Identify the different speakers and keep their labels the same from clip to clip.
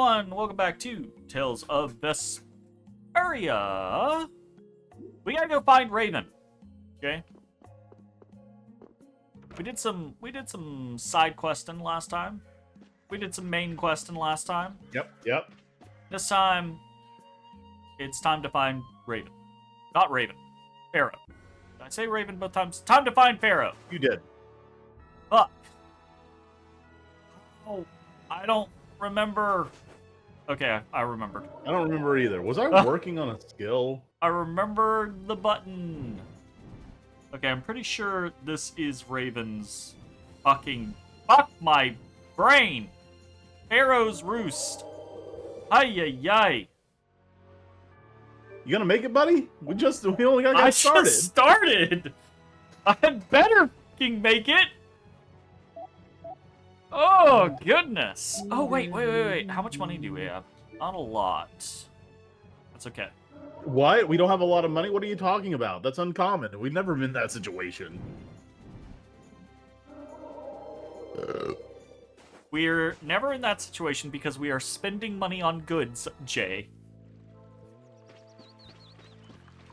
Speaker 1: everyone! Welcome back to Tales of Vesperia. We gotta go find Raven. Okay? We did some side questing last time. We did some main questing last time.
Speaker 2: Yep.
Speaker 1: This time, it's time to find Raven. Not Raven. Pharaoh. Did I say Raven both times? Time to find Pharaoh.
Speaker 2: You did.
Speaker 1: Fuck. Oh, I don't remember. Okay, I remembered.
Speaker 2: I don't remember either. Was I working on a skill?
Speaker 1: I remember the button. Okay, I'm pretty sure this is Raven's fucking... Fuck my brain! Pharaoh's Roost. Ay-yi-yi.
Speaker 2: You gonna make it, buddy? We only got
Speaker 1: I
Speaker 2: started.
Speaker 1: just started! I had better fucking make it! Oh, goodness. Oh, wait. How much money do we have? Not a lot. That's okay.
Speaker 2: What? We don't have a lot of money? What are you talking about? That's uncommon. We've never been in that situation.
Speaker 1: We're never in that situation because we are spending money on goods, Jay.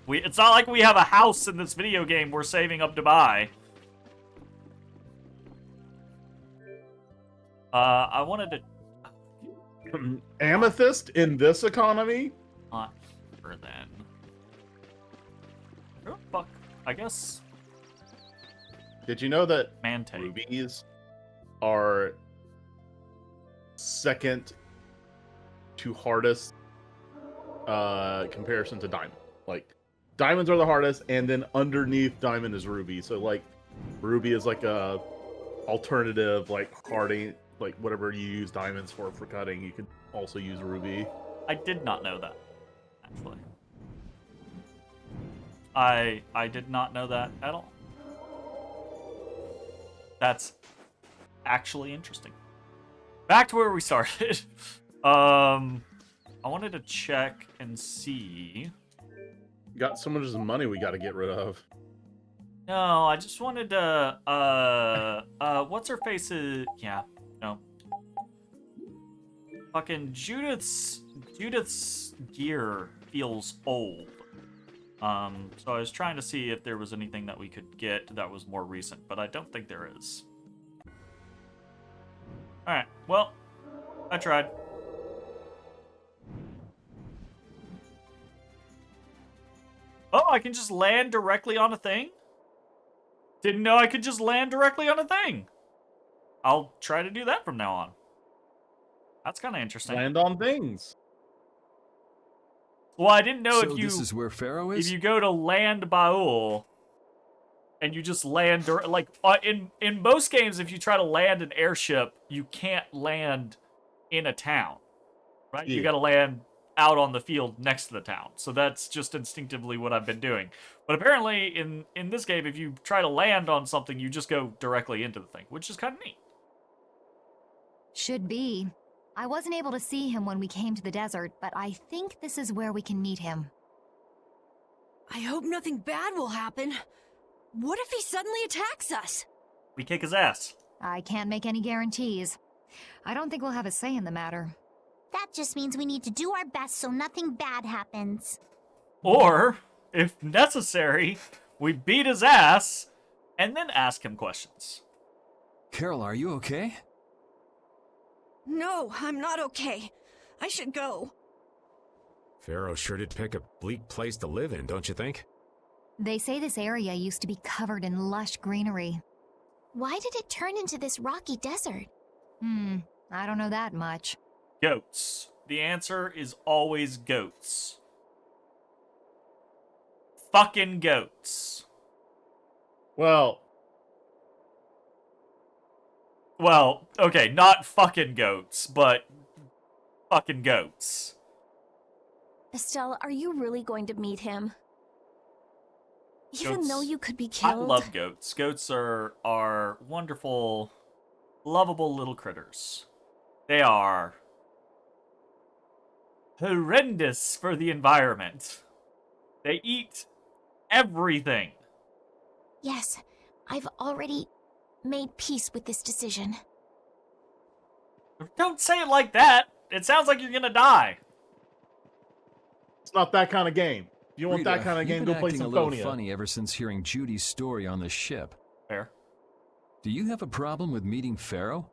Speaker 1: It's not like we have a house in this video game we're saving up to buy. I wanted to...
Speaker 2: Amethyst in this economy?
Speaker 1: Not here then. Oh, fuck. I guess...
Speaker 2: Did you know that
Speaker 1: Mante.
Speaker 2: rubies are second to hardest comparison to diamond? Like, diamonds are the hardest, and then underneath diamond is ruby. So, like, ruby is like a alternative, like, harding, like, whatever you use diamonds for cutting, you could also use ruby.
Speaker 1: I did not know that, actually. I did not know that at all. That's actually interesting. Back to where we started. I wanted to check and see.
Speaker 2: Got so much money we got to get rid of.
Speaker 1: No, I just wanted to, what's her face is, yeah, no. Fucking Judith's gear feels old. So I was trying to see if there was anything that we could get that was more recent, but I don't think there is. Alright, well, I tried. Oh, I can just land directly on a thing? Didn't know I could just land directly on a thing. I'll try to do that from now on. That's kind of interesting.
Speaker 2: Land on things.
Speaker 1: Well, I didn't know
Speaker 3: So
Speaker 1: if you...
Speaker 3: this is where Pharaoh is?
Speaker 1: If you go to Land Baul, and you just land... Like, in most games, if you try to land an airship, you can't land in a town. Right?
Speaker 2: Yeah.
Speaker 1: You gotta land out on the field next to the town. So that's just instinctively what I've been doing. But apparently, in this game, if you try to land on something, you just go directly into the thing, which is kind of neat.
Speaker 4: Should be. I wasn't able to see him when we came to the desert, but I think this is where we can meet him.
Speaker 5: I hope nothing bad will happen. What if he suddenly attacks us?
Speaker 1: We kick his ass.
Speaker 4: I can't make any guarantees. I don't think we'll have a say in the matter.
Speaker 6: That just means we need to do our best so nothing bad happens.
Speaker 1: Or, if necessary, we beat his ass and then ask him questions.
Speaker 3: Carol, are you okay?
Speaker 5: No, I'm not okay. I should go.
Speaker 7: Pharaoh sure did pick a bleak place to live in, don't you think?
Speaker 4: They say this area used to be covered in lush greenery.
Speaker 6: Why did it turn into this rocky desert?
Speaker 4: I don't know that much.
Speaker 1: Goats. The answer is always goats. Fucking goats.
Speaker 2: Well,
Speaker 1: okay, not fucking goats, but fucking goats.
Speaker 8: Estelle, are you really going to meet him? Even
Speaker 1: Goats.
Speaker 8: though you could be
Speaker 1: I
Speaker 8: killed?
Speaker 1: love goats. Goats are wonderful, lovable little critters. They are horrendous for the environment. They eat everything.
Speaker 6: Yes, I've already made peace with this decision.
Speaker 1: Don't say it like that. It sounds like you're gonna die.
Speaker 2: It's not that kind of game. If you want
Speaker 3: Rita,
Speaker 2: that kind of
Speaker 3: you've
Speaker 2: game,
Speaker 3: been
Speaker 2: go play
Speaker 3: acting a little
Speaker 2: Symphonia.
Speaker 3: funny ever since hearing Judy's story on the ship.
Speaker 1: Fair.
Speaker 3: Do you have a problem with meeting Pharaoh?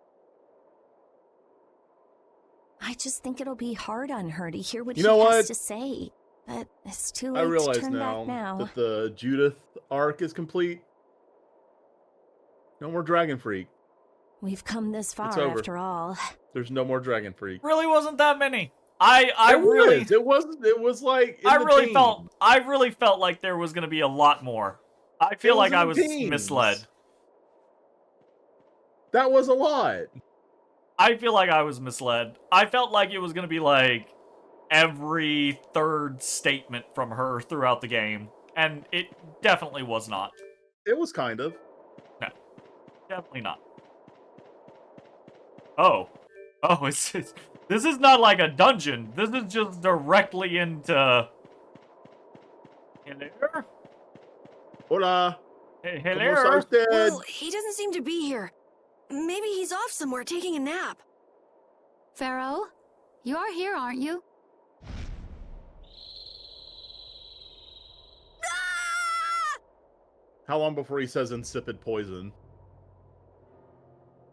Speaker 8: I just think it'll be hard on her to hear what
Speaker 2: You
Speaker 8: he
Speaker 2: know
Speaker 8: has
Speaker 2: what?
Speaker 8: to say. But it's too
Speaker 2: I
Speaker 8: late to
Speaker 2: realize
Speaker 8: turn back now.
Speaker 2: that the Judith arc is complete. No more Dragon Freak.
Speaker 8: We've come this far
Speaker 2: over.
Speaker 8: after all.
Speaker 2: There's no more Dragon Freak.
Speaker 1: Really wasn't that many. I
Speaker 2: There
Speaker 1: really
Speaker 2: was. It wasn't. It was like in
Speaker 1: I
Speaker 2: the
Speaker 1: really
Speaker 2: teens.
Speaker 1: felt like there was gonna be a lot more. I
Speaker 2: It
Speaker 1: feel
Speaker 2: was
Speaker 1: like
Speaker 2: in
Speaker 1: I
Speaker 2: the
Speaker 1: was
Speaker 2: teens.
Speaker 1: misled.
Speaker 2: That was a lot.
Speaker 1: I feel like I was misled. I felt like it was gonna be like every third statement from her throughout the game, and it definitely was not.
Speaker 2: It was kind of.
Speaker 1: No, definitely not. Oh, this is not like a dungeon. This is just directly into. Hello?
Speaker 2: Hola.
Speaker 1: Hey,
Speaker 2: ¿Cómo
Speaker 1: hello?
Speaker 2: está usted?
Speaker 5: Well, he doesn't seem to be here. Maybe he's off somewhere taking a nap.
Speaker 4: Pharaoh, you are here, aren't you?
Speaker 2: How long before he says insipid poison?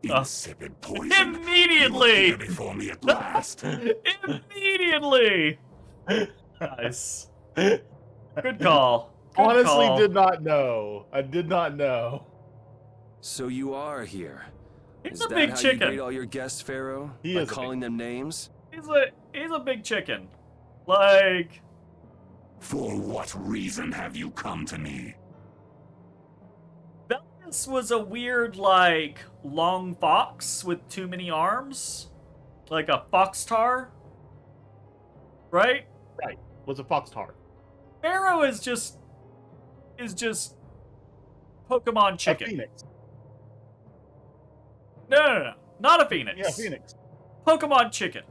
Speaker 9: Insipid poison.
Speaker 1: Immediately!
Speaker 9: You appear before me at last.
Speaker 1: Immediately! Nice. Good call. Good
Speaker 2: Honestly,
Speaker 1: call.
Speaker 2: did not know. I did not know.
Speaker 3: So you are here.
Speaker 1: He's
Speaker 3: Is
Speaker 1: a
Speaker 3: that
Speaker 1: big
Speaker 3: how
Speaker 1: chicken.
Speaker 3: you greet all your guests, Pharaoh?
Speaker 2: He
Speaker 3: By
Speaker 2: is a big-
Speaker 3: calling them names?
Speaker 1: He's a big chicken. Like,
Speaker 9: For what reason have you come to me?
Speaker 1: Bellius was a weird, like, long fox with too many arms. Like a foxtar. Right?
Speaker 2: Was a fox tar.
Speaker 1: Pharaoh is just Pokemon
Speaker 2: A
Speaker 1: chicken.
Speaker 2: phoenix.
Speaker 1: No. Not a phoenix.
Speaker 2: Yeah, phoenix.
Speaker 1: Pokemon chicken.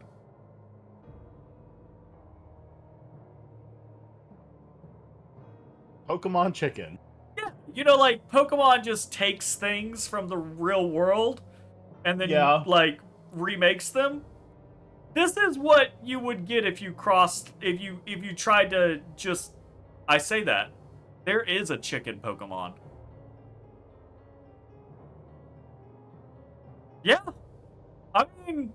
Speaker 2: Pokemon chicken.
Speaker 1: Yeah. You know, like, Pokemon just takes things from the real world and then,
Speaker 2: Yeah.
Speaker 1: like, remakes them. This is what you would get if you crossed, if you tried to just, I say that. There is a chicken Pokemon. Yeah. I mean,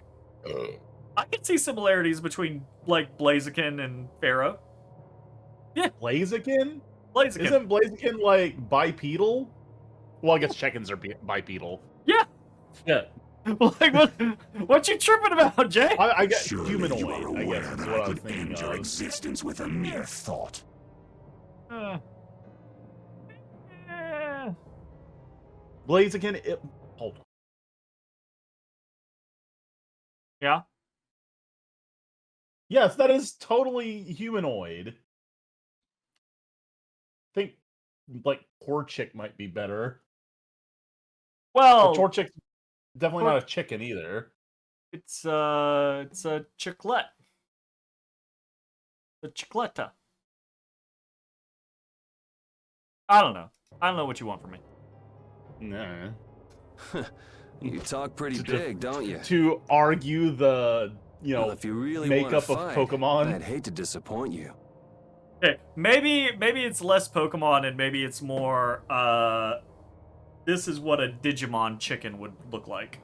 Speaker 1: I can see similarities between, like, Blaziken and Pharaoh.
Speaker 2: Blaziken?
Speaker 1: Blaziken.
Speaker 2: Isn't Blaziken like bipedal? Well, I guess chickens are bipedal.
Speaker 1: Yeah.
Speaker 2: Yeah.
Speaker 1: Like, what you tripping about, Jay?
Speaker 2: I get
Speaker 9: Surely
Speaker 2: humanoid,
Speaker 9: you are
Speaker 2: I
Speaker 9: aware
Speaker 2: guess is
Speaker 9: that
Speaker 2: what
Speaker 9: I
Speaker 2: I was
Speaker 9: could
Speaker 2: thinking
Speaker 9: end your
Speaker 2: of.
Speaker 9: existence with a mere thought.
Speaker 1: Eh.
Speaker 2: Blaziken, hold on.
Speaker 1: Yeah.
Speaker 2: Yes, that is totally humanoid. I think, like, Torchic might be better.
Speaker 1: Well,
Speaker 2: But Torchic's definitely
Speaker 1: Tor-
Speaker 2: not a chicken either.
Speaker 1: it's a chiclet. The chicletta. I don't know. I don't know what you want from me.
Speaker 2: Nah.
Speaker 3: You talk pretty
Speaker 2: To-
Speaker 3: big, don't you?
Speaker 2: To argue the,
Speaker 3: Well,
Speaker 2: know,
Speaker 3: if you really want to
Speaker 2: makeup of
Speaker 3: fight,
Speaker 2: Pokemon.
Speaker 3: I'd hate to disappoint you.
Speaker 1: Okay, maybe it's less Pokemon and maybe it's more this is what a Digimon chicken would look like.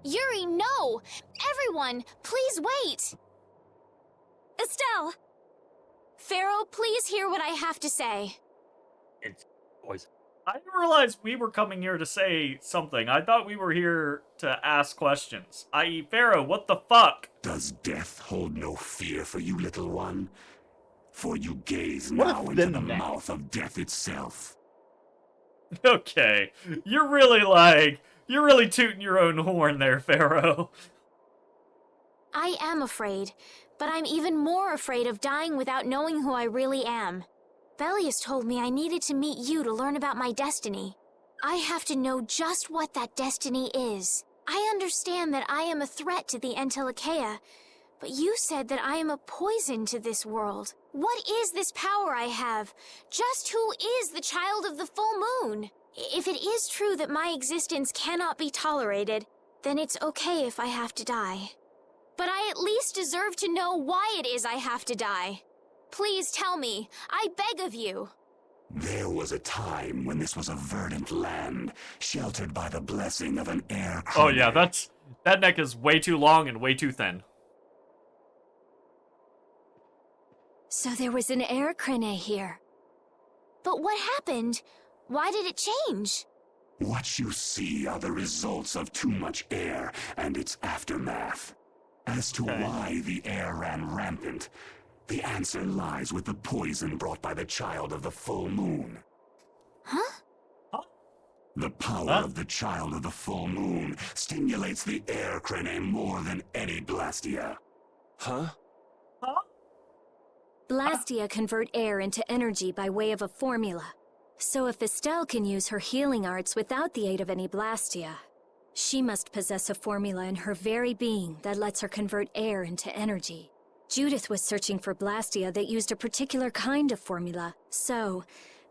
Speaker 6: Yuri, no! Everyone, please wait!
Speaker 8: Estelle! Pharaoh, please hear what I have to say.
Speaker 2: It's poison.
Speaker 1: I didn't realize we were coming here to say something. I thought we were here to ask questions. I.e., Pharaoh, what the fuck?
Speaker 9: Does death hold no fear for you, little one? For you gaze
Speaker 2: What a
Speaker 9: now into
Speaker 2: thin
Speaker 9: the
Speaker 2: neck.
Speaker 9: mouth of death itself.
Speaker 1: Okay, you're really tooting your own horn there, Pharaoh.
Speaker 8: I am afraid, but I'm even more afraid of dying without knowing who I really am. Bellius told me I needed to meet you to learn about my destiny. I have to know just what that destiny is. I understand that I am a threat to the Entelekea, but you said that I am a poison to this world. What is this power I have? Just who is the child of the full moon? If it is true that my existence cannot be tolerated, then it's okay if I have to die. But I at least deserve to know why it is I have to die. Please tell me. I beg of you.
Speaker 9: There was a time when this was a verdant land, sheltered by the blessing of an air
Speaker 1: Oh yeah,
Speaker 9: crane.
Speaker 1: that neck is way too long and way too thin.
Speaker 8: So there was an air crane here. But what happened? Why did it change?
Speaker 9: What you see are the results of too much air and its aftermath. As to why the air ran rampant, the answer lies with the poison brought by the child of the full moon.
Speaker 8: Huh?
Speaker 9: The power of the child of the full moon stimulates the air crane more than any Blastia.
Speaker 3: Huh?
Speaker 10: Blastia convert air into energy by way of a formula. So if Estelle can use her healing arts without the aid of any Blastia, she must possess a formula in her very being that lets her convert air into energy. Judith was searching for Blastia that used a particular kind of formula, so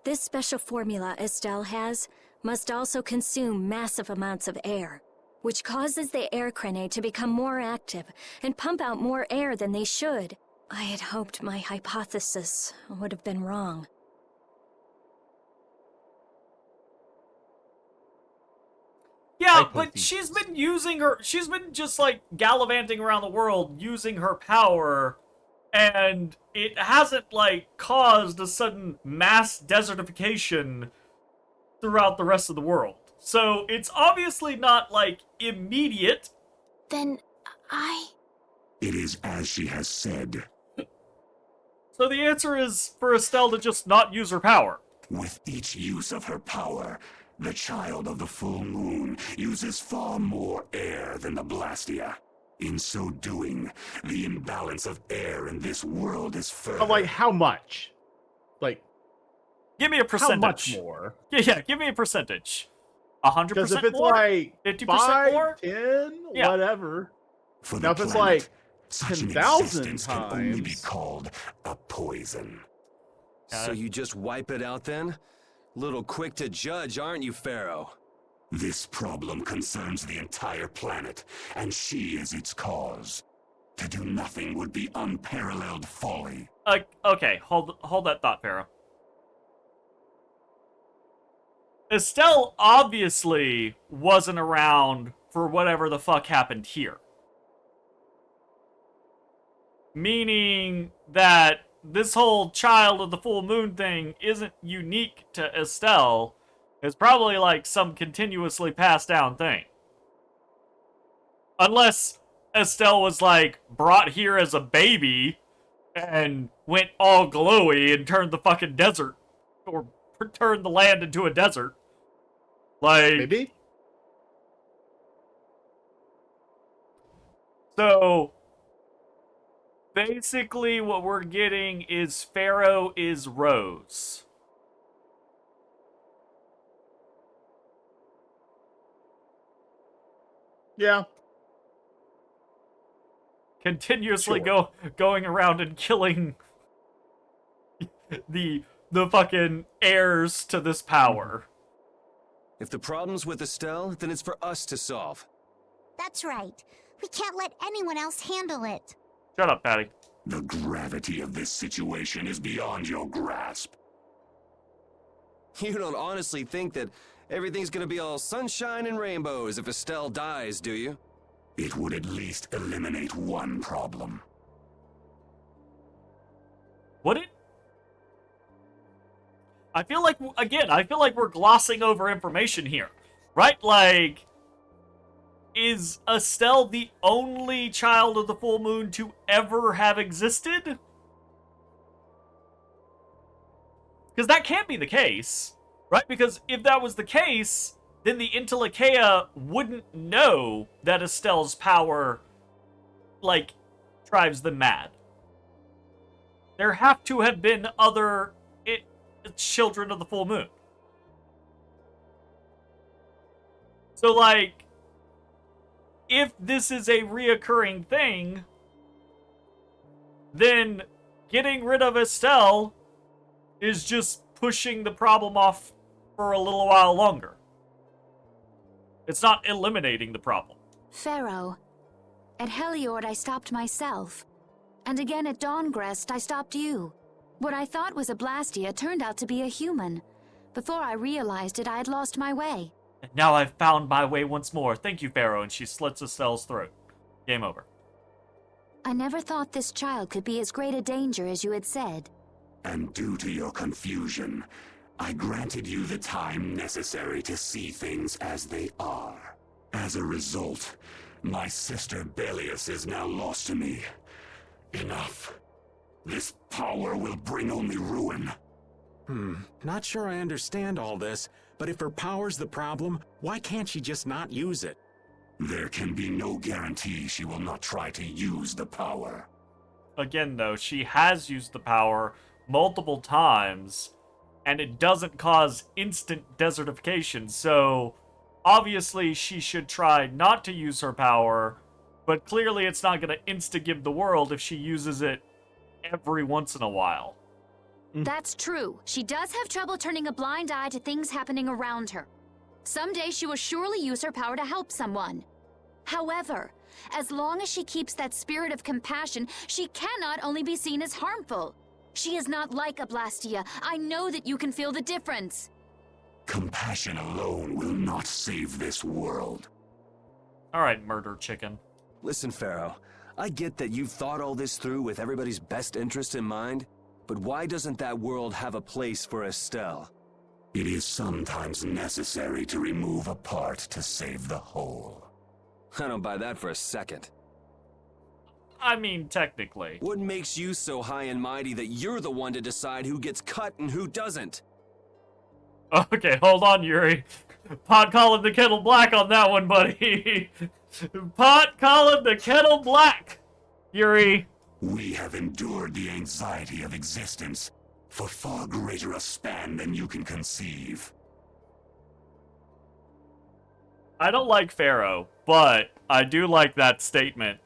Speaker 10: this special formula Estelle has must also consume massive amounts of air, which causes the air crane to become more active and pump out more air than they should. I had hoped my hypothesis would have been wrong.
Speaker 1: Yeah, but she's been just like gallivanting around the world using her power, and it hasn't like caused a sudden mass desertification throughout the rest of the world. So it's obviously not like immediate.
Speaker 8: Then
Speaker 9: It is as she has said.
Speaker 1: So the answer is for Estelle to just not use her power.
Speaker 9: With each use of her power, the child of the full moon uses far more air than the Blastia. In so doing, the imbalance of air in this world is further.
Speaker 2: But like, how much? Like,
Speaker 1: give me a percentage.
Speaker 2: How much more?
Speaker 1: Yeah, give me a percentage. 100%
Speaker 2: Because if it's
Speaker 1: more?
Speaker 2: like
Speaker 1: 50%
Speaker 2: 5,
Speaker 1: more?
Speaker 2: 10,
Speaker 1: Yeah.
Speaker 2: whatever.
Speaker 9: For
Speaker 2: Now
Speaker 9: the
Speaker 2: if it's
Speaker 9: planet,
Speaker 2: like
Speaker 9: such an
Speaker 2: 10,000
Speaker 9: existence can only be
Speaker 2: times.
Speaker 9: called a poison.
Speaker 3: So you just wipe it out then? Little quick to judge, aren't you, Pharaoh?
Speaker 9: This problem concerns the entire planet, and she is its cause. To do nothing would be unparalleled folly.
Speaker 1: Okay, hold that thought, Pharaoh. Estelle obviously wasn't around for whatever the fuck happened here. Meaning that this whole child of the full moon thing isn't unique to Estelle. It's probably like some continuously passed down thing. Unless Estelle was like brought here as a baby and went all glowy and turned the fucking desert, or turned the land into a desert. Like,
Speaker 2: Maybe?
Speaker 1: So basically what we're getting is Pharaoh is Rose.
Speaker 2: Yeah.
Speaker 1: Continuously
Speaker 2: Sure.
Speaker 1: going around and killing the fucking heirs to this power.
Speaker 3: If the problem's with Estelle, then it's for us to solve.
Speaker 6: That's right. We can't let anyone else handle it.
Speaker 1: Shut up, Patty.
Speaker 9: The gravity of this situation is beyond your grasp.
Speaker 3: You don't honestly think that everything's gonna be all sunshine and rainbows if Estelle dies, do you?
Speaker 9: It would at least eliminate one problem.
Speaker 1: Would it? I feel like we're glossing over information here. Right? Like, is Estelle the only child of the full moon to ever have existed? Because that can't be the case, right? Because if that was the case, then the Intellikeia wouldn't know that Estelle's power, like, drives them mad. There have to have been other children of the full moon. So, like, if this is a reoccurring thing, then getting rid of Estelle is just pushing the problem off for a little while longer. It's not eliminating the problem.
Speaker 10: Pharaoh, at Heliord I stopped myself. And again at Dawngrest I stopped you. What I thought was a Blastia turned out to be a human. Before I realized it, I had lost my way.
Speaker 1: And now I've found my way once more. Thank you, Pharaoh. And she slits Estelle's throat. Game over.
Speaker 10: I never thought this child could be as great a danger as you had said.
Speaker 9: And due to your confusion, I granted you the time necessary to see things as they are. As a result, my sister Belius is now lost to me. Enough. This power will bring only ruin.
Speaker 7: Not sure I understand all this, but if her power's the problem, why can't she just not use it?
Speaker 9: There can be no guarantee she will not try to use the power.
Speaker 1: Again, though, she has used the power multiple times, and it doesn't cause instant desertification, so obviously she should try not to use her power, but clearly it's not going to insta-give the world if she uses it every once in a while.
Speaker 10: That's true. She does have trouble turning a blind eye to things happening around her. Someday she will surely use her power to help someone. However, as long as she keeps that spirit of compassion, she cannot only be seen as harmful. She is not like a Blastia. I know that you can feel the difference.
Speaker 9: Compassion alone will not save this world.
Speaker 1: Alright, murder chicken.
Speaker 3: Listen, Pharaoh, I get that you've thought all this through with everybody's best interest in mind, but why doesn't that world have a place for Estelle?
Speaker 9: It is sometimes necessary to remove a part to save the whole.
Speaker 3: I don't buy that for a second.
Speaker 1: I mean, technically.
Speaker 3: What makes you so high and mighty that you're the one to decide who gets cut and who doesn't?
Speaker 1: Okay, hold on, Yuri. Pot calling the kettle black on that one, buddy. Pot calling the kettle black, Yuri.
Speaker 9: We have endured the anxiety of existence for far greater a span than you can conceive.
Speaker 1: I don't like Pharaoh, but I do like that statement.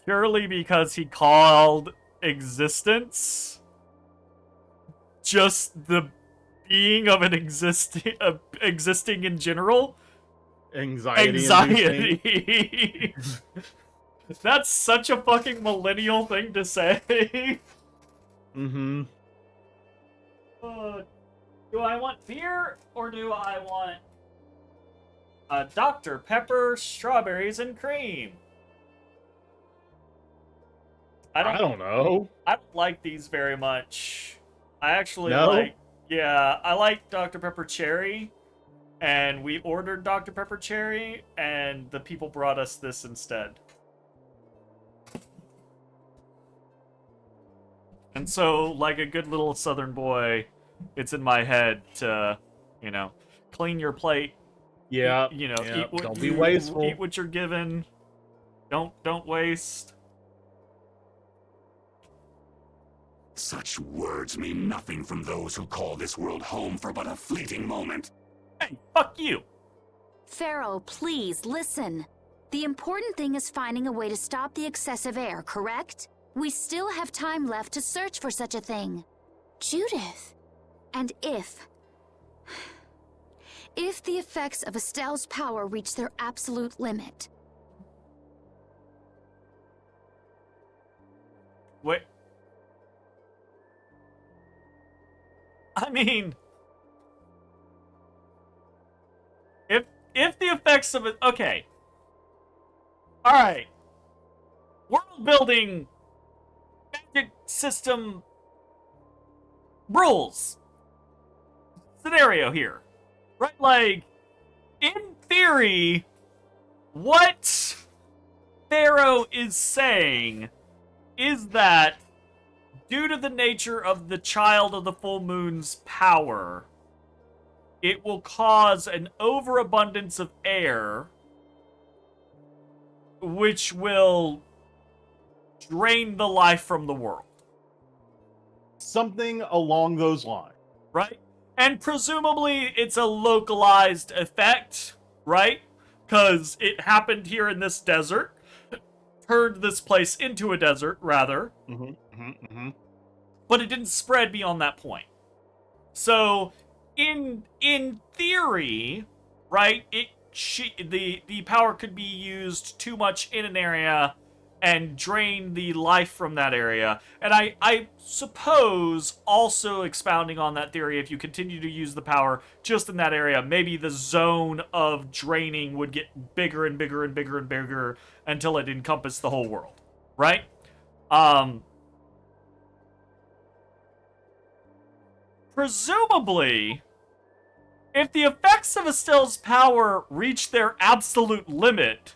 Speaker 1: Purely because he called existence just the being of an existing in general. Anxiety. That's such a fucking millennial thing to say.
Speaker 2: Mm-hmm.
Speaker 1: Do I want beer or do I want Dr. Pepper, strawberries, and cream?
Speaker 2: I don't know.
Speaker 1: I don't like these very much. I actually
Speaker 2: No?
Speaker 1: I like Dr. Pepper Cherry, and we ordered Dr. Pepper Cherry, and the people brought us this instead. And so, like a good little southern boy, it's in my head to, clean your plate.
Speaker 2: Yeah.
Speaker 1: Eat what
Speaker 2: don't be wasteful.
Speaker 1: Eat what you're given. Don't waste.
Speaker 9: Such words mean nothing from those who call this world home for but a fleeting moment.
Speaker 1: Hey, fuck you!
Speaker 10: Pharaoh, please, listen. The important thing is finding a way to stop the excessive air, correct? We still have time left to search for such a thing.
Speaker 8: Judith.
Speaker 10: And if the effects of Estelle's power reach their absolute limit.
Speaker 1: Wait. I mean, if the effects of it, okay. All right. World building magic system rules scenario here. Right? Like, in theory, what Pharaoh is saying is that due to the nature of the Child of the Full Moon's power, it will cause an overabundance of air, which will drain the life from the world.
Speaker 2: Something along those lines.
Speaker 1: Right? And presumably it's a localized effect, right? Because it happened here in this desert. Turned this place into a desert, rather. But it didn't spread beyond that point. So, in theory, right, it the power could be used too much in an area and drain the life from that area. And I suppose, also expounding on that theory, if you continue to use the power just in that area, maybe the zone of draining would get bigger and bigger and bigger and bigger until it encompassed the whole world, right? Presumably, if the effects of Estelle's power reach their absolute limit,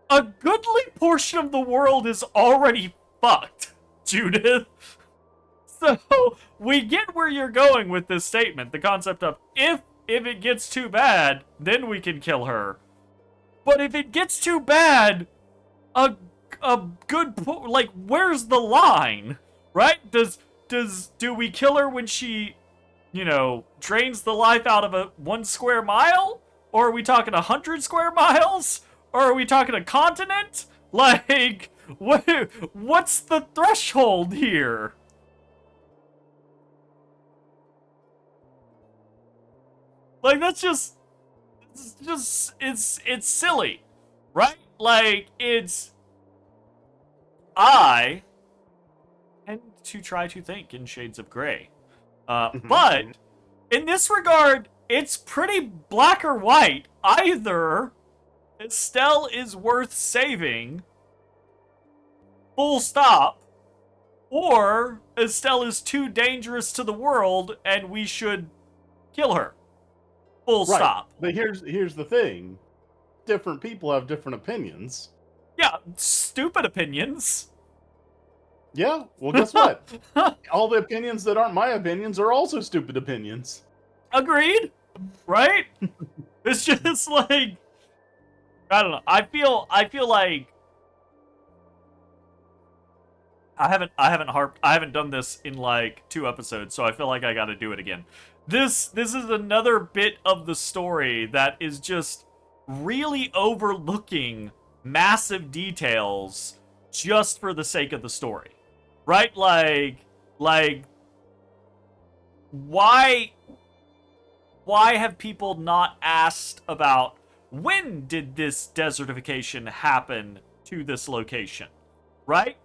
Speaker 1: a goodly portion of the world is already fucked, Judith. So, we get where you're going with this statement. The concept of, if it gets too bad, then we can kill her. But if it gets too bad, a good, like, where's the line? Right? Do we kill her when she, you know, drains the life out of 1 square mile? Or are we talking 100 square miles? Or are we talking a continent? Like, what's the threshold here? Like, that's just, it's silly, right? Like, I tend to try to think in shades of gray. But, in this regard, it's pretty black or white. Either Estelle is worth saving, full stop, or Estelle is too dangerous to the world and we should kill her. Full stop.
Speaker 2: But here's the thing. Different people have different opinions.
Speaker 1: Yeah, stupid opinions.
Speaker 2: Yeah, well, guess what? All the opinions that aren't my opinions are also stupid opinions.
Speaker 1: Agreed? Right? It's just like, I don't know. I feel like I haven't done this in like 2 episodes, so I feel like I got to do it again. This is another bit of the story that is just really overlooking massive details just for the sake of the story. Right? Like why have people not asked about when did this desertification happen to this location? Right?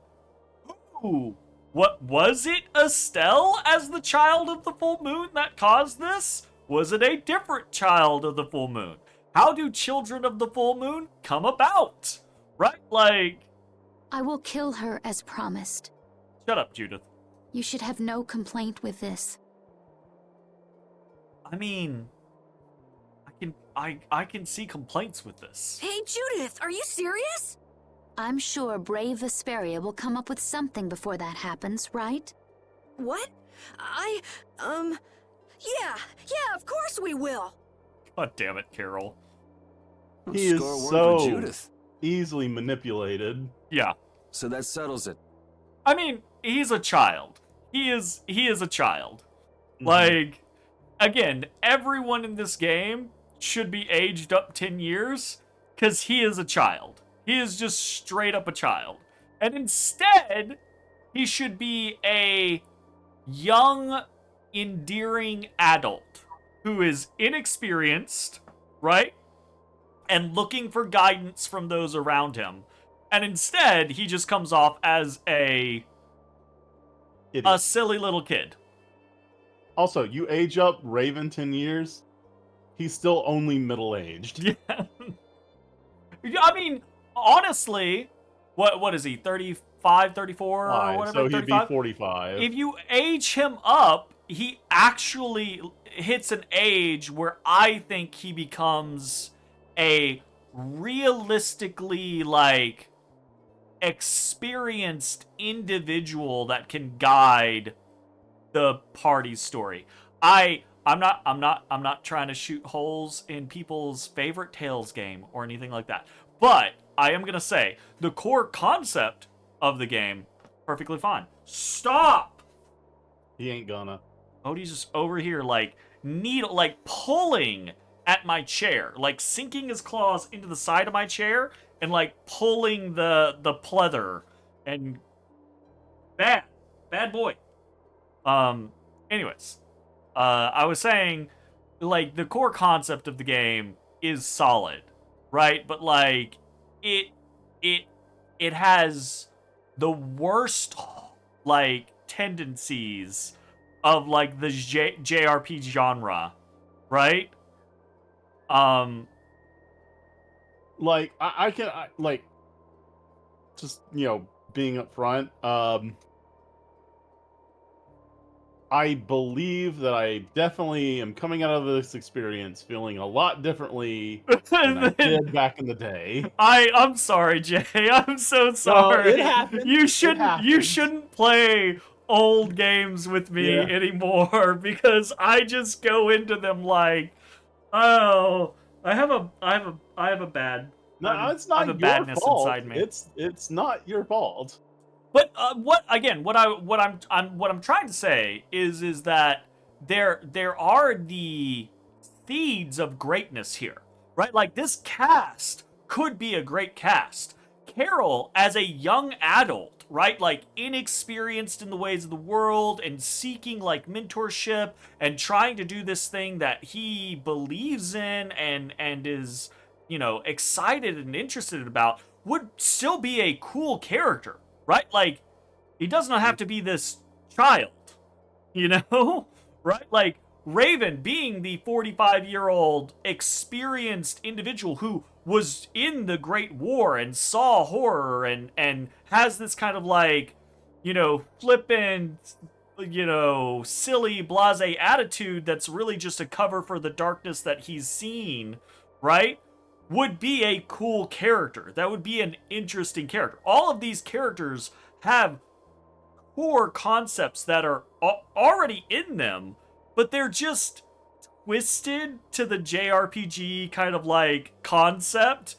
Speaker 1: Ooh, what was it Estelle as the child of the full moon that caused this? Was it a different child of the full moon? How do children of the full moon come about? Right? Like,
Speaker 10: I will kill her as promised.
Speaker 1: Shut up, Judith.
Speaker 10: You should have no complaint with this.
Speaker 1: I mean, I can see complaints with this.
Speaker 5: Hey, Judith, are you serious?
Speaker 10: I'm sure brave Vesperia will come up with something before that happens, right?
Speaker 5: What? Yeah, of course we will.
Speaker 1: God damn it, Carol.
Speaker 2: He is
Speaker 3: Score one
Speaker 2: so
Speaker 3: for Judith.
Speaker 2: easily manipulated.
Speaker 1: Yeah.
Speaker 3: So that settles it.
Speaker 1: I mean, he's a child. He is a child.
Speaker 2: Mhm.
Speaker 1: Like, again, everyone in this game should be aged up 10 years because he is a child. He is just straight up a child. And instead, he should be a young, endearing adult who is inexperienced, right? And looking for guidance from those around him. And instead, he just comes off as a silly little kid.
Speaker 2: Also, you age up Raven 10 years, he's still only middle-aged.
Speaker 1: Yeah. I mean, honestly, what is he, 35, 34, or whatever?
Speaker 2: So he'd
Speaker 1: 35?
Speaker 2: be 45.
Speaker 1: If you age him up, he actually hits an age where I think he becomes a realistically, like, experienced individual that can guide the party's story. I'm not trying to shoot holes in people's favorite Tales game or anything like that. But I am gonna say the core concept of the game, perfectly fine. Stop!
Speaker 2: He ain't gonna.
Speaker 1: Odie's just over here like pulling at my chair, like sinking his claws into the side of my chair and like pulling the pleather, and bad boy. Anyways, I was saying, like, the core concept of the game is solid, right? But like it has the worst like tendencies of like the JRPG genre, right?
Speaker 2: Like like just being upfront. I believe that I definitely am coming out of this experience feeling a lot differently than I did back in the day.
Speaker 1: I'm sorry, Jay. I'm so sorry.
Speaker 2: It happened.
Speaker 1: You
Speaker 2: It
Speaker 1: shouldn't play old games with me anymore because I just go into them like, oh, I have a bad.
Speaker 2: No, it's not
Speaker 1: I have a
Speaker 2: your
Speaker 1: badness
Speaker 2: fault.
Speaker 1: inside me.
Speaker 2: It's not your fault.
Speaker 1: But what I'm trying to say is that there are the seeds of greatness here, right? Like this cast could be a great cast. Carol as a young adult, right? Like inexperienced in the ways of the world and seeking like mentorship and trying to do this thing that he believes in and is, excited and interested about would still be a cool character. Right? Like, he does not have to be this child, Right? Like, Raven being the 45-year-old experienced individual who was in the Great War and saw horror and has this kind of like, flippant, silly, blasé attitude that's really just a cover for the darkness that he's seen, right? Would be a cool character. That would be an interesting character. All of these characters have core concepts that are already in them, but they're just twisted to the JRPG kind of like concept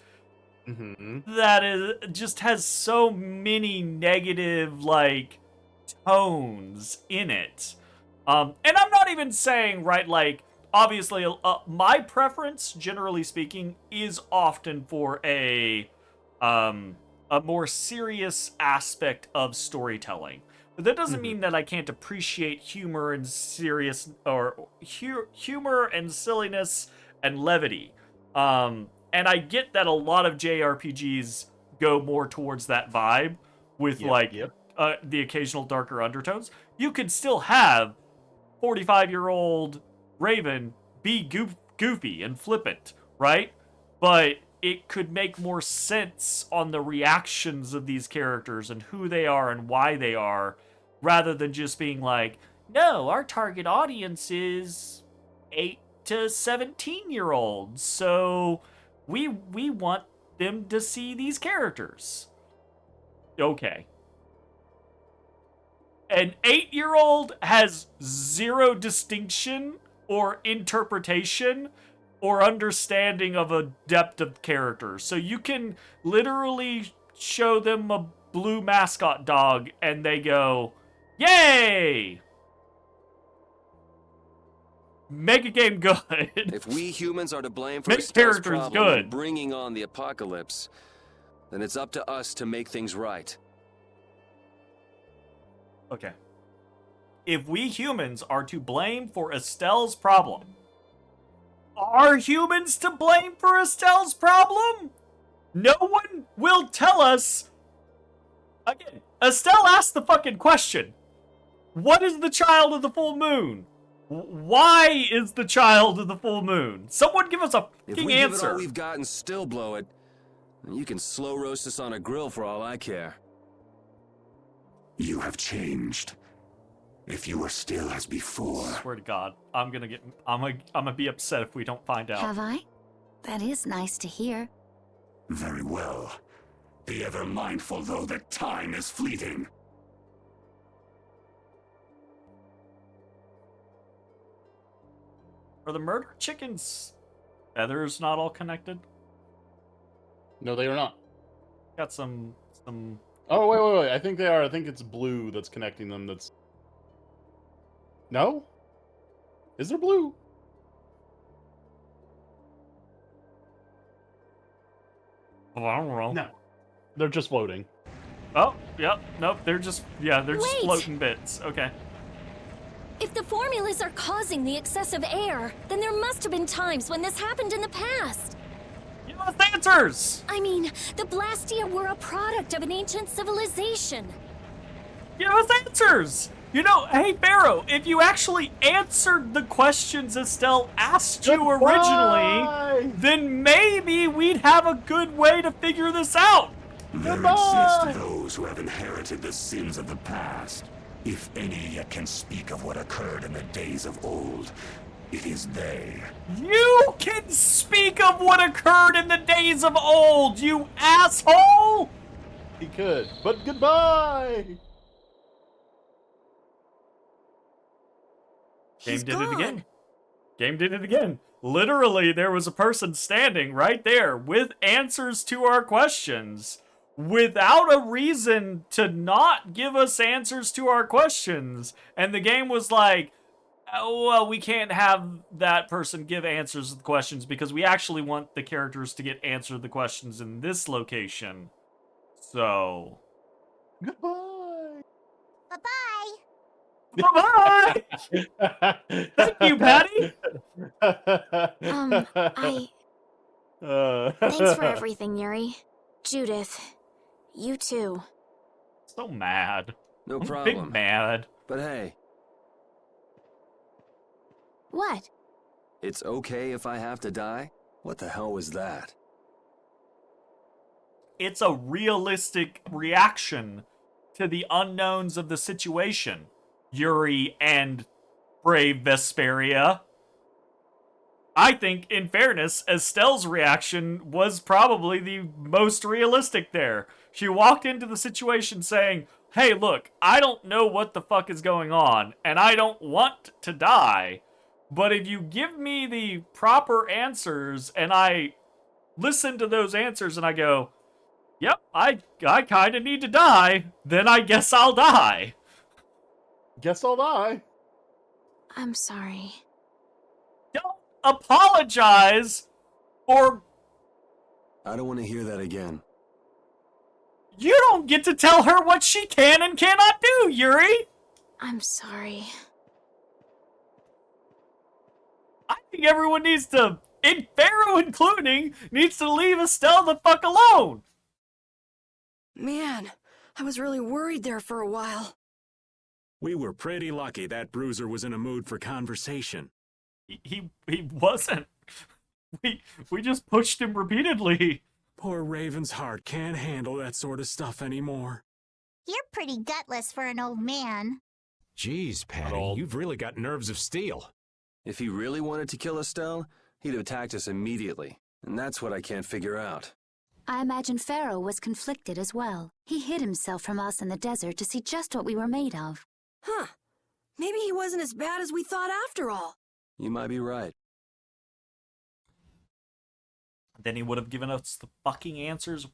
Speaker 1: that is just has so many negative like tones in it. And I'm not even saying, right, like, obviously, my preference, generally speaking, is often for a more serious aspect of storytelling. But that doesn't mean that I can't appreciate humor and humor and silliness and levity. And I get that a lot of JRPGs go more towards that vibe with the occasional darker undertones. You could still have 45-year-old Raven be goofy and flippant, right? But it could make more sense on the reactions of these characters and who they are and why they are, rather than just being like, no, our target audience is 8 to 17-year-olds, so we want them to see these characters. Okay. An 8-year-old has zero distinction or interpretation or understanding of a depth of character. So you can literally show them a blue mascot dog and they go, yay! Make a game good.
Speaker 3: If we humans are to blame for
Speaker 1: Make
Speaker 3: Estelle's
Speaker 1: characters
Speaker 3: problem
Speaker 1: good.
Speaker 3: of bringing on the apocalypse, then it's up to us to make things right.
Speaker 1: Okay. If we humans are to blame for Estelle's problem, are humans to blame for Estelle's problem? No one will tell us. Again, Estelle asked the fucking question. What is the child of the full moon? Why is the child of the full moon? Someone give us a
Speaker 3: If
Speaker 1: fucking
Speaker 3: we give it
Speaker 1: answer.
Speaker 3: all we've got and still blow it, then you can slow roast us on a grill for all I care.
Speaker 9: You have changed. If you were still as before.
Speaker 1: Swear to God, I'm gonna be upset if we don't find out.
Speaker 6: Have I? That is nice to hear.
Speaker 9: Very well. Be ever mindful, though, that time is fleeting.
Speaker 1: Are the murder chicken's feathers not all connected?
Speaker 2: No, they are not.
Speaker 1: Got some.
Speaker 2: Oh, wait. I think they are. I think it's blue that's connecting them. That's. No? Is there blue?
Speaker 1: Oh, I don't know.
Speaker 2: No. They're just floating.
Speaker 1: Oh, yep. Nope. They're just
Speaker 6: Wait.
Speaker 1: floating bits. Okay.
Speaker 10: If the formulas are causing the excessive air, then there must have been times when this happened in the past.
Speaker 1: Give us answers!
Speaker 10: I mean, the Blastia were a product of an ancient civilization.
Speaker 1: Give us answers! You know, hey, Pharaoh, if you actually answered the questions Estelle asked you originally, then maybe we'd have a good way to figure this out.
Speaker 9: There exist those who have inherited the sins of the past. If any yet can speak of what occurred in the days of old, it is they.
Speaker 1: You can speak of what occurred in the days of old, you asshole!
Speaker 2: He could, but goodbye!
Speaker 1: Game did it again. Game did it again. Literally, there was a person standing right there with answers to our questions without a reason to not give us answers to our questions. And the game was like, oh, well, we can't have that person give answers to the questions because we actually want the characters to get answered the questions in this location. So...
Speaker 2: Goodbye!
Speaker 6: Bye-bye.
Speaker 1: Bye-bye! Thank you, Patty!
Speaker 8: Thanks for everything, Yuri. Judith, you too.
Speaker 1: So mad.
Speaker 3: No
Speaker 1: I'm
Speaker 3: problem.
Speaker 1: big mad.
Speaker 3: But hey,
Speaker 8: What?
Speaker 3: it's okay if I have to die? What the hell was that?
Speaker 1: It's a realistic reaction to the unknowns of the situation, Yuri and brave Vesperia. I think, in fairness, Estelle's reaction was probably the most realistic there. She walked into the situation saying, hey, look, I don't know what the fuck is going on, and I don't want to die, but if you give me the proper answers, and I listen to those answers, and I go, yep, I kind of need to die, then I guess I'll die.
Speaker 2: Guess I'll die.
Speaker 8: I'm sorry.
Speaker 1: Don't apologize for...
Speaker 3: I don't want to hear that again.
Speaker 1: You don't get to tell her what she can and cannot do, Yuri!
Speaker 8: I'm sorry.
Speaker 1: I think everyone needs to, and Pharaoh including, needs to leave Estelle the fuck alone!
Speaker 5: Man, I was really worried there for a while.
Speaker 7: We were pretty lucky that bruiser was in a mood for conversation.
Speaker 1: He wasn't. We just pushed him repeatedly.
Speaker 7: Poor Raven's heart can't handle that sort of stuff anymore.
Speaker 6: You're pretty gutless for an old man.
Speaker 7: Geez, Patty,
Speaker 2: old.
Speaker 7: you've really got nerves of steel.
Speaker 3: If he really wanted to kill Estelle, he'd have attacked us immediately. And that's what I can't figure out.
Speaker 10: I imagine Pharaoh was conflicted as well. He hid himself from us in the desert to see just what we were made of.
Speaker 5: Huh. Maybe he wasn't as bad as we thought after all.
Speaker 3: You might be right.
Speaker 1: Then he would have given us the fucking answers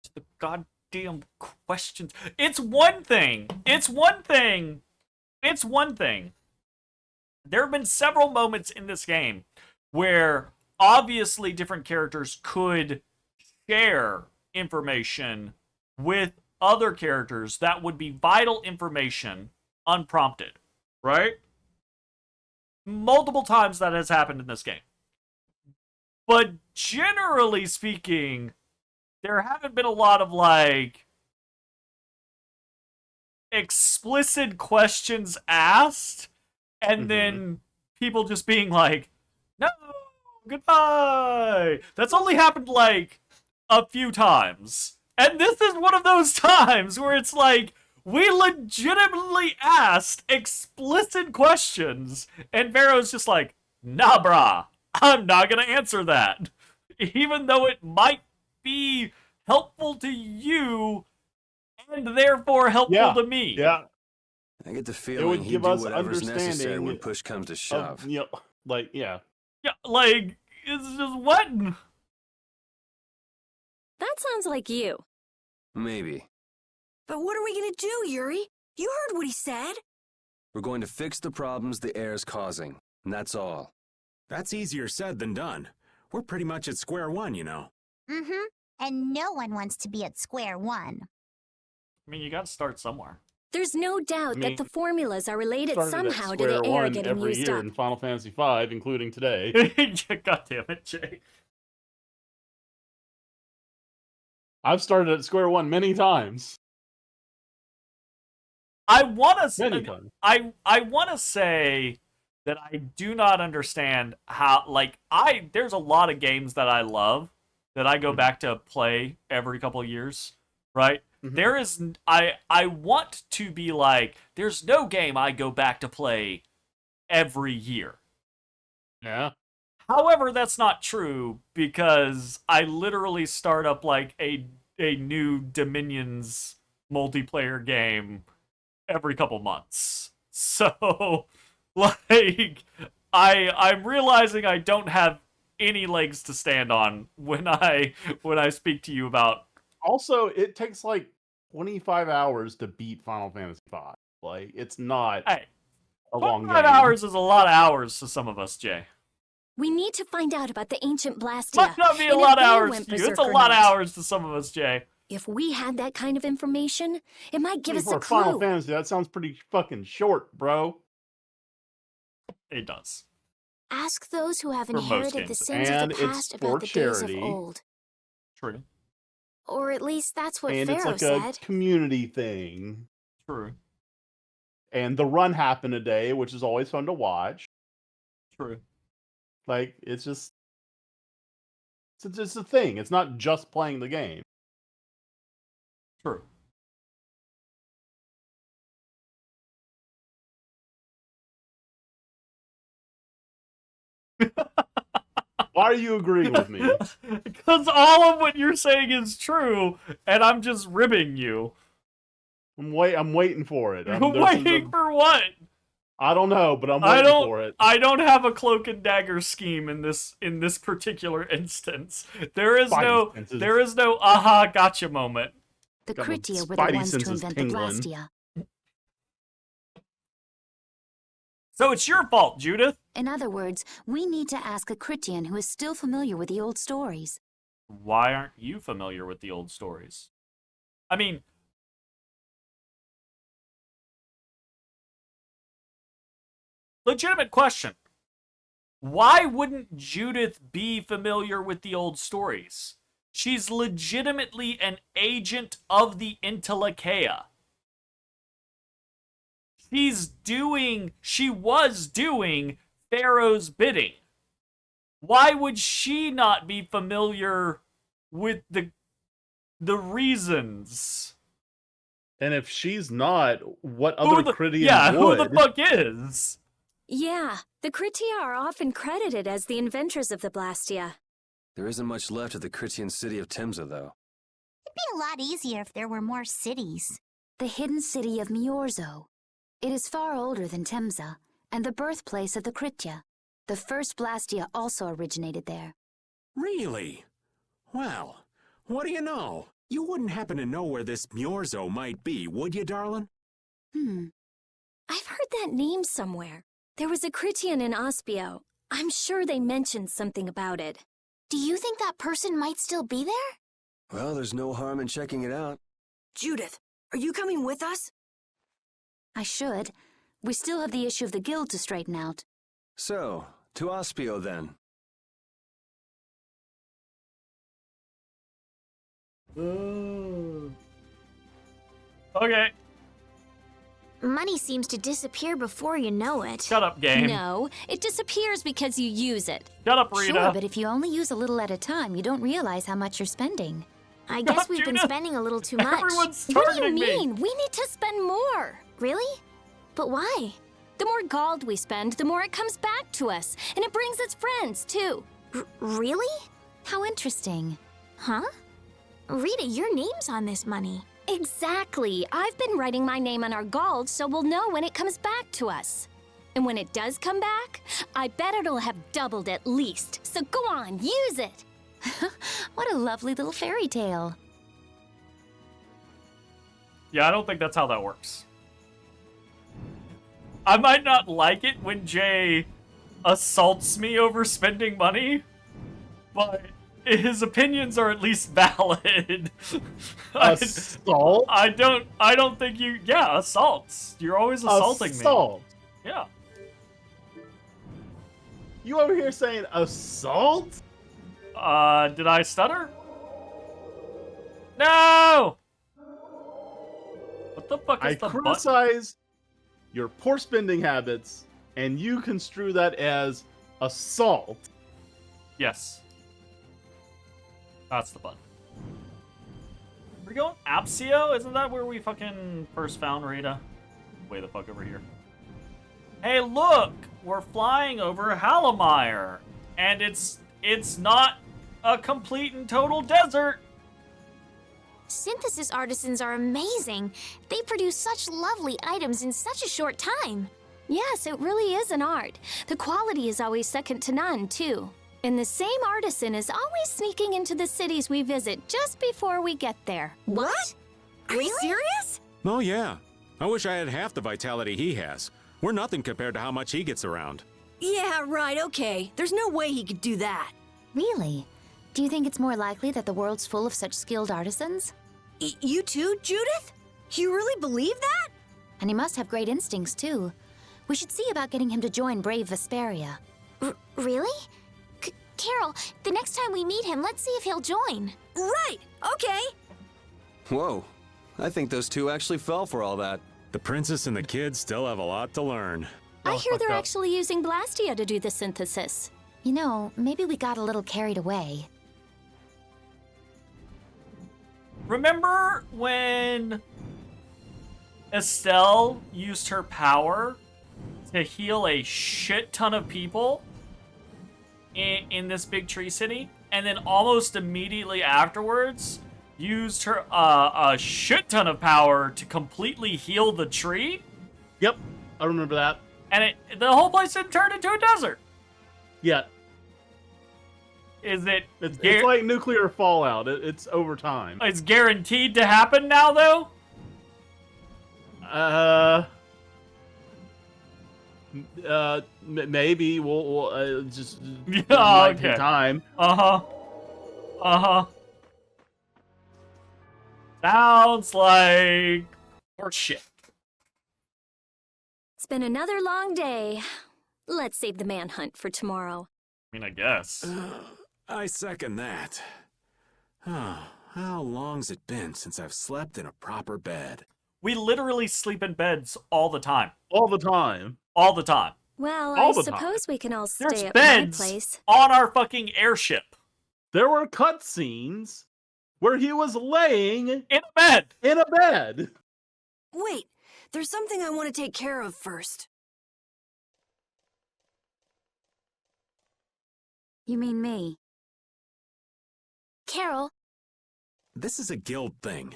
Speaker 1: to the goddamn questions. It's one thing. There have been several moments in this game where obviously different characters could share information with other characters that would be vital information unprompted, right? Multiple times that has happened in this game. But generally speaking, there haven't been a lot of, like, explicit questions asked, and then people just being like, no, goodbye. That's only happened, like, a few times. And this is one of those times where it's like, we legitimately asked explicit questions, and Pharaoh's just like, nah, brah, I'm not gonna answer that. Even though it might be helpful to you, and therefore helpful to me.
Speaker 2: Yeah.
Speaker 3: I get the
Speaker 2: It
Speaker 3: feeling
Speaker 2: would
Speaker 3: he'd
Speaker 2: give
Speaker 3: do
Speaker 2: us
Speaker 3: whatever's necessary
Speaker 2: understanding
Speaker 3: when push comes to shove.
Speaker 2: Yeah,
Speaker 1: Yeah, like, it's just what?
Speaker 10: That sounds like you.
Speaker 3: Maybe.
Speaker 5: But what are we gonna do, Yuri? You heard what he said.
Speaker 3: We're going to fix the problems the air's causing, and that's all.
Speaker 7: That's easier said than done. We're pretty much at square one, you know.
Speaker 6: Mm-hmm. And no one wants to be at square one.
Speaker 1: I mean, you gotta start somewhere.
Speaker 10: There's no doubt that the formulas are related
Speaker 2: Started at
Speaker 10: somehow to the
Speaker 2: square
Speaker 10: air
Speaker 2: one
Speaker 10: getting
Speaker 2: every
Speaker 10: used
Speaker 2: year
Speaker 10: up.
Speaker 2: in Final Fantasy V, including today.
Speaker 1: God damn it, Jay.
Speaker 2: I've started at square one many times.
Speaker 1: I want to
Speaker 2: Many times.
Speaker 1: I want to say that I do not understand how, like, there's a lot of games that I love that I go back to play every couple of years, right? There is I want to be like, there's no game I go back to play every year.
Speaker 2: Yeah.
Speaker 1: However, that's not true because I literally start up like a new Dominions multiplayer game every couple months. So, like, I'm realizing I don't have any legs to stand on when I speak to you about.
Speaker 2: Also, it takes like 25 hours to beat Final Fantasy V. Like, it's not
Speaker 1: Hey,
Speaker 2: a long
Speaker 1: 5
Speaker 2: game.
Speaker 1: hours is a lot of hours to some of us, Jay.
Speaker 10: We need to find out about the ancient Blastia.
Speaker 1: Might not be a
Speaker 10: and
Speaker 1: lot
Speaker 10: if
Speaker 1: of
Speaker 10: they
Speaker 1: hours
Speaker 10: went
Speaker 1: to you. It's a
Speaker 10: berserk or
Speaker 1: lot of
Speaker 10: not.
Speaker 1: hours to some of us, Jay.
Speaker 10: If we had that kind of information, it might give us
Speaker 2: For
Speaker 10: a clue.
Speaker 2: Final Fantasy, that sounds pretty fucking short, bro.
Speaker 1: It does.
Speaker 8: Ask those who have
Speaker 1: For most
Speaker 8: inherited the
Speaker 1: games.
Speaker 8: sins
Speaker 2: And
Speaker 8: of the
Speaker 2: it's
Speaker 8: past
Speaker 2: for
Speaker 8: about the days of
Speaker 2: charity.
Speaker 8: old.
Speaker 1: True.
Speaker 8: Or at least that's what
Speaker 2: And it's
Speaker 8: Pharaoh
Speaker 2: like a
Speaker 8: said.
Speaker 2: community thing.
Speaker 1: True.
Speaker 2: And the run happened today, which is always fun to watch.
Speaker 1: True.
Speaker 2: Like, it's just a thing. It's not just playing the game.
Speaker 1: True.
Speaker 2: Why are you agreeing with me?
Speaker 1: Because all of what you're saying is true, and I'm just ribbing you.
Speaker 2: I'm waiting for it.
Speaker 1: Waiting for what?
Speaker 2: I don't know, but I'm waiting for it.
Speaker 1: I don't have a cloak and dagger scheme in this particular instance. There is no aha gotcha moment.
Speaker 4: The
Speaker 2: Got my
Speaker 4: Critia were the
Speaker 2: spidey
Speaker 4: ones to
Speaker 2: senses
Speaker 4: invent
Speaker 2: tingling.
Speaker 4: the Blastia.
Speaker 1: So it's your fault, Judith.
Speaker 4: In other words, we need to ask a Critian who is still familiar with the old stories.
Speaker 1: Why aren't you familiar with the old stories? I mean, legitimate question. Why wouldn't Judith be familiar with the old stories? She's legitimately an agent of the Intellikeia. She was doing Pharaoh's bidding. Why would she not be familiar with the reasons?
Speaker 2: And if she's not, what other Critian
Speaker 1: who
Speaker 2: would?
Speaker 1: the fuck is?
Speaker 10: Yeah, the Critia are often credited as the inventors of the Blastia.
Speaker 3: There isn't much left of the Critian city of Timza, though.
Speaker 6: It'd be a lot easier if there were more cities.
Speaker 4: The hidden city of Miorzo. It is far older than Temza, and the birthplace of the Critia. The first Blastia also originated there.
Speaker 7: Really? Well, what do you know? You wouldn't happen to know where this Miorzo might be, would you, darling?
Speaker 10: I've heard that name somewhere. There was a Critian in Ospio. I'm sure they mentioned something about it.
Speaker 8: Do you think that person might still be there?
Speaker 3: Well, there's no harm in checking it out.
Speaker 5: Judith, are you coming with us?
Speaker 4: I should. We still have the issue of the guild to straighten out.
Speaker 3: So, to Ospio, then.
Speaker 1: Okay.
Speaker 8: Money seems to disappear before you know it.
Speaker 1: Shut up, game.
Speaker 10: No, it disappears because you use it.
Speaker 1: Shut up, Rita.
Speaker 4: Sure, but if you only use a little at a time, you don't realize how much you're spending.
Speaker 8: I guess we've been
Speaker 1: Judith.
Speaker 8: spending a little too much.
Speaker 1: Everyone's
Speaker 10: What do you
Speaker 1: targeting me.
Speaker 10: mean? We need to spend more.
Speaker 8: Really? But why?
Speaker 10: The more gold we spend, the more it comes back to us. And it brings us friends, too.
Speaker 8: Really?
Speaker 4: How interesting.
Speaker 8: Huh? Rita, your name's on this money.
Speaker 10: Exactly. I've been writing my name on our gold so we'll know when it comes back to us. And when it does come back, I bet it'll have doubled at least. So go on, use it.
Speaker 4: What a lovely little fairy tale.
Speaker 1: Yeah, I don't think that's how that works. I might not like it when Jay assaults me over spending money, but his opinions are at least valid.
Speaker 2: Assault?
Speaker 1: I don't think you. Yeah, assaults. You're always assaulting
Speaker 2: Assault.
Speaker 1: me. Yeah.
Speaker 2: You over here saying assault?
Speaker 1: Did I stutter? No! What the fuck is
Speaker 2: I
Speaker 1: the button?
Speaker 2: criticize your poor spending habits, and you construe that as assault.
Speaker 1: Yes. That's the button. We're going Apsio? Isn't that where we fucking first found Rita? Way the fuck over here. Hey, look! We're flying over Hallamire. And it's not a complete and total desert.
Speaker 8: Synthesis artisans are amazing. They produce such lovely items in such a short time.
Speaker 10: Yes, it really is an art. The quality is always second to none, too. And the same artisan is always sneaking into the cities we visit just before we get there.
Speaker 5: What? Are you serious?
Speaker 7: Oh, yeah. I wish I had half the vitality he has. We're nothing compared to how much he gets around.
Speaker 5: Yeah, right, okay. There's no way he could do that.
Speaker 4: Really? Do you think it's more likely that the world's full of such skilled artisans?
Speaker 5: You too, Judith? You really believe that?
Speaker 4: And he must have great instincts, too. We should see about getting him to join Brave Vesperia.
Speaker 8: Really? Carol, the next time we meet him, let's see if he'll join.
Speaker 5: Right, okay.
Speaker 3: Whoa. I think those two actually fell for all that.
Speaker 7: The princess and the kids still have a lot to learn.
Speaker 10: I hear they're
Speaker 2: fucked up.
Speaker 10: actually using Blastia to do the synthesis.
Speaker 4: You know, maybe we got a little carried away.
Speaker 1: Remember when Estelle used her power to heal a shit ton of people in this big tree city? And then almost immediately afterwards used her a shit ton of power to completely heal the tree?
Speaker 2: Yep, I remember that.
Speaker 1: And the whole place didn't turn into a desert.
Speaker 2: Yeah,
Speaker 1: Is it?
Speaker 2: it's like nuclear fallout. It's over time.
Speaker 1: It's guaranteed to happen now, though.
Speaker 2: Maybe we'll just
Speaker 1: Yeah,
Speaker 2: take
Speaker 1: okay.
Speaker 2: time.
Speaker 1: Sounds like horseshit.
Speaker 10: It's been another long day. Let's save the manhunt for tomorrow.
Speaker 1: I mean, I guess.
Speaker 7: I second that. How long's it been since I've slept in a proper bed?
Speaker 1: We literally sleep in beds all the time.
Speaker 2: All the time.
Speaker 1: All the time.
Speaker 10: Well,
Speaker 2: All
Speaker 10: I
Speaker 2: the time.
Speaker 10: suppose we can all
Speaker 1: There's
Speaker 10: stay at my
Speaker 1: beds
Speaker 10: place.
Speaker 1: on our fucking airship.
Speaker 2: There were cutscenes where he was laying
Speaker 1: In a bed.
Speaker 2: in a bed.
Speaker 5: Wait, there's something I want to take care of first.
Speaker 4: You mean me?
Speaker 8: Carol,
Speaker 7: This is a guild thing.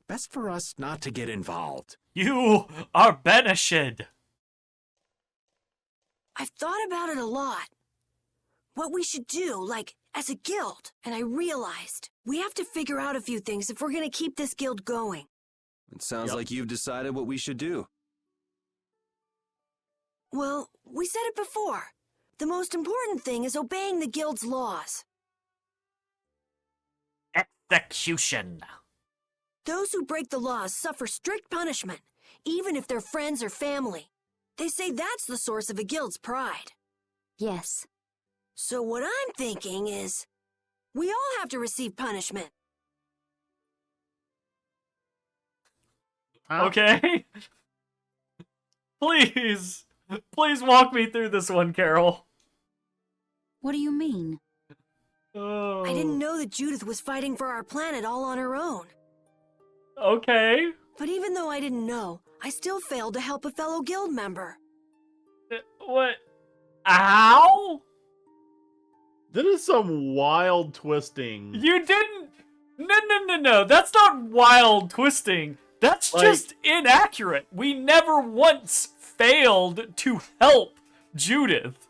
Speaker 7: Best for us not to get involved.
Speaker 1: You are banished.
Speaker 5: I've thought about it a lot. What we should do, like, as a guild. And I realized we have to figure out a few things if we're gonna keep this guild going.
Speaker 3: It sounds
Speaker 2: Yep.
Speaker 3: like you've decided what we should do.
Speaker 5: Well, we said it before. The most important thing is obeying the guild's laws.
Speaker 1: Execution.
Speaker 5: Those who break the laws suffer strict punishment, even if they're friends or family. They say that's the source of a guild's pride.
Speaker 4: Yes.
Speaker 5: So what I'm thinking is, we all have to receive punishment.
Speaker 2: Huh?
Speaker 1: Okay. Please walk me through this one, Carol.
Speaker 4: What do you mean?
Speaker 1: Oh.
Speaker 5: I didn't know that Judith was fighting for our planet all on her own.
Speaker 1: Okay.
Speaker 5: But even though I didn't know, I still failed to help a fellow guild member.
Speaker 1: What? How?
Speaker 2: This is some wild twisting.
Speaker 1: You didn't. No. That's not wild twisting. That's
Speaker 2: Like-
Speaker 1: just inaccurate. We never once failed to help Judith.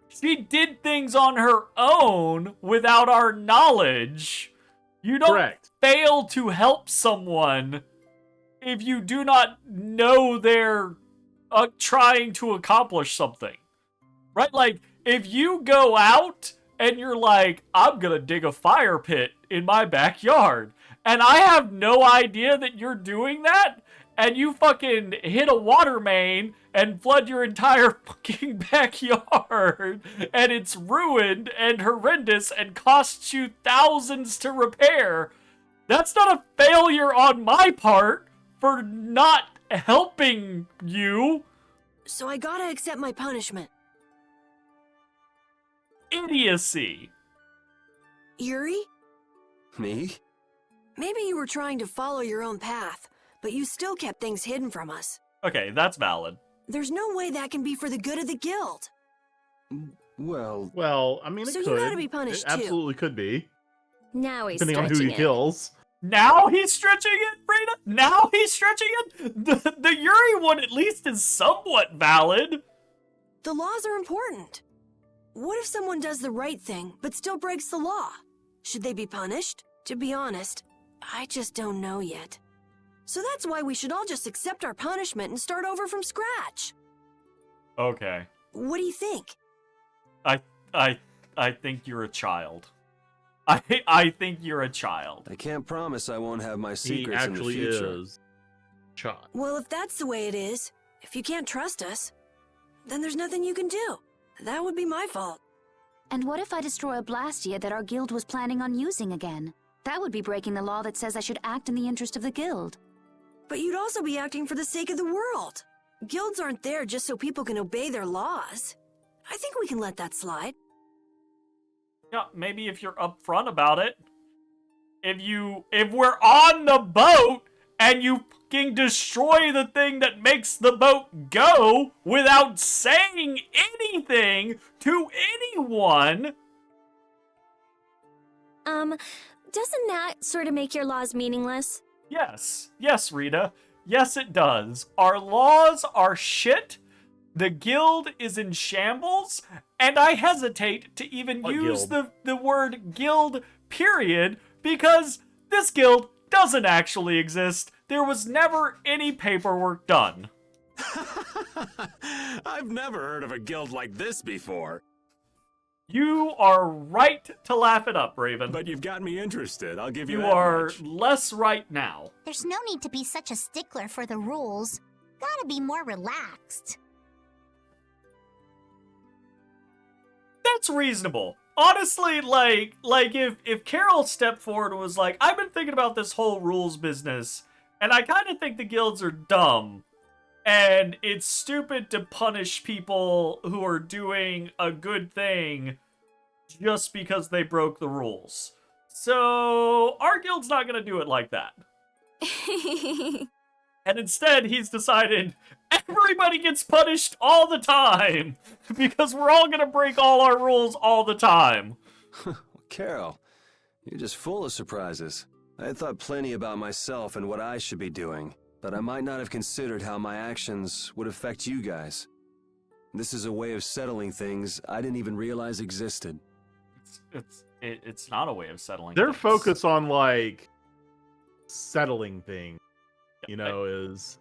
Speaker 1: She did things on her own without our knowledge. You don't
Speaker 2: Correct.
Speaker 1: fail to help someone if you do not know they're trying to accomplish something. Right? Like, if you go out and you're like, I'm gonna dig a fire pit in my backyard. And I have no idea that you're doing that, and you fucking hit a water main and flood your entire fucking backyard, and it's ruined and horrendous and costs you thousands to repair. That's not a failure on my part for not helping you.
Speaker 5: So I gotta accept my punishment.
Speaker 1: Idiocy.
Speaker 5: Yuri?
Speaker 3: Me?
Speaker 5: Maybe you were trying to follow your own path, but you still kept things hidden from us.
Speaker 1: Okay, that's valid.
Speaker 5: There's no way that can be for the good of the guild.
Speaker 2: Well, I mean, it
Speaker 5: So
Speaker 2: could.
Speaker 5: you gotta be punished,
Speaker 2: It absolutely could be.
Speaker 10: Now he's
Speaker 2: Depending on who
Speaker 10: stretching
Speaker 2: he
Speaker 10: it.
Speaker 2: kills.
Speaker 1: Now he's stretching it, Rita? Now he's stretching it? The Yuri one at least is somewhat valid.
Speaker 5: The laws are important. What if someone does the right thing, but still breaks the law? Should they be punished? To be honest, I just don't know yet. So that's why we should all just accept our punishment and start over from scratch.
Speaker 1: Okay.
Speaker 5: What do you think?
Speaker 1: I think you're a child. I think you're a child.
Speaker 3: I can't promise I won't have my
Speaker 2: He
Speaker 3: secrets in the
Speaker 2: actually
Speaker 3: future.
Speaker 2: is. Child.
Speaker 5: Well, if that's the way it is, if you can't trust us, then there's nothing you can do. That would be my fault.
Speaker 4: And what if I destroy a Blastia that our guild was planning on using again? That would be breaking the law that says I should act in the interest of the guild.
Speaker 5: But you'd also be acting for the sake of the world. Guilds aren't there just so people can obey their laws. I think we can let that slide.
Speaker 1: Yeah, maybe if you're upfront about it. If we're on the boat and you fucking destroy the thing that makes the boat go without saying anything to anyone.
Speaker 10: Doesn't that sort of make your laws meaningless?
Speaker 1: Yes, Rita. Yes, it does. Our laws are shit. The guild is in shambles, and I hesitate to even
Speaker 2: What
Speaker 1: use
Speaker 2: guild?
Speaker 1: the word guild, period, because this guild doesn't actually exist. There was never any paperwork done.
Speaker 7: I've never heard of a guild like this before.
Speaker 1: You are right to laugh it up, Raven.
Speaker 7: But you've got me interested, I'll give you
Speaker 1: You
Speaker 7: that
Speaker 1: are
Speaker 7: much.
Speaker 1: less right now.
Speaker 6: There's no need to be such a stickler for the rules. Gotta be more relaxed.
Speaker 1: That's reasonable. Honestly, like if Carol stepped forward and was like, I've been thinking about this whole rules business, and I kind of think the guilds are dumb, and it's stupid to punish people who are doing a good thing just because they broke the rules. So our guild's not gonna do it like that. And instead, he's decided everybody gets punished all the time because we're all gonna break all our rules all the time.
Speaker 3: Carol, you're just full of surprises. I had thought plenty about myself and what I should be doing, but I might not have considered how my actions would affect you guys. This is a way of settling things I didn't even realize existed.
Speaker 1: It's not a way of settling.
Speaker 2: Their
Speaker 1: things.
Speaker 2: focus on like settling things, you know, is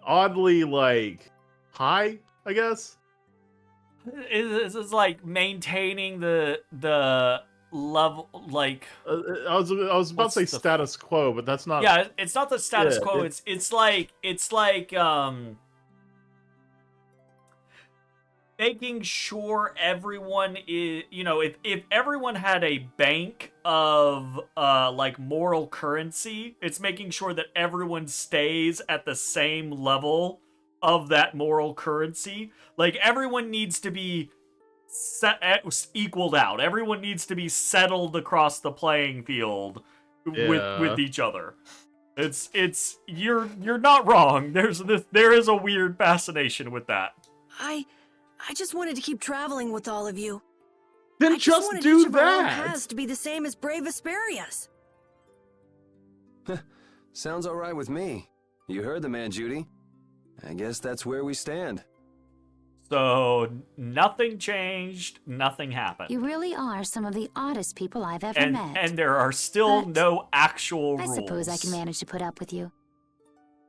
Speaker 2: oddly like high, I guess.
Speaker 1: It's like maintaining the level, like
Speaker 2: I was about to say
Speaker 1: What's the-
Speaker 2: status quo, but that's not.
Speaker 1: yeah, it's not the status
Speaker 2: Yeah,
Speaker 1: quo.
Speaker 2: it's-
Speaker 1: It's like making sure everyone is, you know, if everyone had a bank of like moral currency, it's making sure that everyone stays at the same level of that moral currency. Like everyone needs to be equaled out. Everyone needs to be settled across the playing field
Speaker 2: Yeah.
Speaker 1: with each other. It's you're not wrong. There is a weird fascination with that.
Speaker 5: I just wanted to keep traveling with all of you.
Speaker 2: Then
Speaker 5: I
Speaker 2: just
Speaker 5: wanted
Speaker 2: do
Speaker 5: each of our own
Speaker 2: that.
Speaker 5: paths to be the same as Brave Vesperia's.
Speaker 3: Sounds all right with me. You heard the man, Judy. I guess that's where we stand.
Speaker 1: So nothing changed, nothing happened.
Speaker 4: You really are some of the oddest people I've ever met.
Speaker 1: And there are still
Speaker 4: But
Speaker 1: no actual
Speaker 4: I
Speaker 1: rules.
Speaker 4: suppose I can manage to put up with you.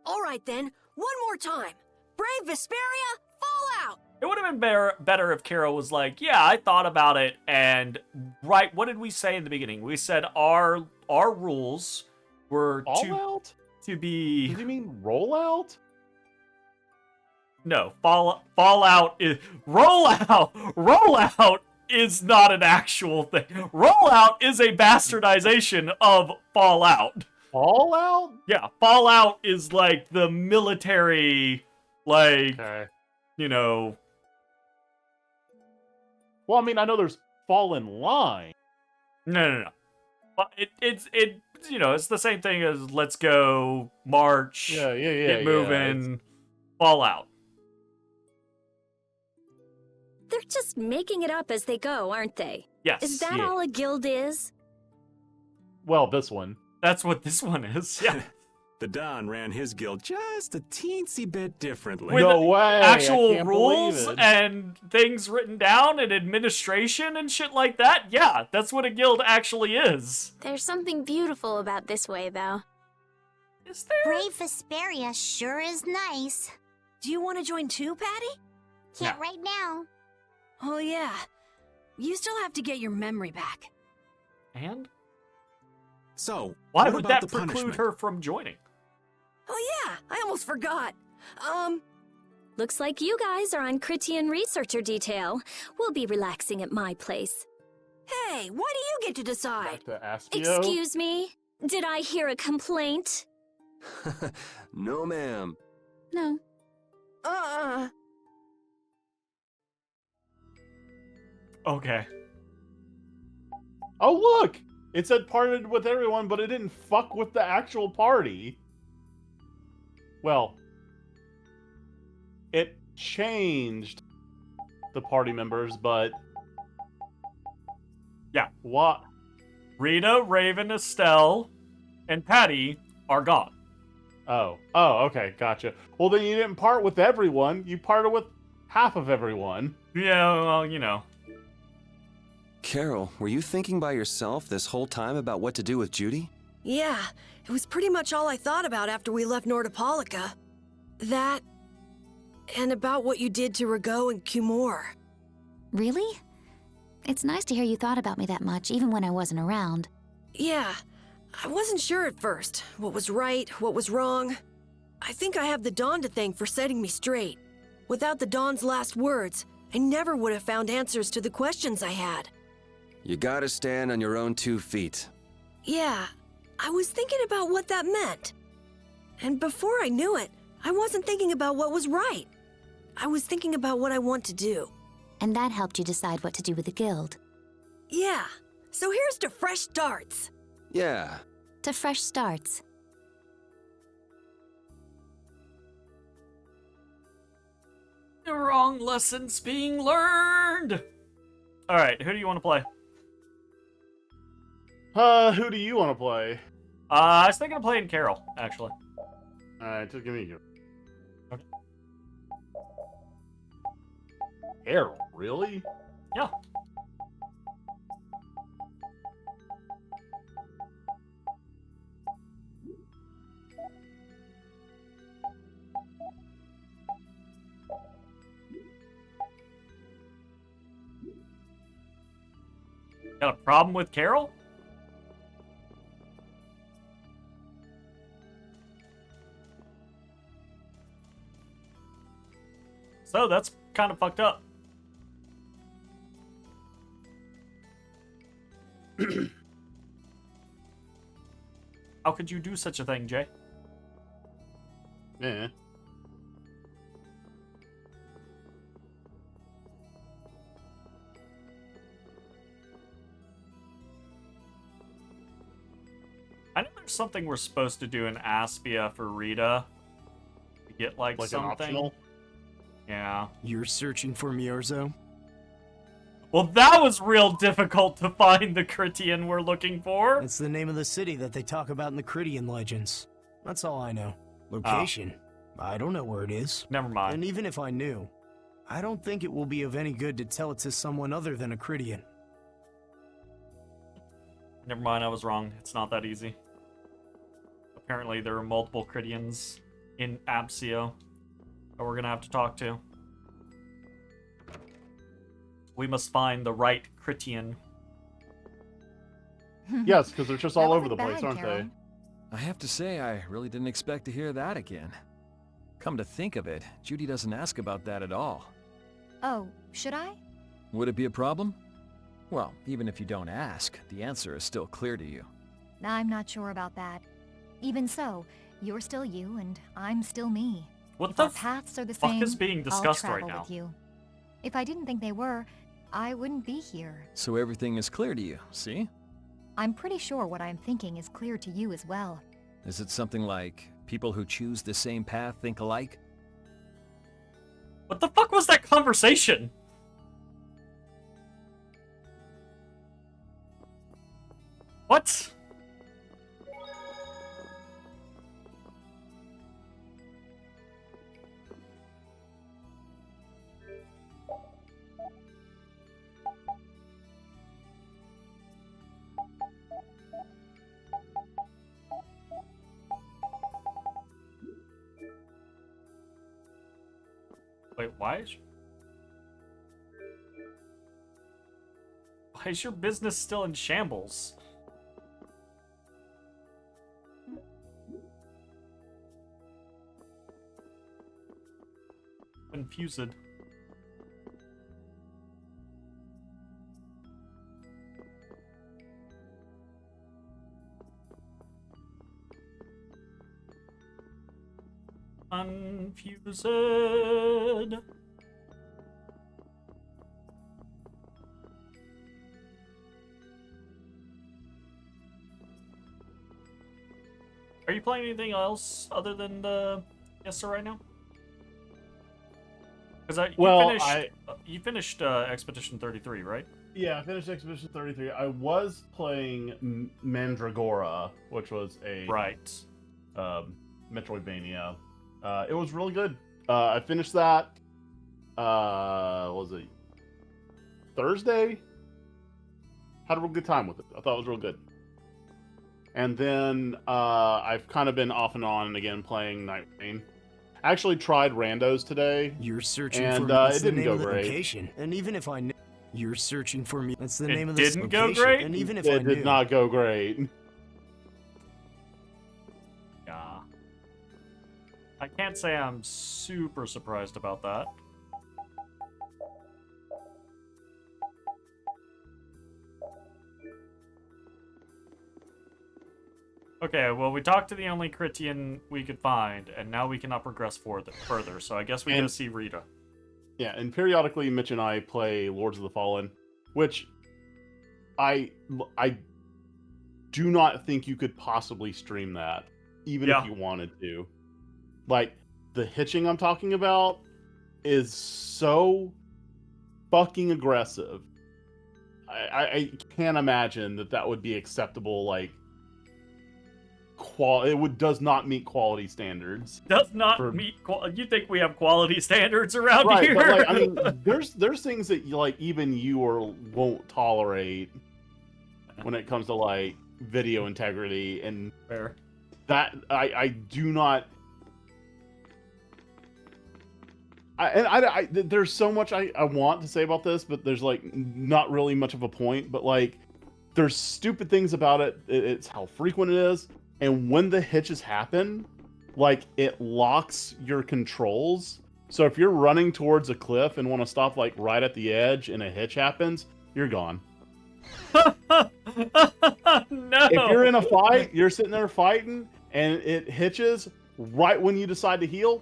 Speaker 5: All right then, one more time. Brave Vesperia, fall out!
Speaker 1: It would have been better if Carol was like, yeah, I thought about it, and right, what did we say in the beginning? We said our rules were
Speaker 2: Fallout?
Speaker 1: to be...
Speaker 2: Did you mean rollout?
Speaker 1: No, Fallout is... Rollout is not an actual thing. Rollout is a bastardization of Fallout.
Speaker 2: Fallout?
Speaker 1: Yeah, Fallout is like the military, like,
Speaker 2: Okay.
Speaker 1: you know...
Speaker 2: Well, I mean, I know there's fall in line.
Speaker 1: No. But it's you know, it's the same thing as let's go, march,
Speaker 2: Yeah.
Speaker 1: get moving, Fallout.
Speaker 10: They're just making it up as they go, aren't they?
Speaker 1: Yes.
Speaker 10: Is that
Speaker 2: Yeah.
Speaker 10: all a guild is?
Speaker 2: Well, this one.
Speaker 1: That's what this one is. Yeah.
Speaker 7: The Don ran his guild just a teensy bit differently.
Speaker 1: With
Speaker 2: No way. I
Speaker 1: actual
Speaker 2: can't
Speaker 1: rules
Speaker 2: believe it.
Speaker 1: and things written down and administration and shit like that. Yeah, that's what a guild actually is.
Speaker 8: There's something beautiful about this way, though.
Speaker 1: Is there?
Speaker 6: Brave Vesperia sure is nice.
Speaker 5: Do you want to join too, Patty?
Speaker 6: Can't
Speaker 1: No.
Speaker 6: right now.
Speaker 5: Oh, yeah. You still have to get your memory back.
Speaker 1: And
Speaker 7: So,
Speaker 1: why
Speaker 7: what
Speaker 1: would
Speaker 7: about
Speaker 1: that
Speaker 7: the
Speaker 1: preclude
Speaker 7: punishment?
Speaker 1: her from joining?
Speaker 5: Oh, yeah. I almost forgot.
Speaker 10: Looks like you guys are on Critian researcher detail. We'll be relaxing at my place.
Speaker 5: Hey, why do you get to decide?
Speaker 2: Back to Aspio.
Speaker 10: Excuse me? Did I hear a complaint?
Speaker 3: No, ma'am.
Speaker 4: No.
Speaker 1: Okay.
Speaker 2: Oh, look! It said parted with everyone, but it didn't fuck with the actual party. Well, it changed the party members, but...
Speaker 1: Yeah.
Speaker 2: What?
Speaker 1: Rita, Raven, Estelle, and Patty are gone.
Speaker 2: Oh, okay, gotcha. Well, then you didn't part with everyone. You parted with half of everyone.
Speaker 1: Yeah, well, you know.
Speaker 3: Carol, were you thinking by yourself this whole time about what to do with Judy?
Speaker 5: Yeah, it was pretty much all I thought about after we left Nordopolica. That, and about what you did to Rago and Cumor.
Speaker 4: Really? It's nice to hear you thought about me that much, even when I wasn't around.
Speaker 5: Yeah, I wasn't sure at first what was right, what was wrong. I think I have the Dawn to thank for setting me straight. Without the Dawn's last words, I never would have found answers to the questions I had.
Speaker 3: You gotta stand on your own 2 feet.
Speaker 5: Yeah, I was thinking about what that meant. And before I knew it, I wasn't thinking about what was right. I was thinking about what I want to do.
Speaker 4: And that helped you decide what to do with the guild.
Speaker 5: Yeah, so here's to fresh starts.
Speaker 3: Yeah.
Speaker 4: To fresh starts.
Speaker 1: The wrong lessons being learned. All right, who do you want to play?
Speaker 2: Who do you want to play?
Speaker 1: I was thinking of playing Carol, actually.
Speaker 2: Alright, just give me your...
Speaker 1: Okay.
Speaker 2: Carol, really?
Speaker 1: Yeah. Got a problem with Carol? So that's kind of fucked up. How could you do such a thing, Jay?
Speaker 2: Yeah.
Speaker 1: I know there's something we're supposed to do in Aspia for Rita. To get like
Speaker 2: Like an
Speaker 1: something.
Speaker 2: optional?
Speaker 1: Yeah.
Speaker 11: You're searching for Miorzo?
Speaker 1: Well, that was real difficult to find the Critian we're looking for.
Speaker 11: It's the name of the city that they talk about in the Critian legends. That's all I know. Location? I don't know where it is.
Speaker 1: Never mind.
Speaker 11: And even if I knew, I don't think it will be of any good to tell it to someone other than a Critian.
Speaker 1: Never mind, I was wrong. It's not that easy. Apparently there are multiple Critians in Absio that we're gonna have to talk to. We must find the right Critian.
Speaker 2: Yes, because they're just all
Speaker 12: That
Speaker 2: over the
Speaker 12: wasn't
Speaker 2: place,
Speaker 12: bad,
Speaker 2: aren't
Speaker 12: Carol.
Speaker 13: I have to say, I really didn't expect to hear that again. Come to think of it, Judy doesn't ask about that at all.
Speaker 12: Oh, should I?
Speaker 13: Would it be a problem? Well, even if you don't ask, the answer is still clear to you.
Speaker 12: I'm not sure about that. Even so, you're still you and I'm still me.
Speaker 1: What
Speaker 12: If
Speaker 1: the
Speaker 12: our paths are the
Speaker 1: fuck
Speaker 12: same,
Speaker 1: is being
Speaker 12: I'll
Speaker 1: discussed right
Speaker 12: travel
Speaker 1: now?
Speaker 12: with you. If I didn't think they were, I wouldn't be here.
Speaker 13: So everything is clear to you, see?
Speaker 12: I'm pretty sure what I'm thinking is clear to you as well.
Speaker 13: Is it something like people who choose the same path think alike?
Speaker 1: What the fuck was that conversation? What? Wait, why is your business still in shambles? Confused. Confused. Are you playing anything else other than the Yester right now? Because you finished Expedition 33, right?
Speaker 2: Yeah, I finished Expedition 33. I was playing Mandragora, which was a Metroidvania. It was really good. I finished that. Was it Thursday? Had a real good time with it. I thought it was real good. And then I've kind of been off and on again playing Night Rain. I actually tried randos today.
Speaker 11: You're searching
Speaker 2: and,
Speaker 11: for me. That's
Speaker 2: it
Speaker 11: the
Speaker 2: didn't
Speaker 11: name
Speaker 2: go
Speaker 11: of the
Speaker 2: great.
Speaker 11: location. And even if I knew you're searching for me, that's the
Speaker 1: It
Speaker 11: name of this
Speaker 1: didn't go
Speaker 11: location.
Speaker 1: great?
Speaker 11: And even if I
Speaker 2: It
Speaker 11: knew,
Speaker 2: did not go great.
Speaker 1: Yeah. I can't say I'm super surprised about that. Okay, well, we talked to the only Critian we could find, and now we cannot progress further, so I guess we gotta see Rita.
Speaker 2: Yeah, and periodically Mitch and I play Lords of the Fallen, which I do not think you could possibly stream that, even if you wanted to. Like, the hitching I'm talking about is so fucking aggressive. I can't imagine that would be acceptable, like, does not meet quality standards.
Speaker 1: Does not meet you think we have quality standards around
Speaker 2: right,
Speaker 1: here?
Speaker 2: But like, I mean, there's things that even you won't tolerate when it comes to like video integrity and
Speaker 1: fair.
Speaker 2: That I do not. There's so much I want to say about this, but there's like not really much of a point. But like, there's stupid things about it. It's how frequent it is. And when the hitches happen, like, it locks your controls. So if you're running towards a cliff and want to stop, like, right at the edge and a hitch happens, you're gone.
Speaker 1: No!
Speaker 2: If you're in a fight, you're sitting there fighting, and it hitches right when you decide to heal,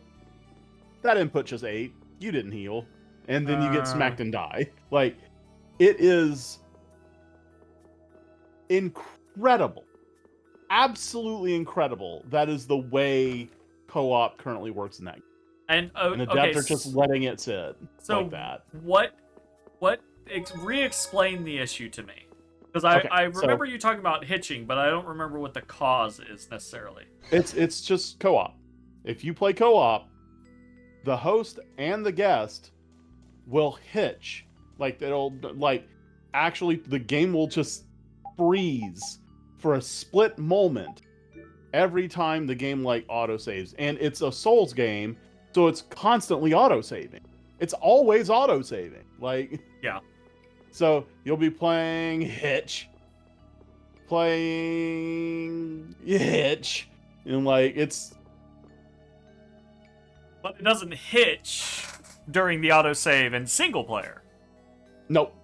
Speaker 2: that input just ate. You didn't heal. And then you get smacked and die. Like, it is incredible. Absolutely incredible. That is the way co-op currently works in that game.
Speaker 1: And
Speaker 2: Adept are just letting it sit like that.
Speaker 1: Re-explain the issue to me, because I remember you talking about hitching, but I don't remember what the cause is necessarily.
Speaker 2: It's just co-op. If you play co-op, the host and the guest will hitch. Like, actually the game will just freeze for a split moment every time the game like auto-saves. And it's a Souls game, so it's constantly auto-saving. It's always auto-saving. Like,
Speaker 1: yeah.
Speaker 2: So you'll be playing Hitch, and like it's.
Speaker 1: But it doesn't hitch during the autosave in single player.
Speaker 2: Nope.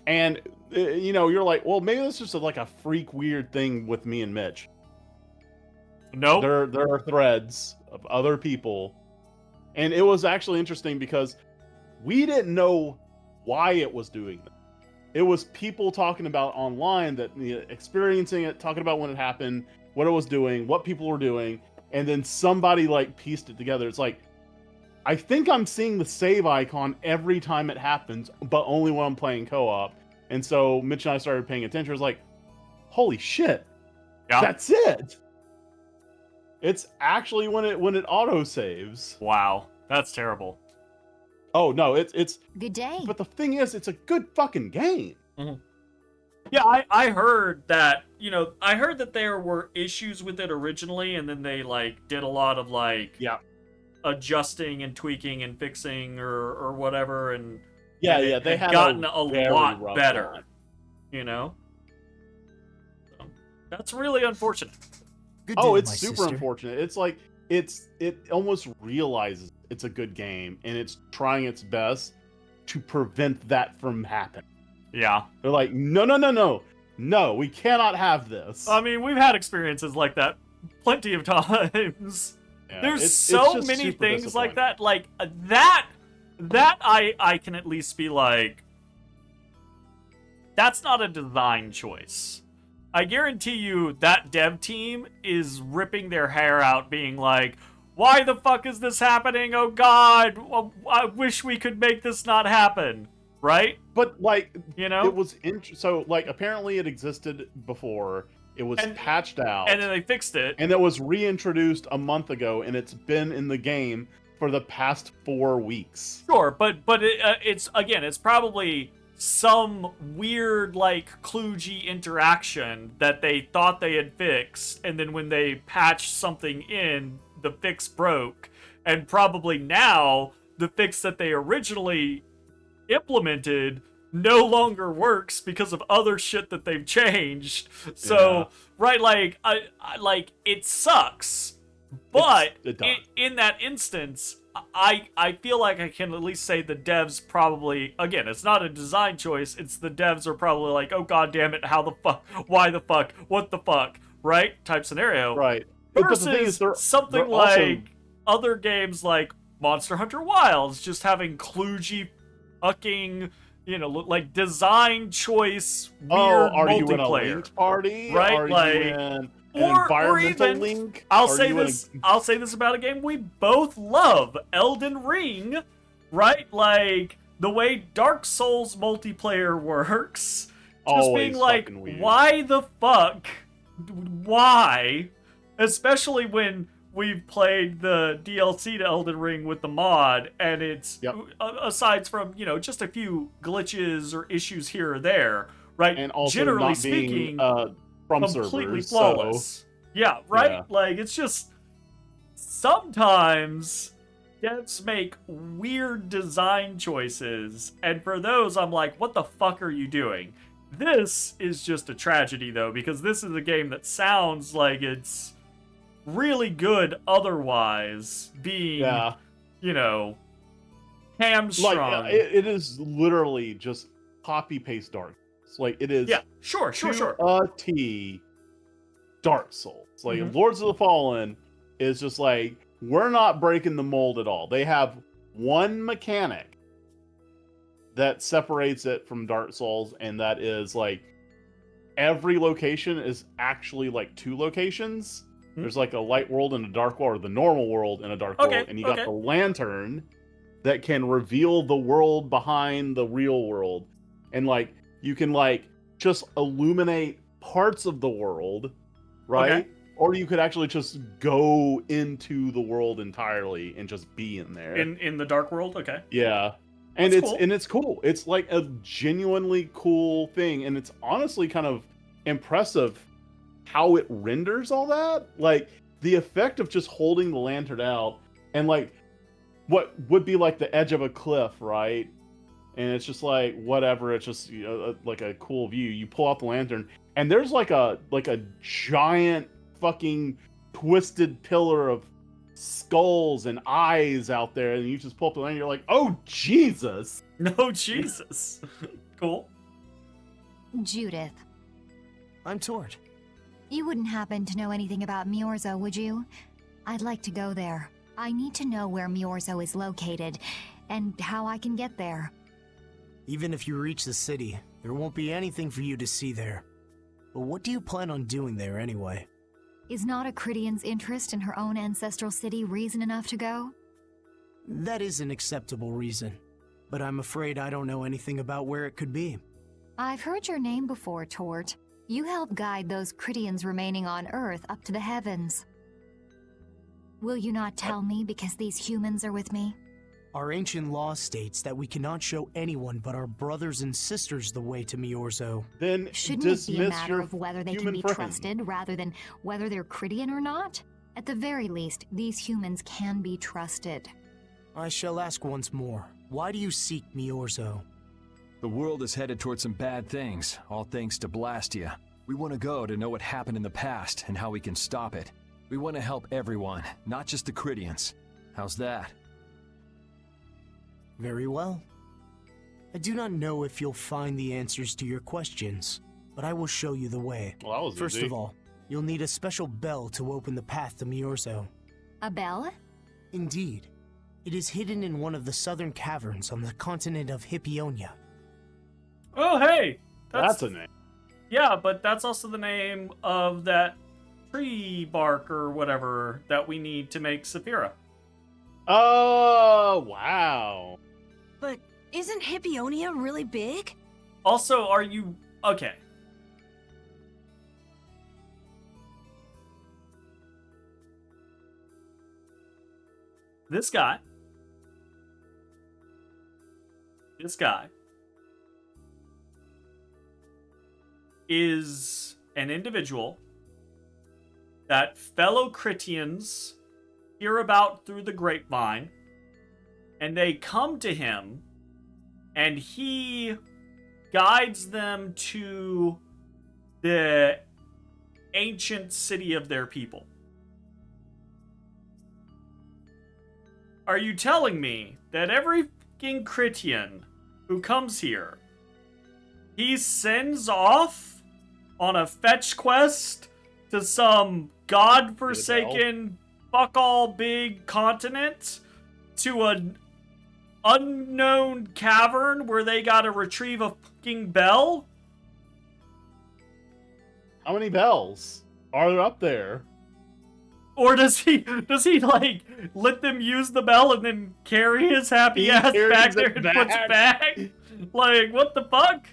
Speaker 2: And you're like, well, maybe that's just like a freak weird thing with me and Mitch.
Speaker 1: Nope.
Speaker 2: There are threads of other people, and it was actually interesting because we didn't know why it was doing that. It was people talking about online that experiencing it, talking about when it happened, what it was doing, what people were doing, and then somebody like pieced it together. It's like, I think I'm seeing the save icon every time it happens, but only when I'm playing co-op. And so Mitch and I started paying attention. It's like, holy shit, that's it. It's actually when it auto saves.
Speaker 1: Wow, that's terrible.
Speaker 2: Oh no, it's
Speaker 12: good day.
Speaker 2: But the thing is, it's a good fucking game.
Speaker 1: Mm-hmm. Yeah, I heard that. I heard that there were issues with it originally, and then they like did a lot of like adjusting and tweaking and fixing or whatever, and
Speaker 2: they had
Speaker 1: gotten a lot better.
Speaker 2: Line.
Speaker 1: So, that's really unfortunate.
Speaker 11: Good
Speaker 2: oh,
Speaker 11: day,
Speaker 2: it's super
Speaker 11: sister.
Speaker 2: unfortunate. It's like it almost realizes it's a good game and it's trying its best to prevent that from happening.
Speaker 1: Yeah.
Speaker 2: They're like, no, we cannot have this.
Speaker 1: I mean, we've had experiences like that plenty of times.
Speaker 2: Yeah,
Speaker 1: There's so many things like that. Like that I can at least be like, that's not a design choice. I guarantee you that dev team is ripping their hair out being like, why the fuck is this happening? Oh god, I wish we could make this not happen. Right?
Speaker 2: But like,
Speaker 1: it
Speaker 2: was so like apparently it existed before. It was patched out,
Speaker 1: and then they fixed it,
Speaker 2: and it was reintroduced a month ago, and it's been in the game for the past 4 weeks.
Speaker 1: Sure, but it's probably some weird like kludgy interaction that they thought they had fixed, and then when they patched something in, the fix broke, and probably now the fix that they originally implemented no longer works because of other shit that they've changed. So right, like I like it sucks, but in that instance, I feel like I can at least say the devs probably, again, it's not a design choice, it's the devs are probably like, oh god damn it, how the fuck, why the fuck, what the fuck, right? Type scenario.
Speaker 2: Right.
Speaker 1: Versus something like other games like Monster Hunter Wilds just having kludgy fucking, like design choice weird
Speaker 2: are
Speaker 1: multiplayer.
Speaker 2: You in a linked party?
Speaker 1: Right?
Speaker 2: Are
Speaker 1: like,
Speaker 2: you in an environmental
Speaker 1: even,
Speaker 2: link?
Speaker 1: I'll say this about a game we both love, Elden Ring, right? Like the way Dark Souls multiplayer works. Just being like, why the fuck? Why? Especially when we've played the DLC to Elden Ring with the mod, and it's, aside from, just a few glitches or issues here or there, right?
Speaker 2: And also
Speaker 1: generally
Speaker 2: not
Speaker 1: speaking,
Speaker 2: being, from
Speaker 1: completely
Speaker 2: servers,
Speaker 1: flawless.
Speaker 2: So...
Speaker 1: Yeah, right? Like, it's just, sometimes devs make weird design choices, and for those, I'm like, what the fuck are you doing? This is just a tragedy, though, because this is a game that sounds like it's really good otherwise, being, hamstrung.
Speaker 2: Like, it is literally just copy-paste Dark Souls. Like, it is...
Speaker 1: Yeah, sure.
Speaker 2: a T Dark Souls. Like, Lords of the Fallen is just like, we're not breaking the mold at all. They have one mechanic that separates it from Dark Souls, and that is, like, every location is actually, like, 2 locations. There's like a light world and a dark world, or the normal world and a dark world, and you got the lantern that can reveal the world behind the real world. And like, you can like just illuminate parts of the world, right?
Speaker 1: Okay.
Speaker 2: Or you could actually just go into the world entirely and just be in there.
Speaker 1: In the dark world, okay.
Speaker 2: Yeah. And
Speaker 1: it's
Speaker 2: cool. It's like a genuinely cool thing, and it's honestly kind of impressive how it renders all that. Like, the effect of just holding the lantern out and like what would be like the edge of a cliff, right? and it's just like whatever. It's just like a cool view. You pull out the lantern, and there's like a giant fucking twisted pillar of skulls and eyes out there, and you just pull up the lantern. You're like, oh Jesus!
Speaker 1: No Jesus. Cool.
Speaker 12: Judith,
Speaker 11: I'm Tort.
Speaker 12: you wouldn't happen to know anything about Miorzo, would you? I'd like to go there. I need to know where Miorzo is located, and how I can get there.
Speaker 11: Even if you reach the city, there won't be anything for you to see there. But what do you plan on doing there anyway?
Speaker 12: Is not a Critian's interest in her own ancestral city reason enough to go?
Speaker 11: That is an acceptable reason, but I'm afraid I don't know anything about where it could be.
Speaker 12: I've heard your name before, Tort. You help guide those Critians remaining on Earth up to the heavens. Will you not tell me because these humans are with me?
Speaker 11: Our ancient law states that we cannot show anyone but our brothers and sisters the way to Miorzo.
Speaker 2: Then
Speaker 12: Shouldn't it be a
Speaker 2: dismiss
Speaker 12: matter
Speaker 2: your
Speaker 12: of whether they can
Speaker 2: human
Speaker 12: be
Speaker 2: friend.
Speaker 12: trusted rather than whether they're Critian or not? At the very least, these humans can be trusted.
Speaker 11: I shall ask once more. Why do you seek Miorzo?
Speaker 13: The world is headed towards some bad things, all thanks to Blastia. We want to go to know what happened in the past and how we can stop it. We want to help everyone, not just the Critians. How's that?
Speaker 11: Very well. I do not know if you'll find the answers to your questions, but I will show you the way.
Speaker 2: Well, that was
Speaker 11: First
Speaker 2: easy.
Speaker 11: of all, you'll need a special bell to open the path to Miorzo.
Speaker 12: A bell?
Speaker 11: Indeed. It is hidden in one of the southern caverns on the continent of Hippionia.
Speaker 1: Oh, hey!
Speaker 2: That's a name.
Speaker 1: Yeah, but that's also the name of that tree bark or whatever that we need to make Saphira.
Speaker 2: Oh, wow.
Speaker 5: But isn't Hippionia really big?
Speaker 1: Also, are you... Okay. This guy is an individual that fellow Critians hear about through the grapevine, and they come to him, and he guides them to the ancient city of their people. Are you telling me that every fucking Critian who comes here, he sends off on a fetch quest to some godforsaken fuck-all big continent to an unknown cavern where they gotta retrieve a fucking bell?
Speaker 2: How many bells are up there?
Speaker 1: Or does he like let them use the bell and then carry his happy ass back there and puts it back? Like, what the fuck?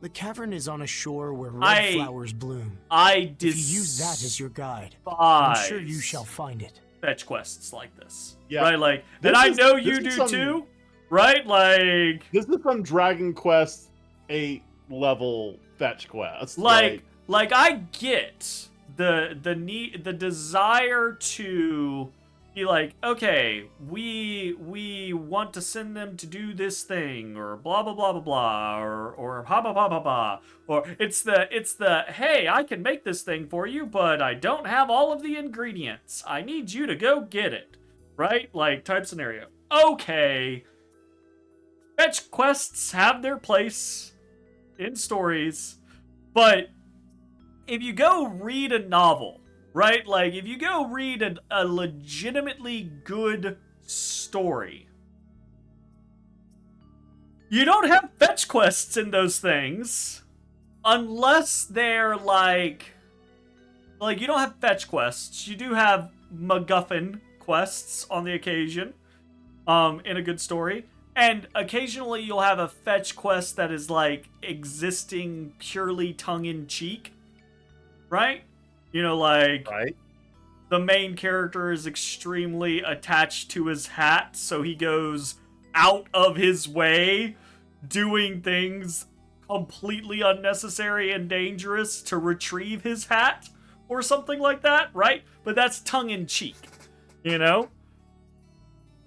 Speaker 11: The cavern is on a shore where red flowers bloom.
Speaker 1: If
Speaker 11: you use that as your guide, I'm sure you shall find it.
Speaker 1: Fetch quests like this.
Speaker 2: Yeah.
Speaker 1: Right, like, and I know you do too, right? Like...
Speaker 2: This is some Dragon Quest 8 level fetch quest.
Speaker 1: Like I get the need, the desire to be like, okay, we want to send them to do this thing, or blah blah blah blah blah, or ha ba ba ba ba, or it's the hey, I can make this thing for you, but I don't have all of the ingredients. I need you to go get it, right? Like type scenario. Okay, fetch quests have their place in stories, but if you go read a novel, right? Like, if you go read a legitimately good story, you don't have fetch quests in those things unless they're like you don't have fetch quests. You do have MacGuffin quests on the occasion in a good story. And occasionally you'll have a fetch quest that is like existing purely tongue-in-cheek. Right? You know, like, the main character is extremely attached to his hat, so he goes out of his way doing things completely unnecessary and dangerous to retrieve his hat, or something like that, right? But that's tongue-in-cheek, you know?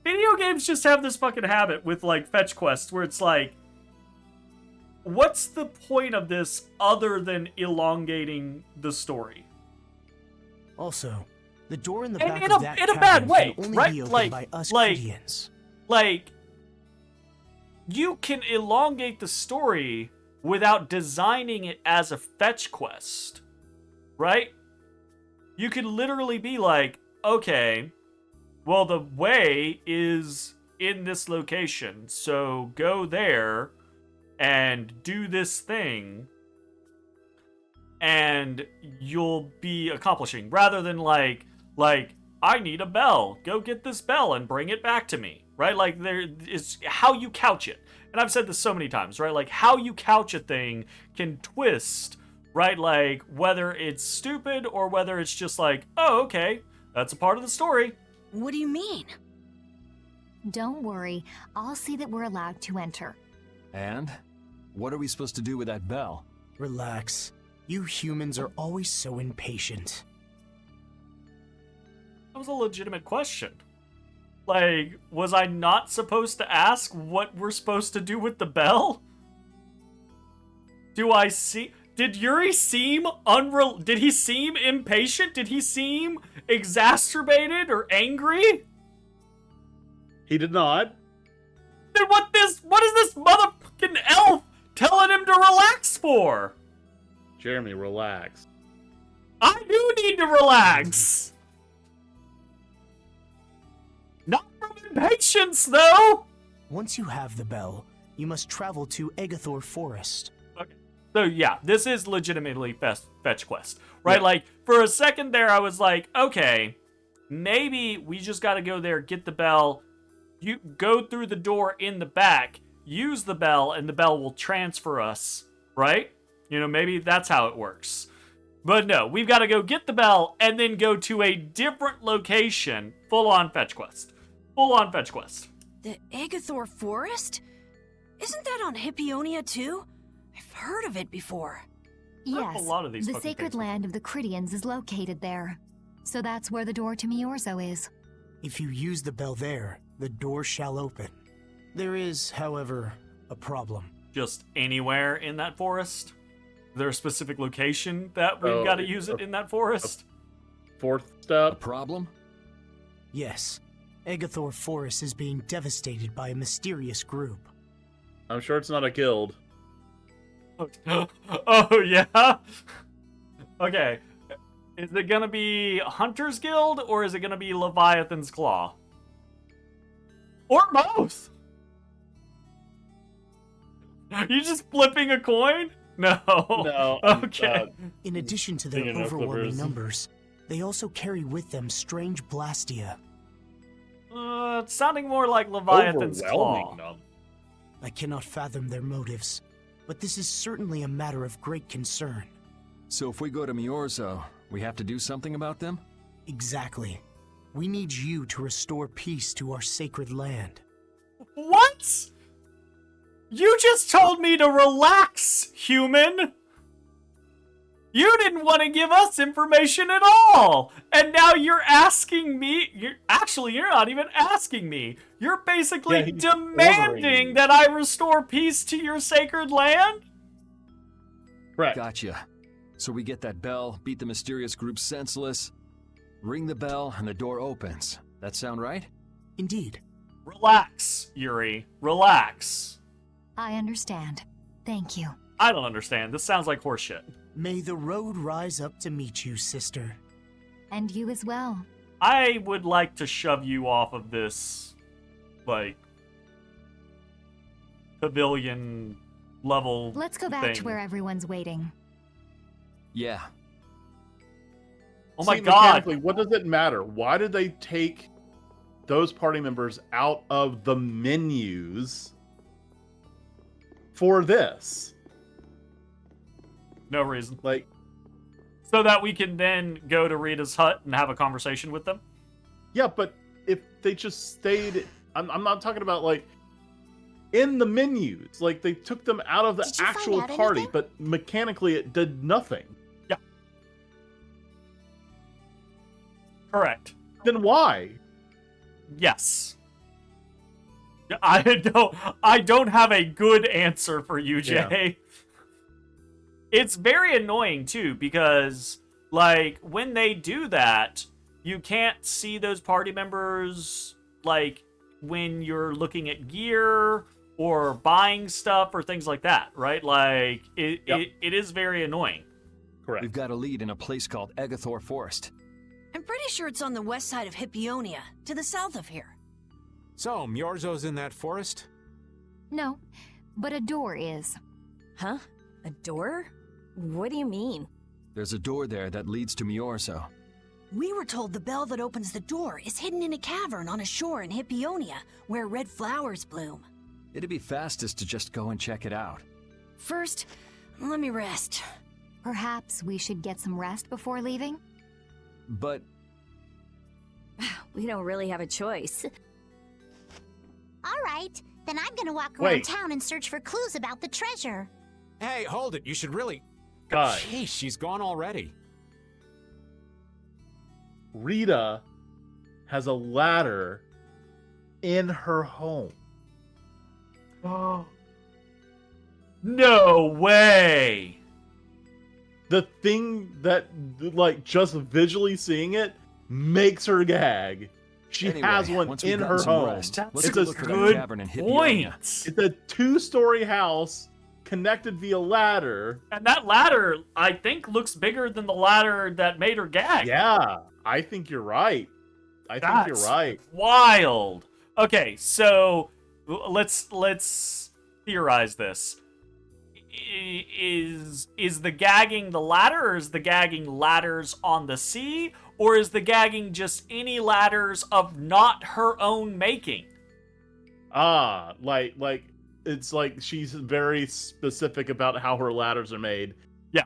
Speaker 1: Video games just have this fucking habit with, like, fetch quests where it's like, what's the point of this other than elongating the story?
Speaker 11: Also, the door in the
Speaker 1: And
Speaker 11: back
Speaker 1: in
Speaker 11: of
Speaker 1: a-
Speaker 11: that
Speaker 1: in a
Speaker 11: cavern
Speaker 1: bad way,
Speaker 11: can only
Speaker 1: right?
Speaker 11: be opened
Speaker 1: Like-
Speaker 11: by us
Speaker 1: like-
Speaker 11: Critians.
Speaker 1: Like, you can elongate the story without designing it as a fetch quest, right? You could literally be like, okay, well, the way is in this location, so go there and do this thing, and you'll be accomplishing, rather than like, I need a bell, go get this bell and bring it back to me, right? Like, there is how you couch it. And I've said this so many times, right? Like, how you couch a thing can twist, right? Like, whether it's stupid or whether it's just like, oh, okay, that's a part of the story.
Speaker 5: What do you mean?
Speaker 12: Don't worry, I'll see that we're allowed to enter.
Speaker 13: And? What are we supposed to do with that bell?
Speaker 11: Relax. You humans are always so impatient.
Speaker 1: That was a legitimate question. Like, was I not supposed to ask what we're supposed to do with the bell? Do I see... Did Yuri seem Did he seem impatient? Did he seem exacerbated or angry?
Speaker 2: He did not.
Speaker 1: Then what is this motherfucking elf telling him to relax for?
Speaker 2: Jeremy, relax.
Speaker 1: I do need to relax. Not from impatience, though.
Speaker 11: Once you have the bell, you must travel to Agathor Forest.
Speaker 1: Okay. So yeah, this is legitimately fetch quest, right?
Speaker 2: Yeah.
Speaker 1: Like, for a second there, I was like, okay, maybe we just got to go there, get the bell, you go through the door in the back, use the bell, and the bell will transfer us, right? You know, maybe that's how it works. But no, we've got to go get the bell and then go to a different location. Full-on fetch quest. Full-on fetch quest.
Speaker 5: The Agathor Forest? Isn't that on Hippionia too? I've heard of it before.
Speaker 12: Yes,
Speaker 1: a lot of these
Speaker 12: the
Speaker 1: fucking
Speaker 12: sacred
Speaker 1: things.
Speaker 12: land of the Critians is located there. So that's where the door to Miorzo is.
Speaker 11: If you use the bell there, the door shall open. There is, however, a problem.
Speaker 1: Just anywhere in that forest? Is there a specific location that we've got to use it in that forest?
Speaker 2: Fourth
Speaker 13: A
Speaker 2: step.
Speaker 13: problem?
Speaker 11: Yes, Agathor Forest is being devastated by a mysterious group.
Speaker 2: I'm sure it's not a guild.
Speaker 1: Oh, yeah? Okay. Is it gonna be Hunter's Guild, or is it gonna be Leviathan's Claw? Or both? You just flipping a coin? No.
Speaker 2: No.
Speaker 1: Okay.
Speaker 11: In addition to their
Speaker 2: Thinking of
Speaker 11: overwhelming
Speaker 2: flippers.
Speaker 11: numbers, they also carry with them strange blastia.
Speaker 1: It's sounding more like Leviathan's
Speaker 2: Overwhelming
Speaker 1: Claw.
Speaker 2: them.
Speaker 11: I cannot fathom their motives, but this is certainly a matter of great concern.
Speaker 13: So if we go to Miorzo, we have to do something about them?
Speaker 11: Exactly. We need you to restore peace to our sacred land.
Speaker 1: What? You just told me to relax, human! You didn't want to give us information at all! And now you're asking me... You're not even asking me. You're basically
Speaker 2: Yeah, he's
Speaker 1: demanding
Speaker 2: ordering.
Speaker 1: that I restore peace to your sacred land?
Speaker 2: Correct.
Speaker 13: Gotcha. So we get that bell, beat the mysterious group senseless, ring the bell, and the door opens. That sound right?
Speaker 11: Indeed.
Speaker 1: Relax, Yuri. Relax.
Speaker 12: I understand. Thank you.
Speaker 1: I don't understand. This sounds like horseshit.
Speaker 11: May the road rise up to meet you, sister.
Speaker 12: And you as well.
Speaker 1: I would like to shove you off of this, like, pavilion level
Speaker 12: Let's go back
Speaker 1: thing.
Speaker 12: to where everyone's waiting.
Speaker 13: Yeah.
Speaker 1: Oh my
Speaker 2: See,
Speaker 1: god.
Speaker 2: mechanically, what does it matter? Why did they take those party members out of the menus for this?
Speaker 1: No reason.
Speaker 2: Like,
Speaker 1: So that we can then go to Rita's hut and have a conversation with them?
Speaker 2: yeah, but if they just stayed, I'm not talking about like in the menus. Like they took them out of the
Speaker 6: Did you find
Speaker 2: actual
Speaker 6: out
Speaker 2: party,
Speaker 6: anything?
Speaker 2: but mechanically it did nothing.
Speaker 1: Yeah. Correct.
Speaker 2: Then why?
Speaker 1: Yes. I don't have a good answer for you, Jay. Yeah. It's very annoying too because like when they do that, you can't see those party members like when you're looking at gear or buying stuff or things like that, right? Like it is very annoying.
Speaker 2: Correct.
Speaker 13: We've got a lead in a place called Egathor Forest.
Speaker 5: I'm pretty sure it's on the west side of Hippionia, to the south of here.
Speaker 7: So, Myorzo's in that forest?
Speaker 12: No, but a door is.
Speaker 10: Huh? A door? What do you mean?
Speaker 13: There's a door there that leads to Myorzo.
Speaker 5: We were told the bell that opens the door is hidden in a cavern on a shore in Hippionia, where red flowers bloom.
Speaker 13: It'd be fastest to just go and check it out.
Speaker 5: First, let me rest.
Speaker 12: Perhaps we should get some rest before leaving?
Speaker 13: But...
Speaker 10: we don't really have a choice.
Speaker 6: All right, then I'm gonna walk around town and search for clues about the treasure.
Speaker 7: Hey, hold it. You should really...
Speaker 2: Guys.
Speaker 7: Jeez, she's gone already.
Speaker 2: Rita has a ladder in her home.
Speaker 1: Oh. No way!
Speaker 2: The thing that, like, just visually seeing it makes her gag. She has one in her home.
Speaker 1: That's
Speaker 2: it's
Speaker 1: a good point.
Speaker 2: It's a 2-story house connected via ladder.
Speaker 1: And that ladder, I think, looks bigger than the ladder that made her gag.
Speaker 2: Yeah, I think you're right. I think you're right.
Speaker 1: Wild. Okay, so let's theorize this. Is the gagging the ladder, or is the gagging ladders on the sea, or is the gagging just any ladders of not her own making?
Speaker 2: Like it's like she's very specific about how her ladders are made.
Speaker 1: Yeah.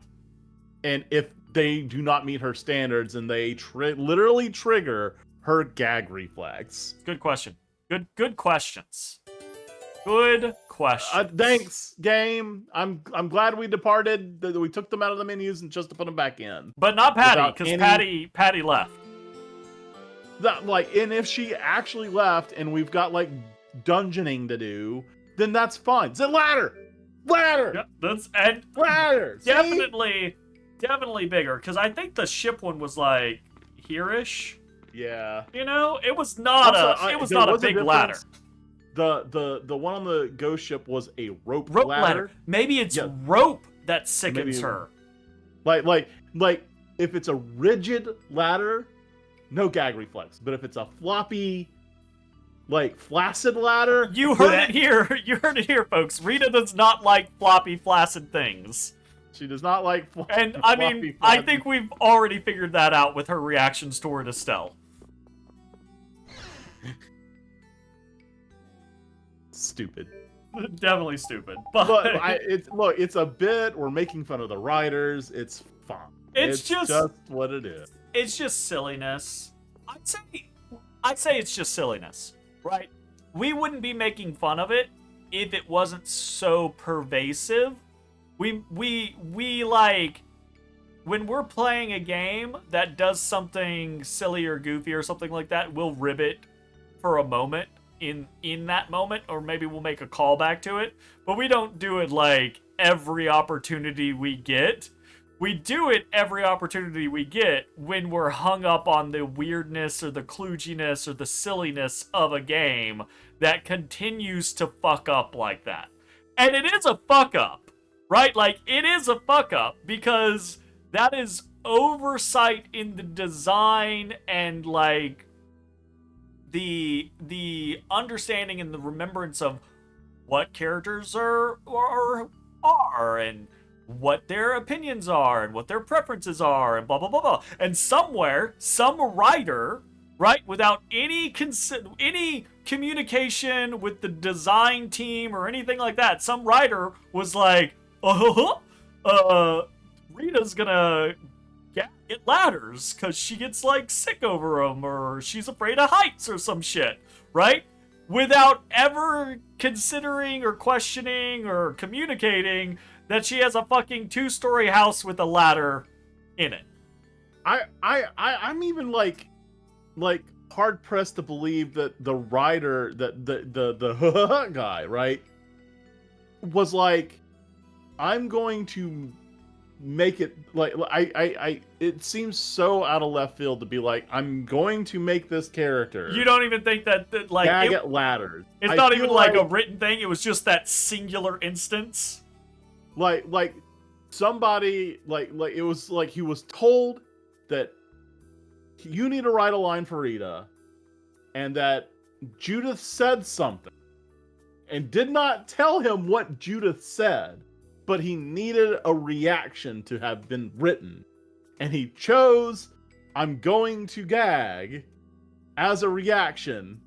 Speaker 2: And if they do not meet her standards, and they literally trigger her gag reflex.
Speaker 1: Good question. Good questions. Good question.
Speaker 2: Thanks, game. I'm glad we departed. That we took them out of the menus and just to put them back in.
Speaker 1: But not Patty, because Patty left.
Speaker 2: And if she actually left, and we've got like dungeoning to do, then that's fine. It's a ladder.
Speaker 1: Yep,
Speaker 2: ladder.
Speaker 1: Definitely bigger. Because I think the ship one was like here-ish.
Speaker 2: Yeah.
Speaker 1: You know, it was not a big ladder.
Speaker 2: The one on the ghost ship was a rope
Speaker 1: ladder. Maybe it's rope that sickens her.
Speaker 2: Like if it's a rigid ladder, no gag reflex. But if it's a floppy, like flaccid ladder,
Speaker 1: you heard it here. You heard it here, folks. Rita does not like floppy, flaccid things.
Speaker 2: She does not like.
Speaker 1: And I mean, I think we've already figured that out with her reactions toward Estelle.
Speaker 2: Stupid.
Speaker 1: Definitely stupid. But
Speaker 2: it's a bit. We're making fun of the writers. It's fun. It's just what it is.
Speaker 1: It's just silliness. I'd say it's just silliness, right? We wouldn't be making fun of it if it wasn't so pervasive. We like when we're playing a game that does something silly or goofy or something like that, we'll rib it for a moment in that moment, or maybe we'll make a callback to it, but we don't do it like every opportunity we get. We do it every opportunity we get when we're hung up on the weirdness or the kludginess or the silliness of a game that continues to fuck up like that. And it is a fuck up, right? Like, it is a fuck up because that is oversight in the design and like the understanding and the remembrance of what characters are and what their opinions are and what their preferences are and blah blah blah blah. And somewhere, some writer, right, without any communication with the design team or anything like that, some writer was like, Rita's gonna get ladders because she gets like sick over them, or she's afraid of heights or some shit, right? Without ever considering or questioning or communicating that she has a fucking 2-story house with a ladder in it.
Speaker 2: I'm even like hard pressed to believe that the writer, that the guy, right, was like, I'm going to make it like it seems so out of left field to be like, I'm going to make this character.
Speaker 1: You don't even think that like
Speaker 2: gag at ladders.
Speaker 1: It's not even like a written thing. It was just that singular instance.
Speaker 2: Like somebody like it was like he was told that you need to write a line for Rita, and that Judith said something, and did not tell him what Judith said, but he needed a reaction to have been written, and he chose, I'm going to gag as a reaction.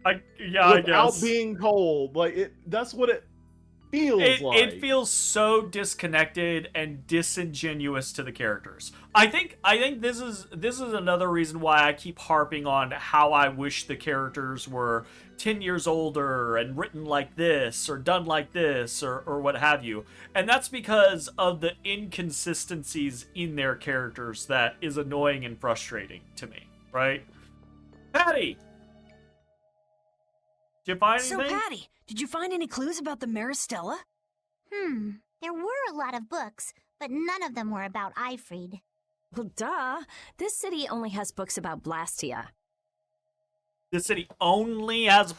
Speaker 1: I guess.
Speaker 2: Without being told, like that's what it feels like.
Speaker 1: It feels so disconnected and disingenuous to the characters. I think this is another reason why I keep harping on how I wish the characters were 10 years older and written like this or done like this or what have you. And that's because of the inconsistencies in their characters that is annoying and frustrating to me, right? Patty! Did you find anything?
Speaker 5: So, Patty, did you find any clues about the Maristella?
Speaker 6: There were a lot of books, but none of them were about Ifrid.
Speaker 10: Well, duh. This city only has books about Blastia.
Speaker 1: This city only has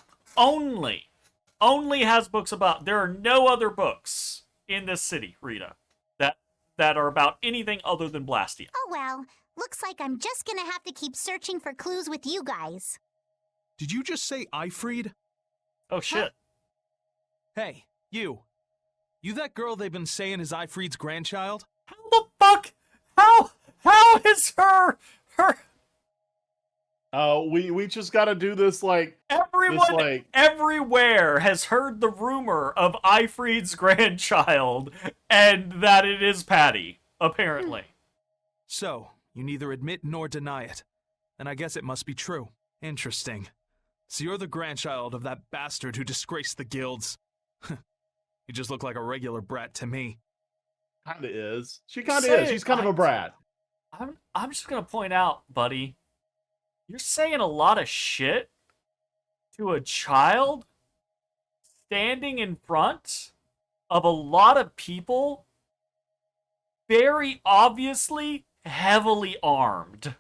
Speaker 1: books about. There are no other books in this city, Rita, that are about anything other than Blastia.
Speaker 6: Oh well, looks like I'm just gonna have to keep searching for clues with you guys.
Speaker 14: Did you just say Ifrid?
Speaker 1: Oh shit.
Speaker 14: Hey, you that girl they've been saying is Ifrid's grandchild?
Speaker 1: How the fuck? How is her?
Speaker 2: We just gotta do this like
Speaker 1: everyone everywhere has heard the rumor of Ifrid's grandchild and that it is Patty, apparently.
Speaker 14: So, you neither admit nor deny it. And I guess it must be true. Interesting. So you're the grandchild of that bastard who disgraced the guilds. You just look like a regular brat to me.
Speaker 2: Kinda is. She kinda is. She's kind of a brat.
Speaker 1: I'm just gonna point out, buddy, you're saying a lot of shit to a child standing in front of a lot of people very obviously heavily armed.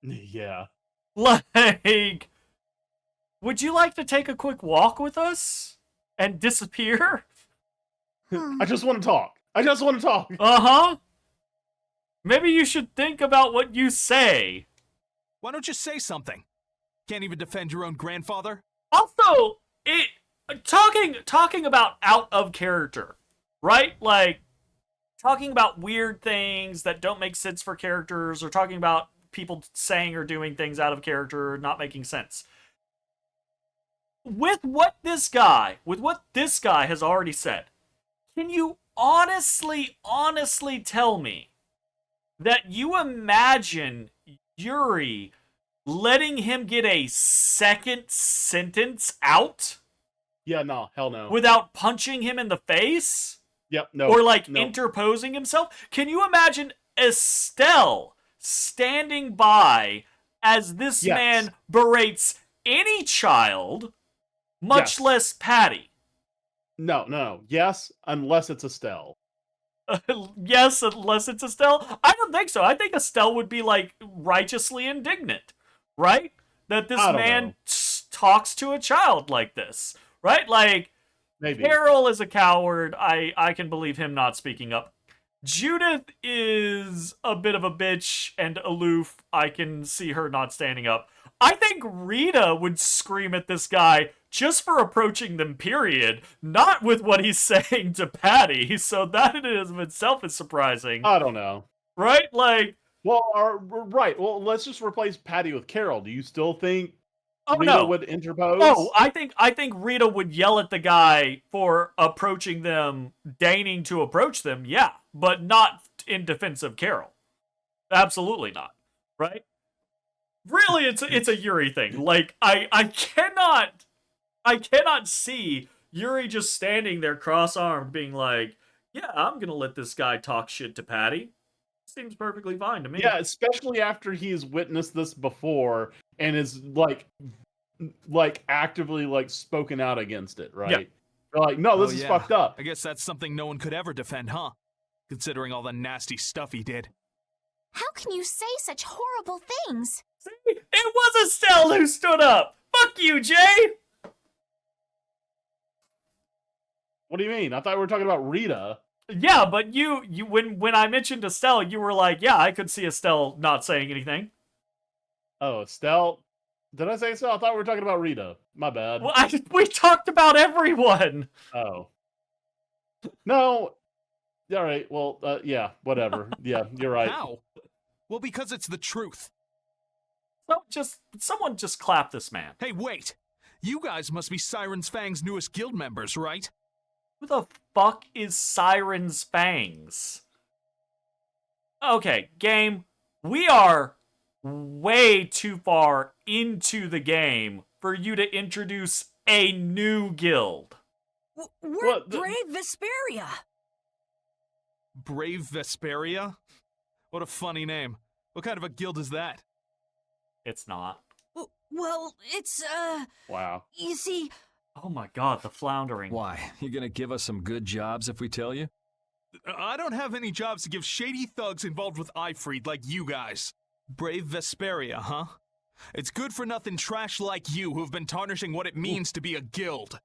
Speaker 2: Yeah.
Speaker 1: Like, would you like to take a quick walk with us and disappear?
Speaker 2: I just want to talk.
Speaker 1: Uh-huh. Maybe you should think about what you say.
Speaker 14: Why don't you say something? Can't even defend your own grandfather?
Speaker 1: Also, talking about out of character, right? Like, talking about weird things that don't make sense for characters, or talking about people saying or doing things out of character, not making sense. With what this guy has already said, can you honestly tell me that you imagine Yuri letting him get a second sentence out?
Speaker 2: Yeah, no, hell no.
Speaker 1: Without punching him in the face?
Speaker 2: Yep, no.
Speaker 1: Or interposing himself? Can you imagine Estelle standing by as this man berates any child, much less Patty?
Speaker 2: No. Yes, unless it's Estelle.
Speaker 1: Yes, unless it's Estelle? I don't think so. I think Estelle would be, like, righteously indignant, right? That this man talks to a child like this, right? Like,
Speaker 2: maybe
Speaker 1: Carol is a coward. I can believe him not speaking up. Judith is a bit of a bitch and aloof. I can see her not standing up. I think Rita would scream at this guy just for approaching them, period. Not with what he's saying to Patty. So that in and of itself is surprising.
Speaker 2: I don't know.
Speaker 1: Right? Like...
Speaker 2: Well, right. Well, let's just replace Patty with Carol. Do you still think Rita
Speaker 1: no.
Speaker 2: would interpose?
Speaker 1: Oh, I think Rita would yell at the guy for approaching them, deigning to approach them, yeah. But not in defense of Carol. Absolutely not. Right? Really, it's a Yuri thing. Like, I cannot see Yuri just standing there cross-armed being like, yeah, I'm gonna let this guy talk shit to Patty. Seems perfectly fine to me.
Speaker 2: Yeah, especially after he's witnessed this before and is like actively like spoken out against it, right?
Speaker 1: Yeah.
Speaker 2: They're like, no, this
Speaker 14: Oh,
Speaker 2: is
Speaker 14: yeah.
Speaker 2: fucked up.
Speaker 14: I guess that's something no one could ever defend, huh? Considering all the nasty stuff he did.
Speaker 8: How can you say such horrible things?
Speaker 1: See? It was Estelle who stood up! Fuck you, Jay!
Speaker 2: What do you mean? I thought we were talking about Rita.
Speaker 1: Yeah, but you when I mentioned Estelle, you were like, yeah, I could see Estelle not saying anything.
Speaker 2: Oh, Estelle. Did I say Estelle? I thought we were talking about Rita. My bad.
Speaker 1: Well, we talked about everyone!
Speaker 2: Oh. No. All right. Well, yeah, whatever. Yeah, you're right.
Speaker 14: How? Well, because it's the truth.
Speaker 1: So someone just clap this man.
Speaker 14: Hey, wait! You guys must be Siren's Fang's newest guild members, right?
Speaker 1: Who the fuck is Siren's Fangs? Okay, game. We are way too far into the game for you to introduce a new guild.
Speaker 5: We're Brave Vesperia.
Speaker 14: Brave Vesperia? What a funny name. What kind of a guild is that?
Speaker 1: It's not.
Speaker 5: Well, it's,
Speaker 2: Wow.
Speaker 5: you see...
Speaker 1: Oh my god, the floundering.
Speaker 13: Why? You gonna give us some good jobs if we tell you?
Speaker 14: I don't have any jobs to give shady thugs involved with Ifried like you guys. Brave Vesperia, huh? It's good-for-nothing trash like you who've been tarnishing what it means to be a guild.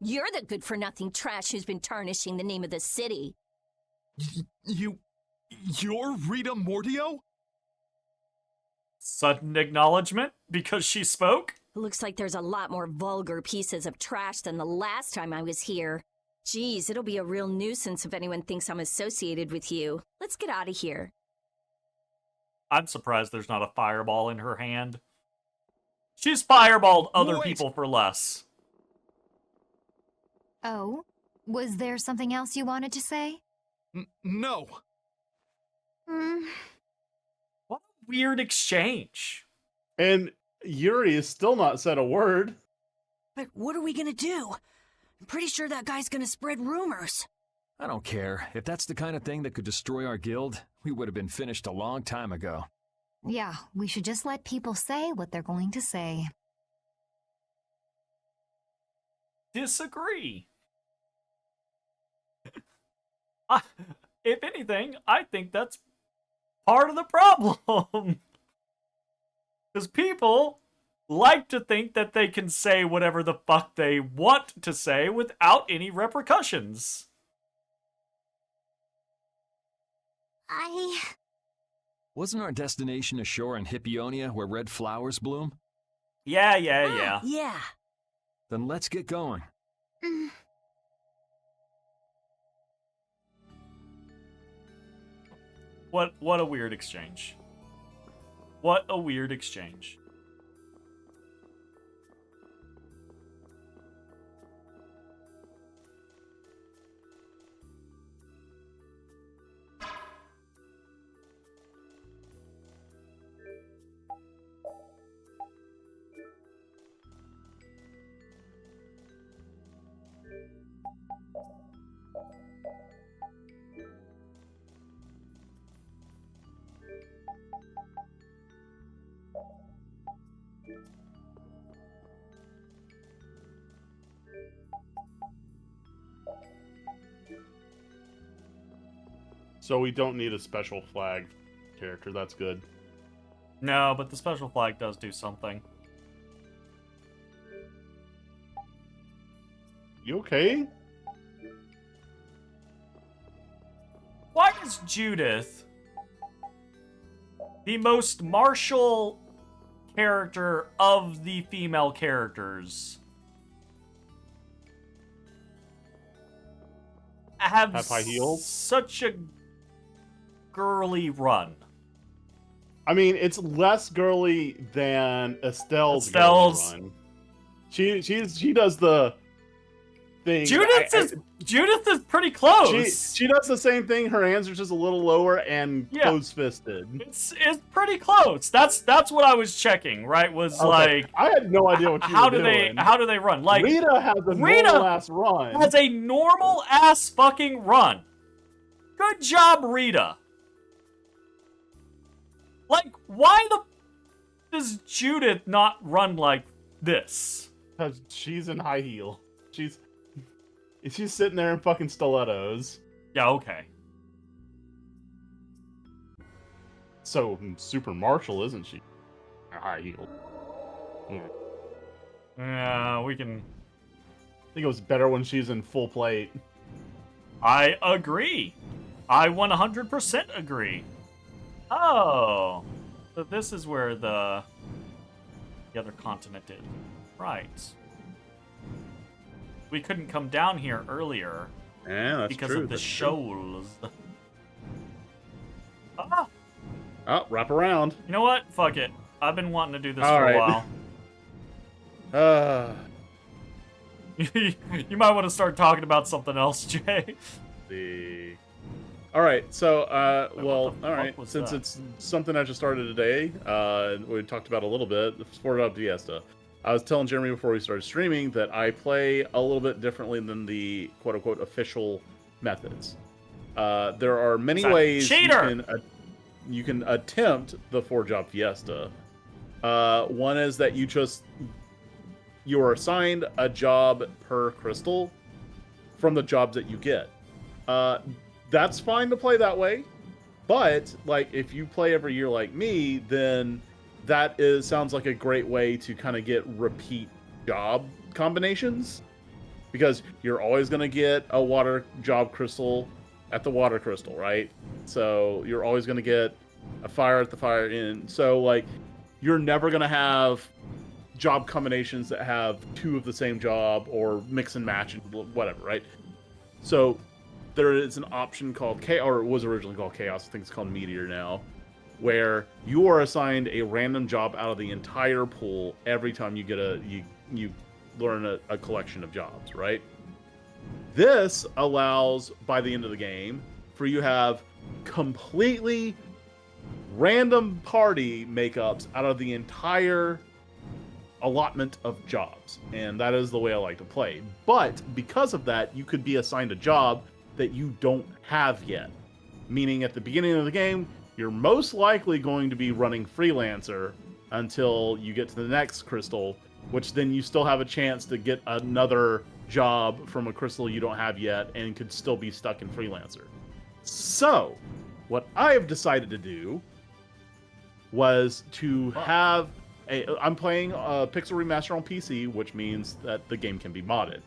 Speaker 10: You're the good-for-nothing trash who's been tarnishing the name of the city.
Speaker 14: You're Rita Mordio?
Speaker 1: Sudden acknowledgement because she spoke?
Speaker 10: Looks like there's a lot more vulgar pieces of trash than the last time I was here. Geez, it'll be a real nuisance if anyone thinks I'm associated with you. Let's get out of here.
Speaker 1: I'm surprised there's not a fireball in her hand. She's fireballed other
Speaker 14: Wait.
Speaker 1: people for less.
Speaker 12: Oh? Was there something else you wanted to say?
Speaker 14: No.
Speaker 1: What a weird exchange.
Speaker 2: And Yuri has still not said a word.
Speaker 5: But what are we gonna do? I'm pretty sure that guy's gonna spread rumors.
Speaker 13: I don't care. If that's the kind of thing that could destroy our guild, we would have been finished a long time ago.
Speaker 12: Yeah, we should just let people say what they're going to say.
Speaker 1: Disagree. If anything, I think that's part of the problem. Because people like to think that they can say whatever the fuck they want to say without any repercussions.
Speaker 13: Wasn't our destination ashore in Hippionia where red flowers bloom?
Speaker 1: Yeah.
Speaker 5: Yeah.
Speaker 13: Then let's get going.
Speaker 1: What a weird exchange. What a weird exchange.
Speaker 2: So we don't need a special flag character. That's good.
Speaker 1: No, but the special flag does do something.
Speaker 2: You okay?
Speaker 1: Why is Judith the most martial character of the female characters have
Speaker 2: high heels?
Speaker 1: Such a girly run?
Speaker 2: I mean, it's less girly than Estelle's girly run. She does the thing.
Speaker 1: Judith is pretty close.
Speaker 2: She does the same thing. Her hands are just a little lower and close-fisted.
Speaker 1: It's pretty close. That's what I was checking. Right? Was
Speaker 2: Okay.
Speaker 1: like
Speaker 2: I had no idea what you were doing.
Speaker 1: How do they run? Like
Speaker 2: Rita has a normal ass run.
Speaker 1: Has a normal ass fucking run. Good job, Rita. Like, why the does Judith not run like this?
Speaker 2: Because she's in high heel. She's sitting there in fucking stilettos.
Speaker 1: Yeah, okay.
Speaker 2: So super martial, isn't she? High heel.
Speaker 1: Yeah, we can.
Speaker 2: I think it was better when she's in full plate.
Speaker 1: I agree. I 100% agree. Oh, so this is where the other continent is. Right. We couldn't come down here earlier.
Speaker 2: Yeah, that's
Speaker 1: because
Speaker 2: true.
Speaker 1: of the
Speaker 2: That's
Speaker 1: shoals.
Speaker 2: Oh, wrap around.
Speaker 1: You know what? Fuck it. I've been wanting to do this
Speaker 2: All
Speaker 1: for
Speaker 2: right.
Speaker 1: a while. You might want to start talking about something else, Jay.
Speaker 2: All right, so well, all right.
Speaker 1: was
Speaker 2: Since
Speaker 1: that?
Speaker 2: it's something I just started today, we talked about a little bit. Sport Up Fiesta. I was telling Jeremy before we started streaming that I play a little bit differently than the quote unquote official methods. There are many
Speaker 1: Is that
Speaker 2: ways
Speaker 1: cheater?
Speaker 2: you can attempt the 4-job Fiesta. One is that you are assigned a job per crystal from the jobs that you get. That's fine to play that way, but like if you play every year like me, then that sounds like a great way to kind of get repeat job combinations, because you're always going to get a water job crystal at the water crystal, right? So you're always going to get a fire at the fire in. So like you're never going to have job combinations that have 2 of the same job or mix and match and whatever, right? So there is an option called Chaos, or it was originally called Chaos. I think it's called Meteor now, where you are assigned a random job out of the entire pool every time you get you learn a collection of jobs, right? This allows, by the end of the game, for you to have completely random party makeups out of the entire allotment of jobs, and that is the way I like to play. But because of that, you could be assigned a job that you don't have yet, meaning at the beginning of the game you're most likely going to be running freelancer until you get to the next crystal, which then you still have a chance to get another job from a crystal you don't have yet and could still be stuck in freelancer. So what I have decided to do was to have I'm playing Pixel Remaster on PC, which means that the game can be modded.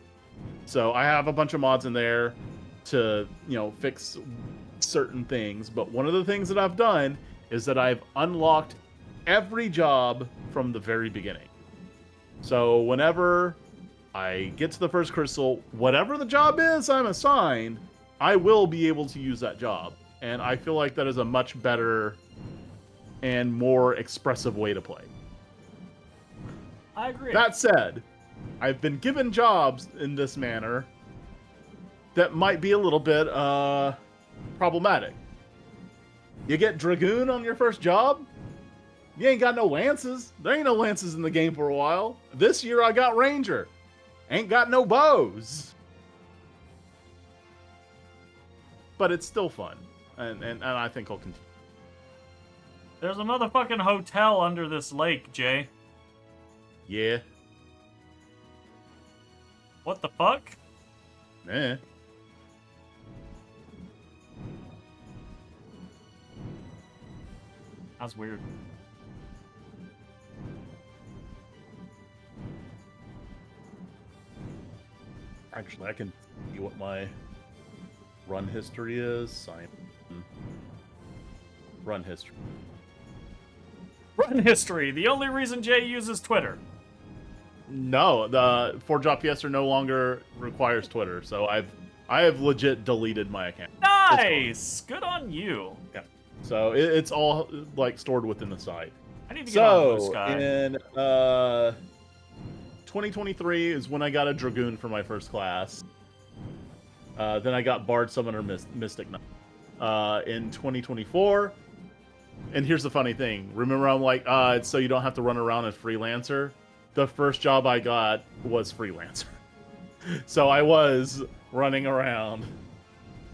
Speaker 2: So I have a bunch of mods in there to, fix certain things. But one of the things that I've done is that I've unlocked every job from the very beginning. So whenever I get to the first crystal, whatever the job is I'm assigned, I will be able to use that job. And I feel like that is a much better and more expressive way to play.
Speaker 1: I agree.
Speaker 2: That said, I've been given jobs in this manner that might be a little bit problematic. You get Dragoon on your first job, you ain't got no lances. There ain't no lances in the game for a while. This year I got Ranger. Ain't got no bows. But it's still fun, and I think I'll continue.
Speaker 1: There's a motherfucking hotel under this lake, Jay.
Speaker 2: Yeah.
Speaker 1: What the fuck?
Speaker 2: Eh.
Speaker 1: That's weird.
Speaker 2: Actually, I can see what my run history is. Run history.
Speaker 1: Run history. The only reason Jay uses Twitter.
Speaker 2: No, the 4-job Fiesta no longer requires Twitter, so I have legit deleted my account.
Speaker 1: Nice. Good on you.
Speaker 2: Yeah. So it's all like stored within the site.
Speaker 1: I need to get on Blue Sky.
Speaker 2: In 2023 is when I got a Dragoon for my first class. Then I got Bard Summoner Mystic Knight. In 2024, and here's the funny thing. Remember, I'm like, it's so you don't have to run around as freelancer. The first job I got was freelancer. So I was running around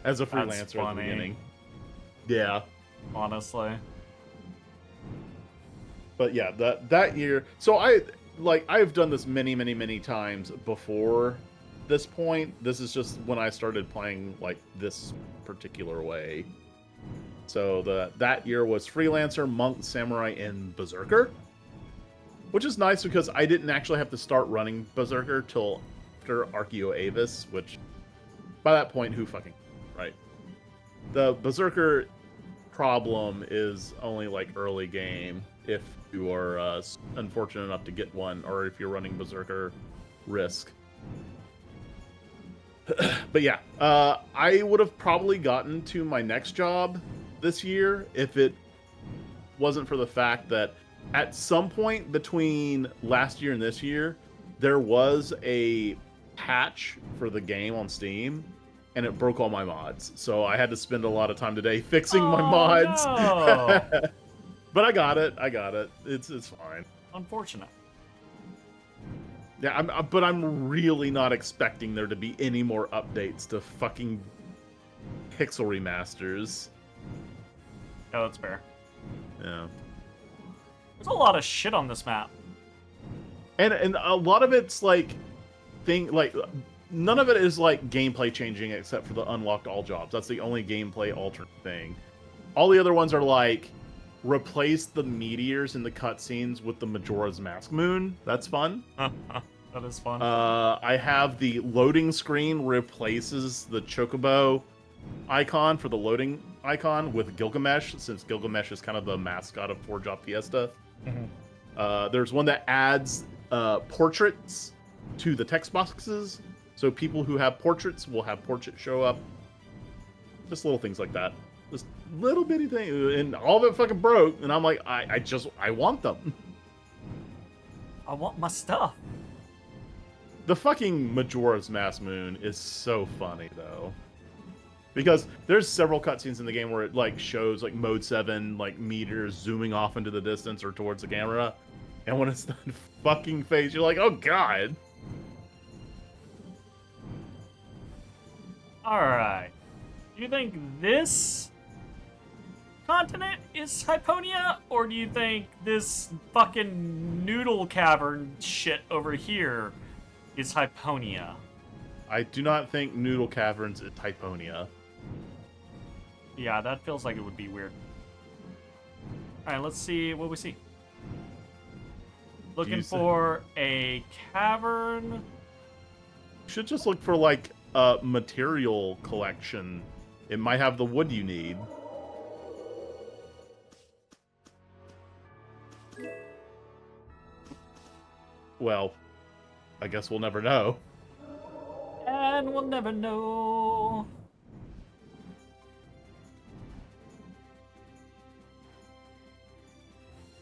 Speaker 2: as a freelancer at the beginning. Yeah.
Speaker 1: Honestly.
Speaker 2: But yeah, that year. So I've done this many times before this point. This is just when I started playing like this particular way. So that year was Freelancer, Monk, Samurai, and Berserker, which is nice because I didn't actually have to start running Berserker till after Archeo Avis, which by that point, who fucking, right? The Berserker problem is only like early game if you are unfortunate enough to get one, or if you're running Berserker Risk. But yeah, I would have probably gotten to my next job this year if it wasn't for the fact that at some point between last year and this year, there was a patch for the game on Steam, and it broke all my mods. So I had to spend a lot of time today fixing my mods.
Speaker 1: No.
Speaker 2: But I got it. It's fine.
Speaker 1: Unfortunate.
Speaker 2: Yeah, but I'm really not expecting there to be any more updates to fucking pixel remasters.
Speaker 1: Oh, that's fair.
Speaker 2: Yeah.
Speaker 1: There's a lot of shit on this map.
Speaker 2: And a lot of it's like none of it is like gameplay changing except for the unlocked all jobs. That's the only gameplay alternate thing. All the other ones are like replace the meteors in the cutscenes with the Majora's Mask moon. That's fun.
Speaker 1: That is fun.
Speaker 2: I have the loading screen replaces the Chocobo icon for the loading icon with Gilgamesh, since Gilgamesh is kind of the mascot of Forge Up Fiesta.
Speaker 1: Mm-hmm.
Speaker 2: There's one that adds portraits to the text boxes, so people who have portraits will have portraits show up. Just little things like that. Just little bitty things, and all of it fucking broke, and I'm like, I want them.
Speaker 1: I want my stuff.
Speaker 2: The fucking Majora's Mask moon is so funny, though. Because there's several cutscenes in the game where it like shows like mode 7 like meters zooming off into the distance or towards the camera, and when it's that fucking face, you're like, oh god.
Speaker 1: All right. Do you think this continent is Hyponia, or do you think this fucking noodle cavern shit over here is Hyponia?
Speaker 2: I do not think Noodle Caverns is Hyponia.
Speaker 1: Yeah, that feels like it would be weird. Alright, let's see what we see. Looking for a cavern.
Speaker 2: Should just look for like a material collection. It might have the wood you need. Well, I guess we'll never know.
Speaker 1: And we'll never know.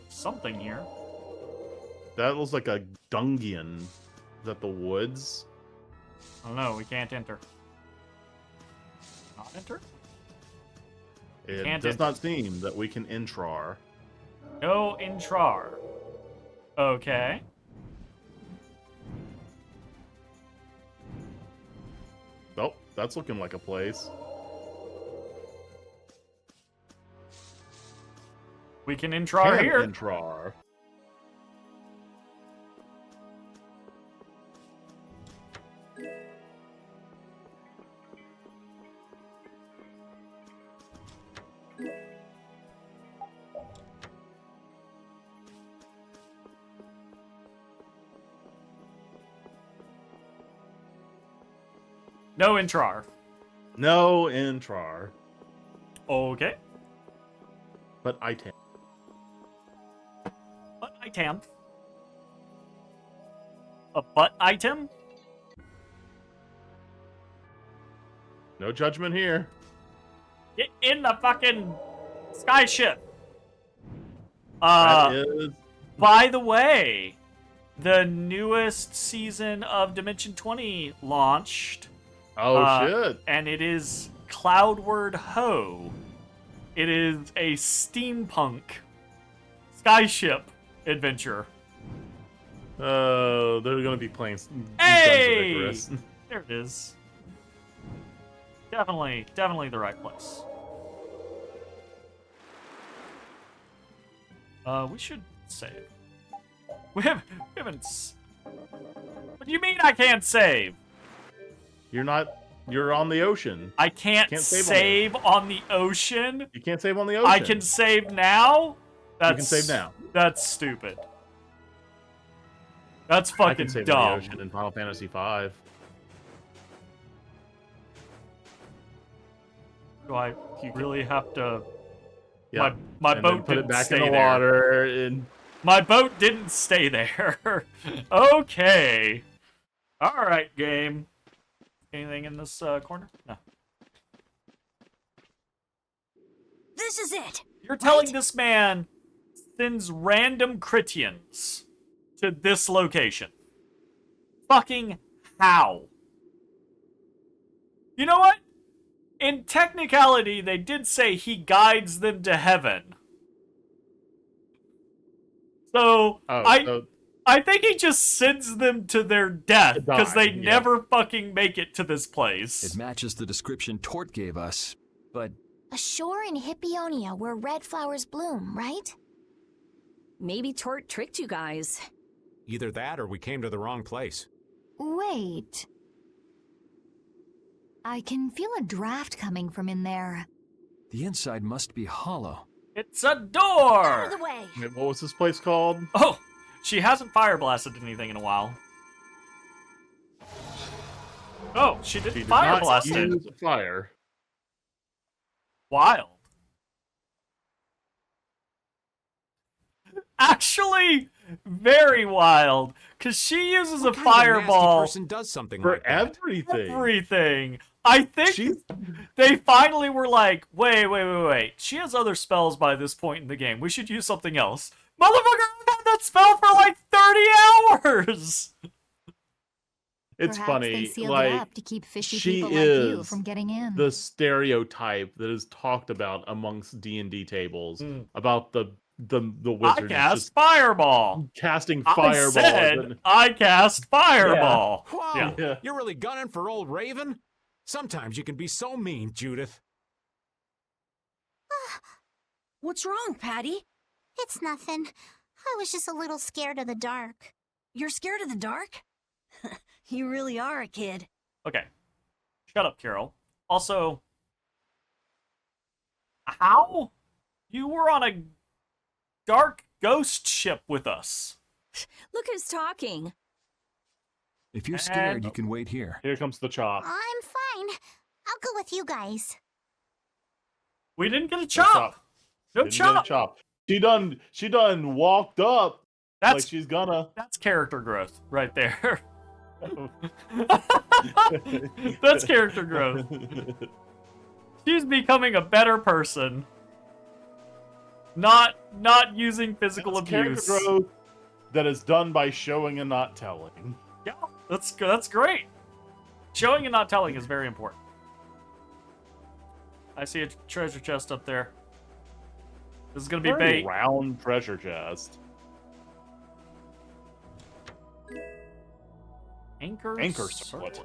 Speaker 1: Something here.
Speaker 2: That looks like a dungeon. Is that the woods?
Speaker 1: I don't know, we can't enter. Not enter?
Speaker 2: It
Speaker 1: Can't
Speaker 2: does
Speaker 1: enter.
Speaker 2: not seem that we can entrar.
Speaker 1: No intrar. Okay.
Speaker 2: Oh, that's looking like a place.
Speaker 1: We can intrar
Speaker 2: Can
Speaker 1: here.
Speaker 2: Entrar.
Speaker 1: No intrar.
Speaker 2: No entrar.
Speaker 1: Okay.
Speaker 2: But item.
Speaker 1: Butt item. A butt item?
Speaker 2: No judgment here.
Speaker 1: Get in the fucking sky ship.
Speaker 2: That is...
Speaker 1: By the way, the newest season of Dimension 20 launched.
Speaker 2: Oh, shit.
Speaker 1: And it is Cloudward Ho. It is a steampunk skyship adventure.
Speaker 2: They're gonna be playing
Speaker 1: Hey!
Speaker 2: Guns of Icarus.
Speaker 1: There it is. Definitely the right place. We should save. We haven't. What do you mean I can't save?
Speaker 2: You're not. You're on the ocean.
Speaker 1: I can't save on the ocean.
Speaker 2: You can't save on the ocean.
Speaker 1: I can save now.
Speaker 2: You can save now.
Speaker 1: That's stupid. That's fucking
Speaker 2: I can save
Speaker 1: dumb.
Speaker 2: on the ocean in Final Fantasy V.
Speaker 1: Do I really have to?
Speaker 2: Yeah.
Speaker 1: My
Speaker 2: and
Speaker 1: boat
Speaker 2: then put
Speaker 1: didn't
Speaker 2: it back
Speaker 1: stay
Speaker 2: in the
Speaker 1: there.
Speaker 2: water and.
Speaker 1: My boat didn't stay there. Okay. All right, game. Anything in this corner? No.
Speaker 5: This is it.
Speaker 1: You're telling this man sends random Critians to this location. Fucking how? You know what? In technicality, they did say he guides them to heaven. So, I think he just sends them to their death, because they never fucking make it to this place.
Speaker 13: It matches the description Tort gave us, but...
Speaker 8: A shore in Hippionia where red flowers bloom, right?
Speaker 10: Maybe Tort tricked you guys.
Speaker 7: Either that or we came to the wrong place.
Speaker 12: Wait. I can feel a draft coming from in there.
Speaker 13: The inside must be hollow.
Speaker 1: It's a door!
Speaker 8: Out of the way!
Speaker 2: Wait, what was this place called?
Speaker 1: Oh, she hasn't fire blasted anything in a while. Oh, she didn't fire blast it.
Speaker 2: Fire.
Speaker 1: Wild.
Speaker 7: Actually, very wild. Because she uses a fireball
Speaker 2: person does something for like everything.
Speaker 7: Everything. I think they finally were like, wait. She has other spells by this point in the game. We should use something else. Motherfucker, I've had that spell for like 30 hours!
Speaker 2: It's
Speaker 12: Perhaps
Speaker 2: funny,
Speaker 12: they sealed
Speaker 2: like,
Speaker 12: it up to keep fishy
Speaker 2: she
Speaker 12: people like
Speaker 2: is
Speaker 12: you from getting in.
Speaker 2: the stereotype that is talked about amongst D&D tables about the wizard.
Speaker 7: I cast fireball.
Speaker 2: Casting
Speaker 7: I
Speaker 2: fireball.
Speaker 7: said I cast fireball.
Speaker 15: Whoa,
Speaker 7: Yeah.
Speaker 15: you're really gunning for old Raven? Sometimes you can be so mean, Judith.
Speaker 5: What's wrong, Patty?
Speaker 6: It's nothing. I was just a little scared of the dark.
Speaker 5: You're scared of the dark? You really are a kid.
Speaker 1: Okay. Shut up, Carol. Also, how? You were on a dark ghost ship with us.
Speaker 10: Look who's talking.
Speaker 13: If you're scared, you can wait here.
Speaker 2: Here comes the chop.
Speaker 6: I'm fine. I'll go with you guys.
Speaker 1: We didn't get a chop. No
Speaker 2: Didn't get a chop. She done walked up like she's gonna.
Speaker 1: That's character growth right there. That's character growth. She's becoming a better person. Not using physical abuse.
Speaker 2: Character growth that is done by showing and not telling.
Speaker 1: Yeah, that's great. Showing and not telling is very important. I see a treasure chest up there. This is gonna be
Speaker 2: Very
Speaker 1: bait.
Speaker 2: round treasure chest.
Speaker 1: Anchor
Speaker 2: split.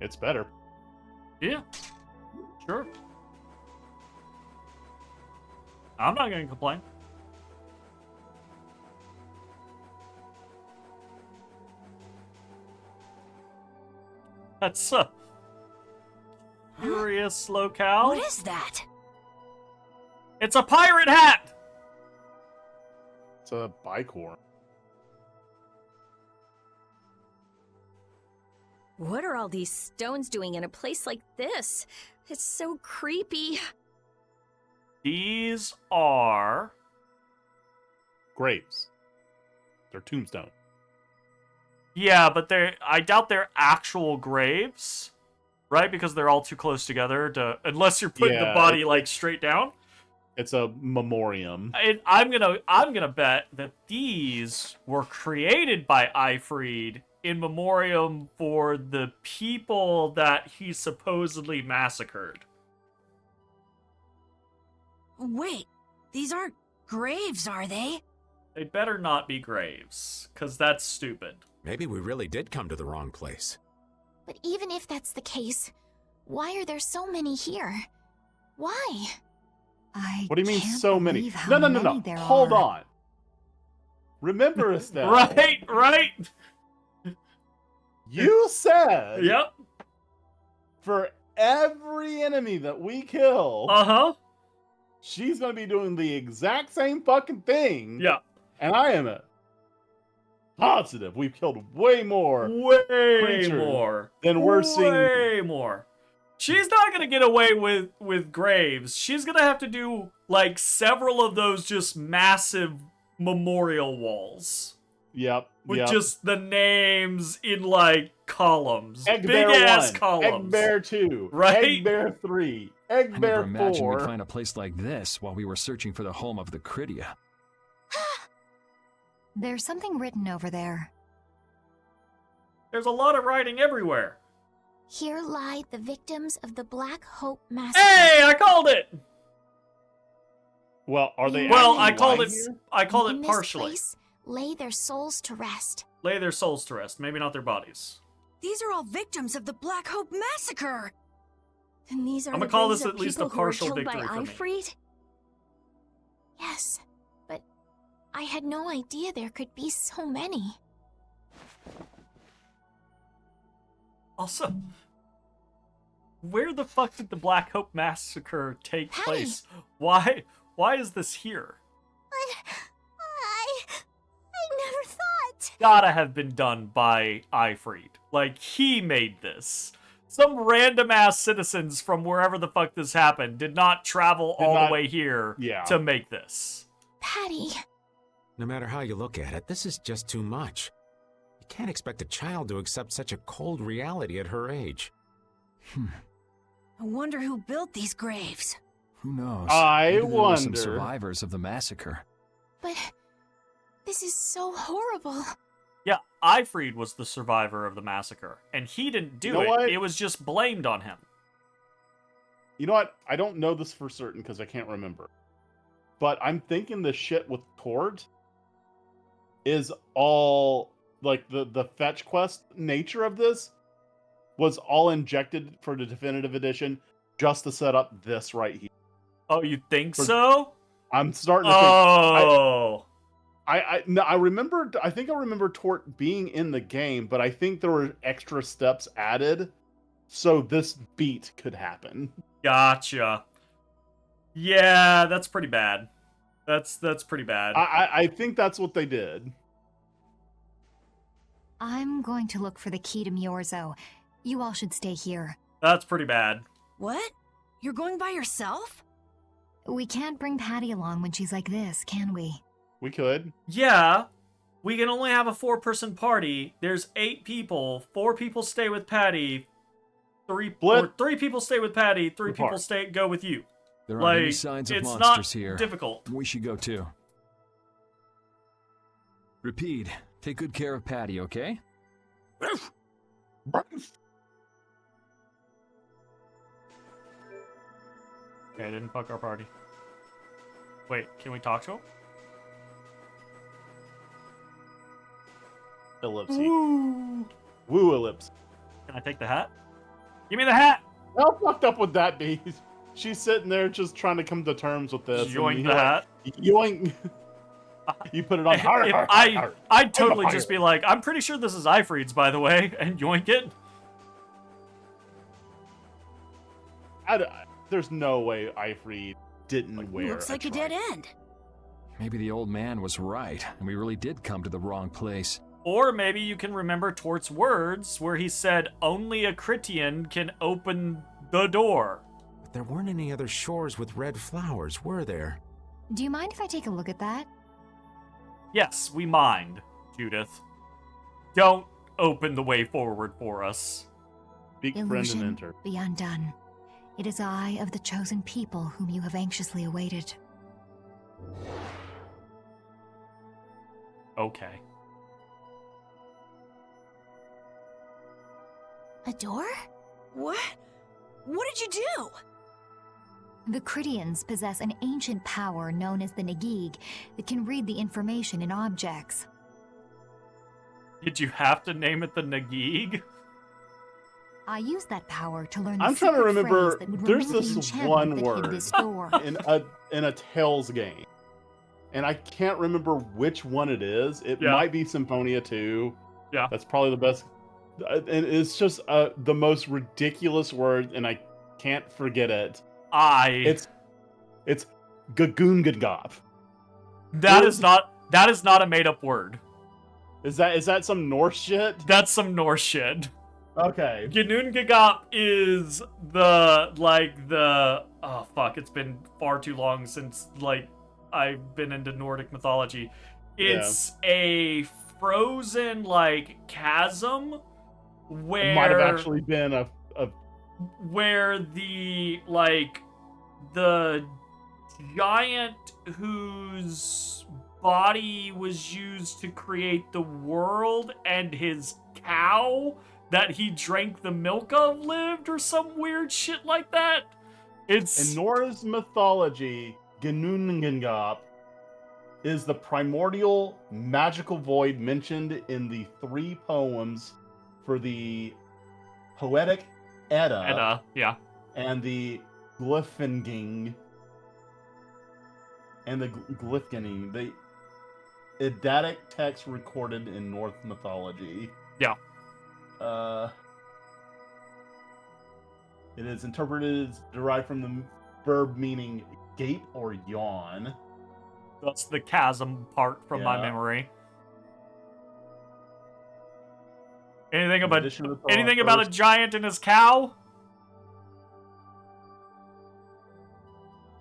Speaker 2: It's better.
Speaker 1: Yeah, sure. I'm not gonna complain. That's a curious locale.
Speaker 5: What is that?
Speaker 1: It's a pirate hat!
Speaker 2: It's a bicorn.
Speaker 10: What are all these stones doing in a place like this? It's so creepy.
Speaker 1: These are
Speaker 2: graves. They're tombstone.
Speaker 1: Yeah, but I doubt they're actual graves, right? Because they're all too close together to, unless you're putting the body like straight down.
Speaker 2: It's a memoriam.
Speaker 1: I'm gonna bet that these were created by Ifrid in memoriam for the people that he supposedly massacred.
Speaker 5: Wait, these aren't graves, are they?
Speaker 1: They better not be graves, because that's stupid.
Speaker 15: Maybe we really did come to the wrong place.
Speaker 8: But even if that's the case, why are there so many here? Why?
Speaker 2: What do you mean
Speaker 12: can't
Speaker 2: so many?
Speaker 12: believe how
Speaker 2: No.
Speaker 12: many there
Speaker 2: Hold
Speaker 12: are.
Speaker 2: on. Remember, Estelle.
Speaker 1: Right.
Speaker 2: You said
Speaker 1: Yep.
Speaker 2: for every enemy that we kill, she's going to be doing the exact same fucking thing.
Speaker 1: Yeah.
Speaker 2: And I am positive we've killed way more creatures than we're seeing.
Speaker 1: Way more. She's not gonna get away with graves. She's gonna have to do like several of those just massive memorial walls.
Speaker 2: Yep.
Speaker 1: With just the names in like columns.
Speaker 2: Egg
Speaker 1: Big
Speaker 2: Bear
Speaker 1: ass
Speaker 2: 1,
Speaker 1: columns.
Speaker 2: Egg Bear 2,
Speaker 1: Right?
Speaker 2: Egg Bear 3, Egg
Speaker 13: I
Speaker 2: Bear
Speaker 13: never imagined
Speaker 2: 4.
Speaker 13: we'd find a place like this while we were searching for the home of the Critia.
Speaker 12: There's something written over there.
Speaker 1: There's a lot of writing everywhere.
Speaker 8: Here lie the victims of the Black Hope Massacre.
Speaker 1: Hey, I called it!
Speaker 2: Well, are they
Speaker 1: Well,
Speaker 2: actually
Speaker 1: I called
Speaker 2: lying
Speaker 1: it
Speaker 2: here?
Speaker 1: I called
Speaker 8: In
Speaker 1: it
Speaker 8: this
Speaker 1: partially.
Speaker 8: place, lay their souls to rest.
Speaker 1: Lay their souls to rest, maybe not their bodies.
Speaker 5: These are all victims of the Black Hope Massacre!
Speaker 8: And these are
Speaker 1: I'm
Speaker 8: the
Speaker 1: gonna call
Speaker 8: graves
Speaker 1: this
Speaker 8: of
Speaker 1: at least a
Speaker 8: people who were
Speaker 1: partial
Speaker 8: killed by
Speaker 1: victory for me.
Speaker 8: Ifrit? Yes, but I had no idea there could be so many.
Speaker 1: Also, where the fuck did the Black Hope Massacre take place? Why is this here?
Speaker 6: I never thought.
Speaker 1: Gotta have been done by Ifrit. Like, he made this. Some random ass citizens from wherever the fuck this happened did not travel all the way here to make this.
Speaker 8: Patty.
Speaker 15: No matter how you look at it, this is just too much. You can't expect a child to accept such a cold reality at her age.
Speaker 5: I wonder who built these graves.
Speaker 13: Who knows?
Speaker 2: I
Speaker 13: Maybe there were some
Speaker 2: wonder.
Speaker 13: survivors of the massacre.
Speaker 8: But this is so horrible.
Speaker 1: Yeah, Ifrit was the survivor of the massacre, and he didn't do
Speaker 2: You know
Speaker 1: it.
Speaker 2: what?
Speaker 1: It was just blamed on him.
Speaker 2: You know what? I don't know this for certain because I can't remember. But I'm thinking the shit with Tord is all like the fetch quest nature of this was all injected for the definitive edition just to set up this right here.
Speaker 1: Oh, you think so?
Speaker 2: I'm starting to think. I remember. I think I remember Tort being in the game, but I think there were extra steps added so this beat could happen.
Speaker 1: Gotcha. Yeah, that's pretty bad. That's pretty bad.
Speaker 2: I think that's what they did.
Speaker 12: I'm going to look for the key to Miorzo. You all should stay here.
Speaker 1: That's pretty bad.
Speaker 5: What? You're going by yourself?
Speaker 12: We can't bring Patty along when she's like this, can we?
Speaker 2: We could.
Speaker 1: Yeah, we can only have a 4-person party. There's 8 people. 4 people stay with Patty. 3 people stay with Patty. 3 people go with you.
Speaker 13: There aren't any signs of
Speaker 1: it's
Speaker 13: monsters
Speaker 1: not
Speaker 13: here.
Speaker 1: difficult.
Speaker 13: We should go too. Repeat. Take good care of Patty, okay?
Speaker 1: Okay, I didn't fuck our party. Wait, can we talk to him?
Speaker 2: Ellipse.
Speaker 1: Woo.
Speaker 2: Woo ellipse.
Speaker 1: Can I take the hat? Give me the hat!
Speaker 2: How fucked up would that be? She's sitting there just trying to come to terms with this.
Speaker 1: Yoink the hat.
Speaker 2: Yoink. You put it on.
Speaker 1: I'd totally just be like, I'm pretty sure this is Ifrit's, by the way, and yoink it.
Speaker 2: There's no way Ifrit didn't wear.
Speaker 5: Looks like a dead end.
Speaker 13: Maybe the old man was right, and we really did come to the wrong place.
Speaker 1: Or maybe you can remember Tort's words where he said, only a Critian can open the door.
Speaker 15: But there weren't any other shores with red flowers, were there?
Speaker 12: Do you mind if I take a look at that?
Speaker 1: Yes, we mind, Judith. Don't open the way forward for us.
Speaker 2: Speak, friend, and
Speaker 12: Illusion,
Speaker 2: enter.
Speaker 12: be undone. It is I of the chosen people whom you have anxiously awaited.
Speaker 1: Okay.
Speaker 8: A door?
Speaker 5: What? What did you do?
Speaker 12: The Critians possess an ancient power known as the Nagig that can read the information in objects.
Speaker 1: Did you have to name it the Nagig?
Speaker 12: I used that power to learn the
Speaker 2: I'm trying to
Speaker 12: secret
Speaker 2: remember.
Speaker 12: phrase that would
Speaker 2: There's
Speaker 12: remove the
Speaker 2: this
Speaker 12: enchantment
Speaker 2: one
Speaker 12: that hid
Speaker 2: word
Speaker 12: this door.
Speaker 2: in a Tales game, and I can't remember which one it is. It
Speaker 1: Yeah.
Speaker 2: might be Symphonia 2.
Speaker 1: Yeah.
Speaker 2: That's probably the best. And it's just the most ridiculous word, and I can't forget it. It's Gagoongagop.
Speaker 1: That is not a made up word.
Speaker 2: Is that some Norse shit?
Speaker 1: That's some Norse shit.
Speaker 2: Okay.
Speaker 1: Ginnungagap is oh fuck, it's been far too long since I've been into Nordic mythology. It's a frozen chasm where
Speaker 2: It might have actually been a
Speaker 1: where the giant whose body was used to create the world and his cow that he drank the milk of lived, or some weird shit like that. It's
Speaker 2: in Norse mythology, Ginnungagap is the primordial magical void mentioned in the 3 poems for the Poetic Edda,
Speaker 1: yeah,
Speaker 2: and the Glyfinging, the Eddadic text recorded in Norse mythology.
Speaker 1: Yeah.
Speaker 2: It is interpreted as derived from the verb meaning gape or yawn.
Speaker 1: That's the chasm part from my
Speaker 2: Yeah.
Speaker 1: memory. Anything about a giant and his cow?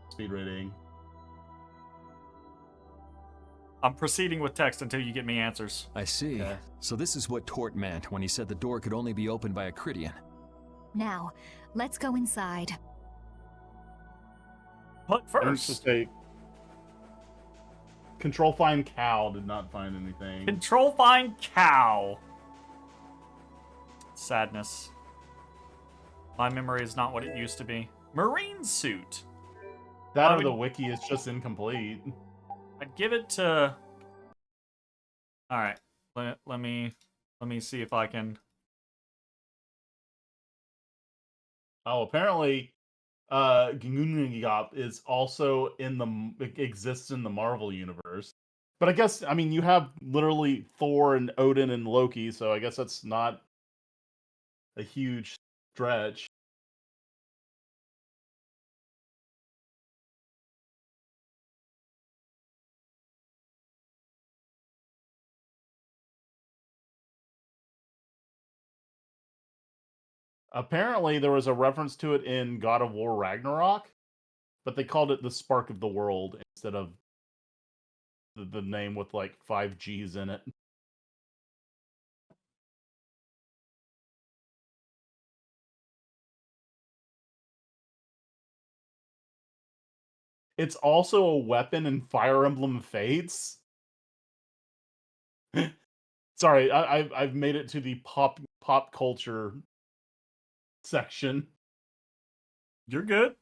Speaker 2: Speed rating.
Speaker 1: I'm proceeding with text until you get me answers.
Speaker 13: I see.
Speaker 2: Okay.
Speaker 13: So this is what Tort meant when he said the door could only be opened by a Cridian.
Speaker 12: Now, let's go inside.
Speaker 1: But first,
Speaker 2: just say Control Find Cow did not find anything.
Speaker 1: Control Find Cow. Sadness. My memory is not what it used to be. Marine suit.
Speaker 2: That or the wiki is just incomplete.
Speaker 1: I'd give it to. All right, let me see if I can.
Speaker 2: Oh, apparently, Ginnungagap is also exists in the Marvel universe. But I guess, I mean, you have literally Thor and Odin and Loki, so I guess that's not a huge stretch. Apparently, there was a reference to it in God of War Ragnarok, but they called it the Spark of the World instead of the name with 5 G's in it. It's also a weapon in Fire Emblem Fates. Sorry, I've made it to the pop culture section.
Speaker 1: You're good.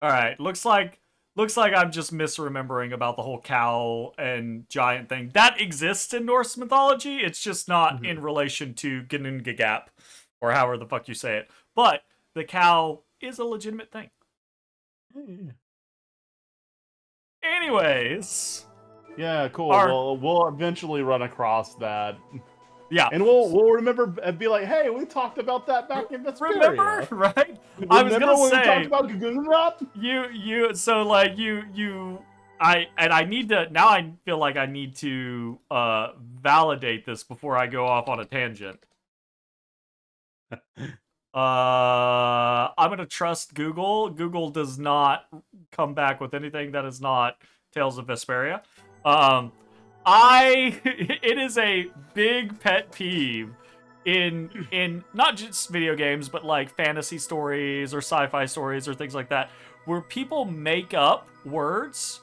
Speaker 1: All right, looks like I'm just misremembering about the whole cow and giant thing. That exists in Norse mythology. It's just not in relation to Ginnungagap, or however the fuck you say it. But the cow is a legitimate thing. Anyways.
Speaker 2: Yeah, cool. Well, we'll eventually run across that.
Speaker 1: Yeah.
Speaker 2: And we'll remember and be like, hey, we talked about that back in Vesperia.
Speaker 1: Remember? Right?
Speaker 2: I was gonna say, we talked about Gagoongagap?
Speaker 1: I need to, now I feel like I need to validate this before I go off on a tangent. I'm gonna trust Google. Google does not come back with anything that is not Tales of Vesperia. It is a big pet peeve in not just video games, but fantasy stories or sci-fi stories or things like that, where people make up words.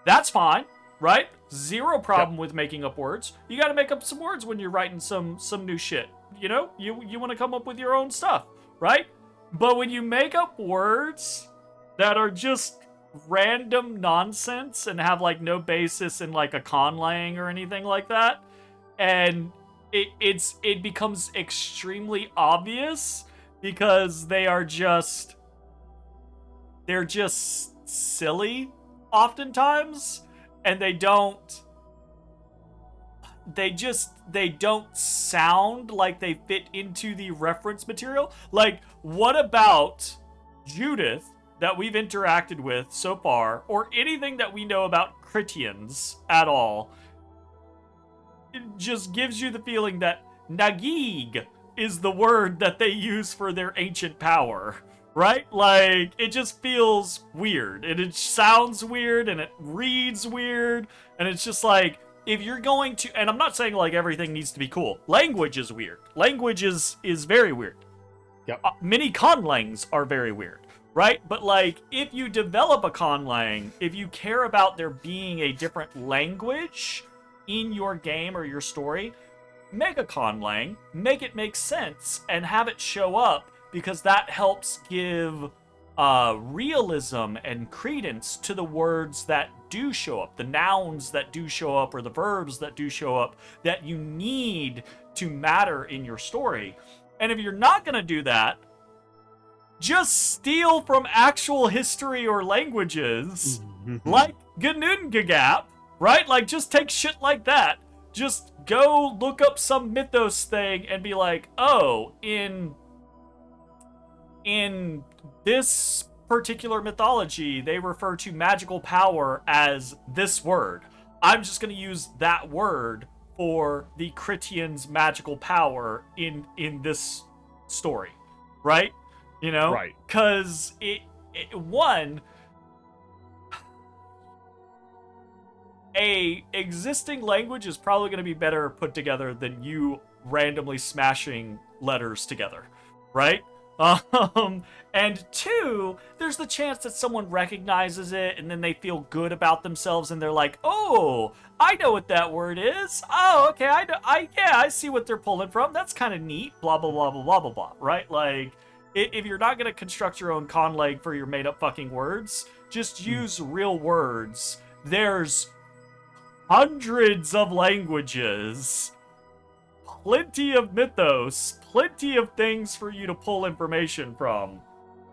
Speaker 1: That's fine, right? Zero problem with making up words. You got to make up some words when you're writing some new shit. You know, you want to come up with your own stuff, right? But when you make up words that are just random nonsense and have like no basis in like a conlang or anything like that, and it becomes extremely obvious because they're just silly oftentimes, and they don't sound like they fit into the reference material. Like, what about Judith that we've interacted with so far, or anything that we know about Critians at all, it just gives you the feeling that Nagig is the word that they use for their ancient power, right? Like, it just feels weird, and it sounds weird, and it reads weird, and it's just like, if you're going to, and I'm not saying like everything needs to be cool. Language is weird. Language is very weird.
Speaker 2: Yep.
Speaker 1: Many conlangs are very weird, right? But like, if you develop a conlang, if you care about there being a different language in your game or your story, make a conlang, make it make sense, and have it show up, because that helps give realism and credence to the words that do show up, the nouns that do show up, or the verbs that do show up that you need to matter in your story. And if you're not going to do that, just steal from actual history or languages, like Gnungagap, right? Like, just take shit like that. Just go look up some mythos thing and be like, oh, in this particular mythology, they refer to magical power as this word. I'm just going to use that word for the Critians' magical power in this story, right? You know?
Speaker 2: Right.
Speaker 1: Because one, a existing language is probably going to be better put together than you randomly smashing letters together, right? And two, there's the chance that someone recognizes it and then they feel good about themselves and they're like, oh, I know what that word is. Oh, okay, I see what they're pulling from. That's kind of neat, blah, blah, blah, blah, blah, blah, blah, right? Like, if you're not going to construct your own conlang for your made-up fucking words, just use real words. There's hundreds of languages, plenty of mythos, plenty of things for you to pull information from.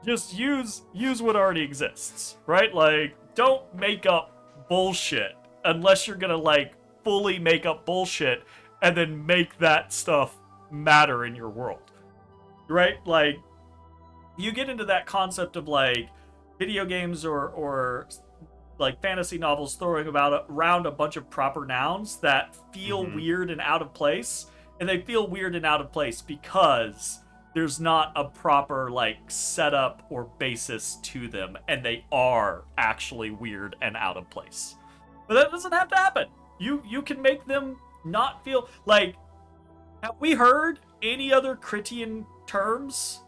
Speaker 1: Just use what already exists, right? Like, don't make up bullshit unless you're gonna, like, fully make up bullshit and then make that stuff matter in your world, right? Like, you get into that concept of, like, video games or like fantasy novels throwing around a bunch of proper nouns that feel weird and out of place. And they feel weird and out of place because there's not a proper, like, setup or basis to them, and they are actually weird and out of place. But that doesn't have to happen. You can make them not feel like. Have we heard any other Critian terms?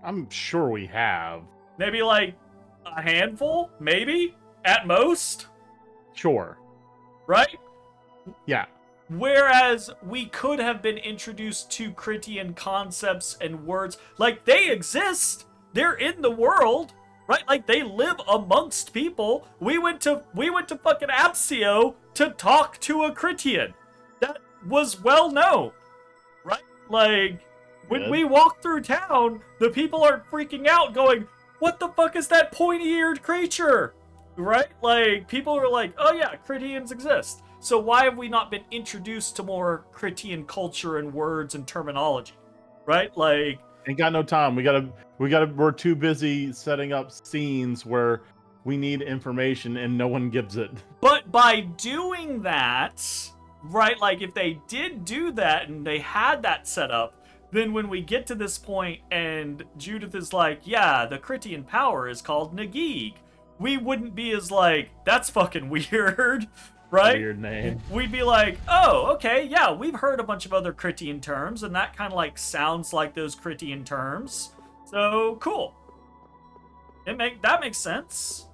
Speaker 2: I'm sure we have.
Speaker 1: Maybe like a handful, maybe at most.
Speaker 2: Sure.
Speaker 1: Right?
Speaker 2: Yeah.
Speaker 1: Whereas we could have been introduced to Critian concepts and words, like, they exist. They're in the world, right? Like, they live amongst people. We went to fucking Apsio to talk to a Critian. That was well known, right? Like, when we walk through town, the people aren't freaking out going, what the fuck is that pointy-eared creature? Right? Like, people are like, oh yeah, Critians exist. So why have we not been introduced to more Critian culture and words and terminology? Right? Like,
Speaker 2: ain't got no time. We're too busy setting up scenes where we need information and no one gives it.
Speaker 1: But by doing that, right, like, if they did do that and they had that set up, then when we get to this point and Judith is like, yeah, the Critian power is called Nagig, we wouldn't be as like, that's fucking weird, right?
Speaker 2: Weird name.
Speaker 1: We'd be like, oh, okay, yeah, we've heard a bunch of other Critian terms, and that kind of like sounds like those Critian terms. So, cool. That makes sense.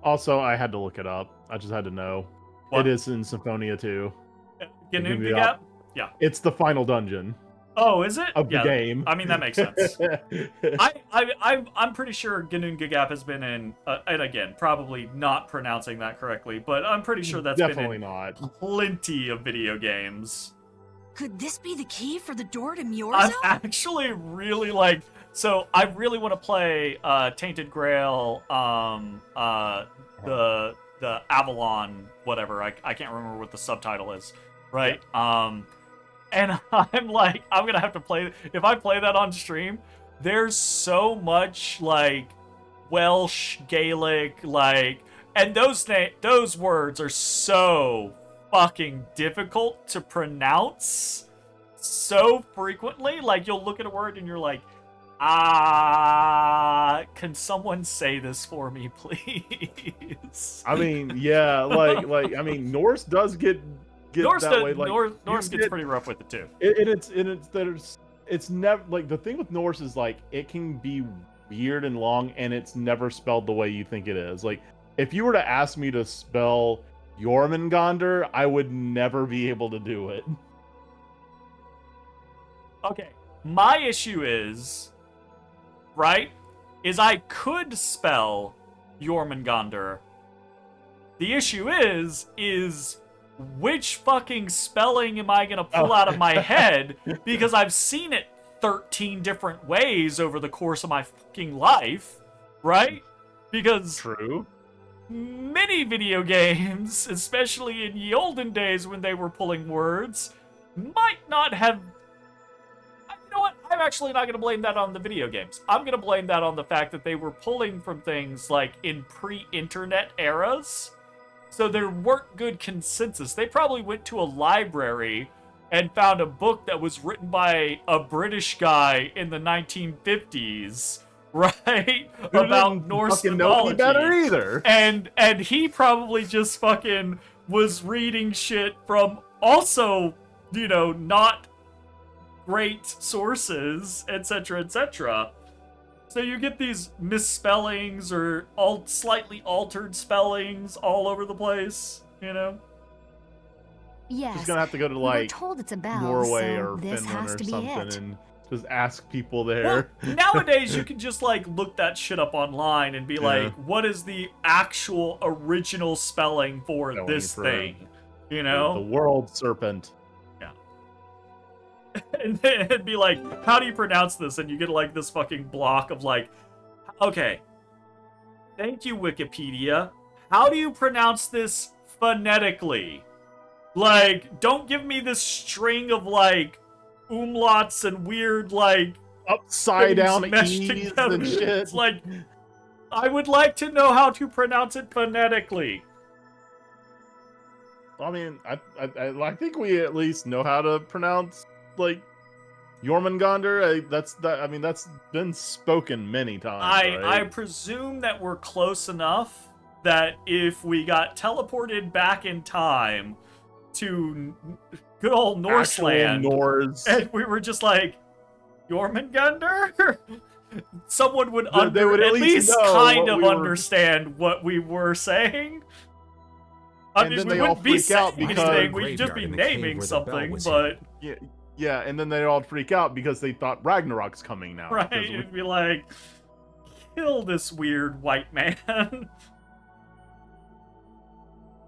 Speaker 2: Also, I had to look it up. I just had to know. What? It is in Symphonia 2.
Speaker 1: Gnungagap? Yeah.
Speaker 2: It's the final dungeon.
Speaker 1: Oh, is it?
Speaker 2: Of the game.
Speaker 1: I mean, that makes sense. I'm pretty sure Ganun Gagap has been in, and again, probably not pronouncing that correctly, but I'm pretty sure that's
Speaker 2: Definitely
Speaker 1: been in
Speaker 2: not.
Speaker 1: plenty of video games.
Speaker 5: Could this be the key for the door to Myorzo?
Speaker 1: I'm actually really so I really want to play Tainted Grail, the Avalon, whatever. I can't remember what the subtitle is, right? Yeah. And I'm like, I'm gonna have to play. If I play that on stream, there's so much like Welsh, Gaelic, and those words are so fucking difficult to pronounce so frequently. Like, you'll look at a word and you're like, can someone say this for me, please?
Speaker 2: I mean, yeah, I mean, Norse does get
Speaker 1: Norse
Speaker 2: that way. Like,
Speaker 1: Norse gets pretty rough with it too.
Speaker 2: It's never like, the thing with Norse is like, it can be weird and long, and it's never spelled the way you think it is. Like, if you were to ask me to spell Jormungandr, I would never be able to do it.
Speaker 1: Okay, my issue is I could spell Jormungandr. The issue is which fucking spelling am I gonna pull out of my head? Because I've seen it 13 different ways over the course of my fucking life, right? Because
Speaker 2: true.
Speaker 1: Many video games, especially in ye olden days when they were pulling words, might not have... You know what? I'm actually not going to blame that on the video games. I'm going to blame that on the fact that they were pulling from things like in pre-internet eras. So there weren't good consensus. They probably went to a library and found a book that was written by a British guy in the 1950s, right? About Norse mythology.
Speaker 2: Better either.
Speaker 1: And he probably just fucking was reading shit from also, not great sources, etc., etc. So you get these misspellings or slightly altered spellings all over the place,
Speaker 12: Yes.
Speaker 2: Just gonna have to go to like
Speaker 12: told it's a bell,
Speaker 2: Norway
Speaker 12: so
Speaker 2: or
Speaker 12: this
Speaker 2: Finland
Speaker 12: has
Speaker 2: or
Speaker 12: to be
Speaker 2: something,
Speaker 12: it.
Speaker 2: and just ask people there.
Speaker 1: Well, nowadays you can just look that shit up online and be like, what is the actual original spelling for this thing?
Speaker 2: The world serpent.
Speaker 1: And then it'd be like, how do you pronounce this? And you get this fucking block of okay, thank you, Wikipedia. How do you pronounce this phonetically? Don't give me this string of umlauts and weird
Speaker 2: upside down
Speaker 1: meshed
Speaker 2: E's
Speaker 1: together.
Speaker 2: and shit.
Speaker 1: It's I would like to know how to pronounce it phonetically.
Speaker 2: I mean, I think we at least know how to pronounce Jormungandr. That's been spoken many times.
Speaker 1: I presume that we're close enough that if we got teleported back in time to good old Norseland, and we were just Jormungandr, someone would
Speaker 2: they would at least
Speaker 1: kind of understand what we were saying. I mean, we wouldn't be saying anything, we'd just be naming something, but...
Speaker 2: Yeah, and then they'd all freak out because they thought Ragnarok's coming now.
Speaker 1: Right, it'd be like, kill this weird white man.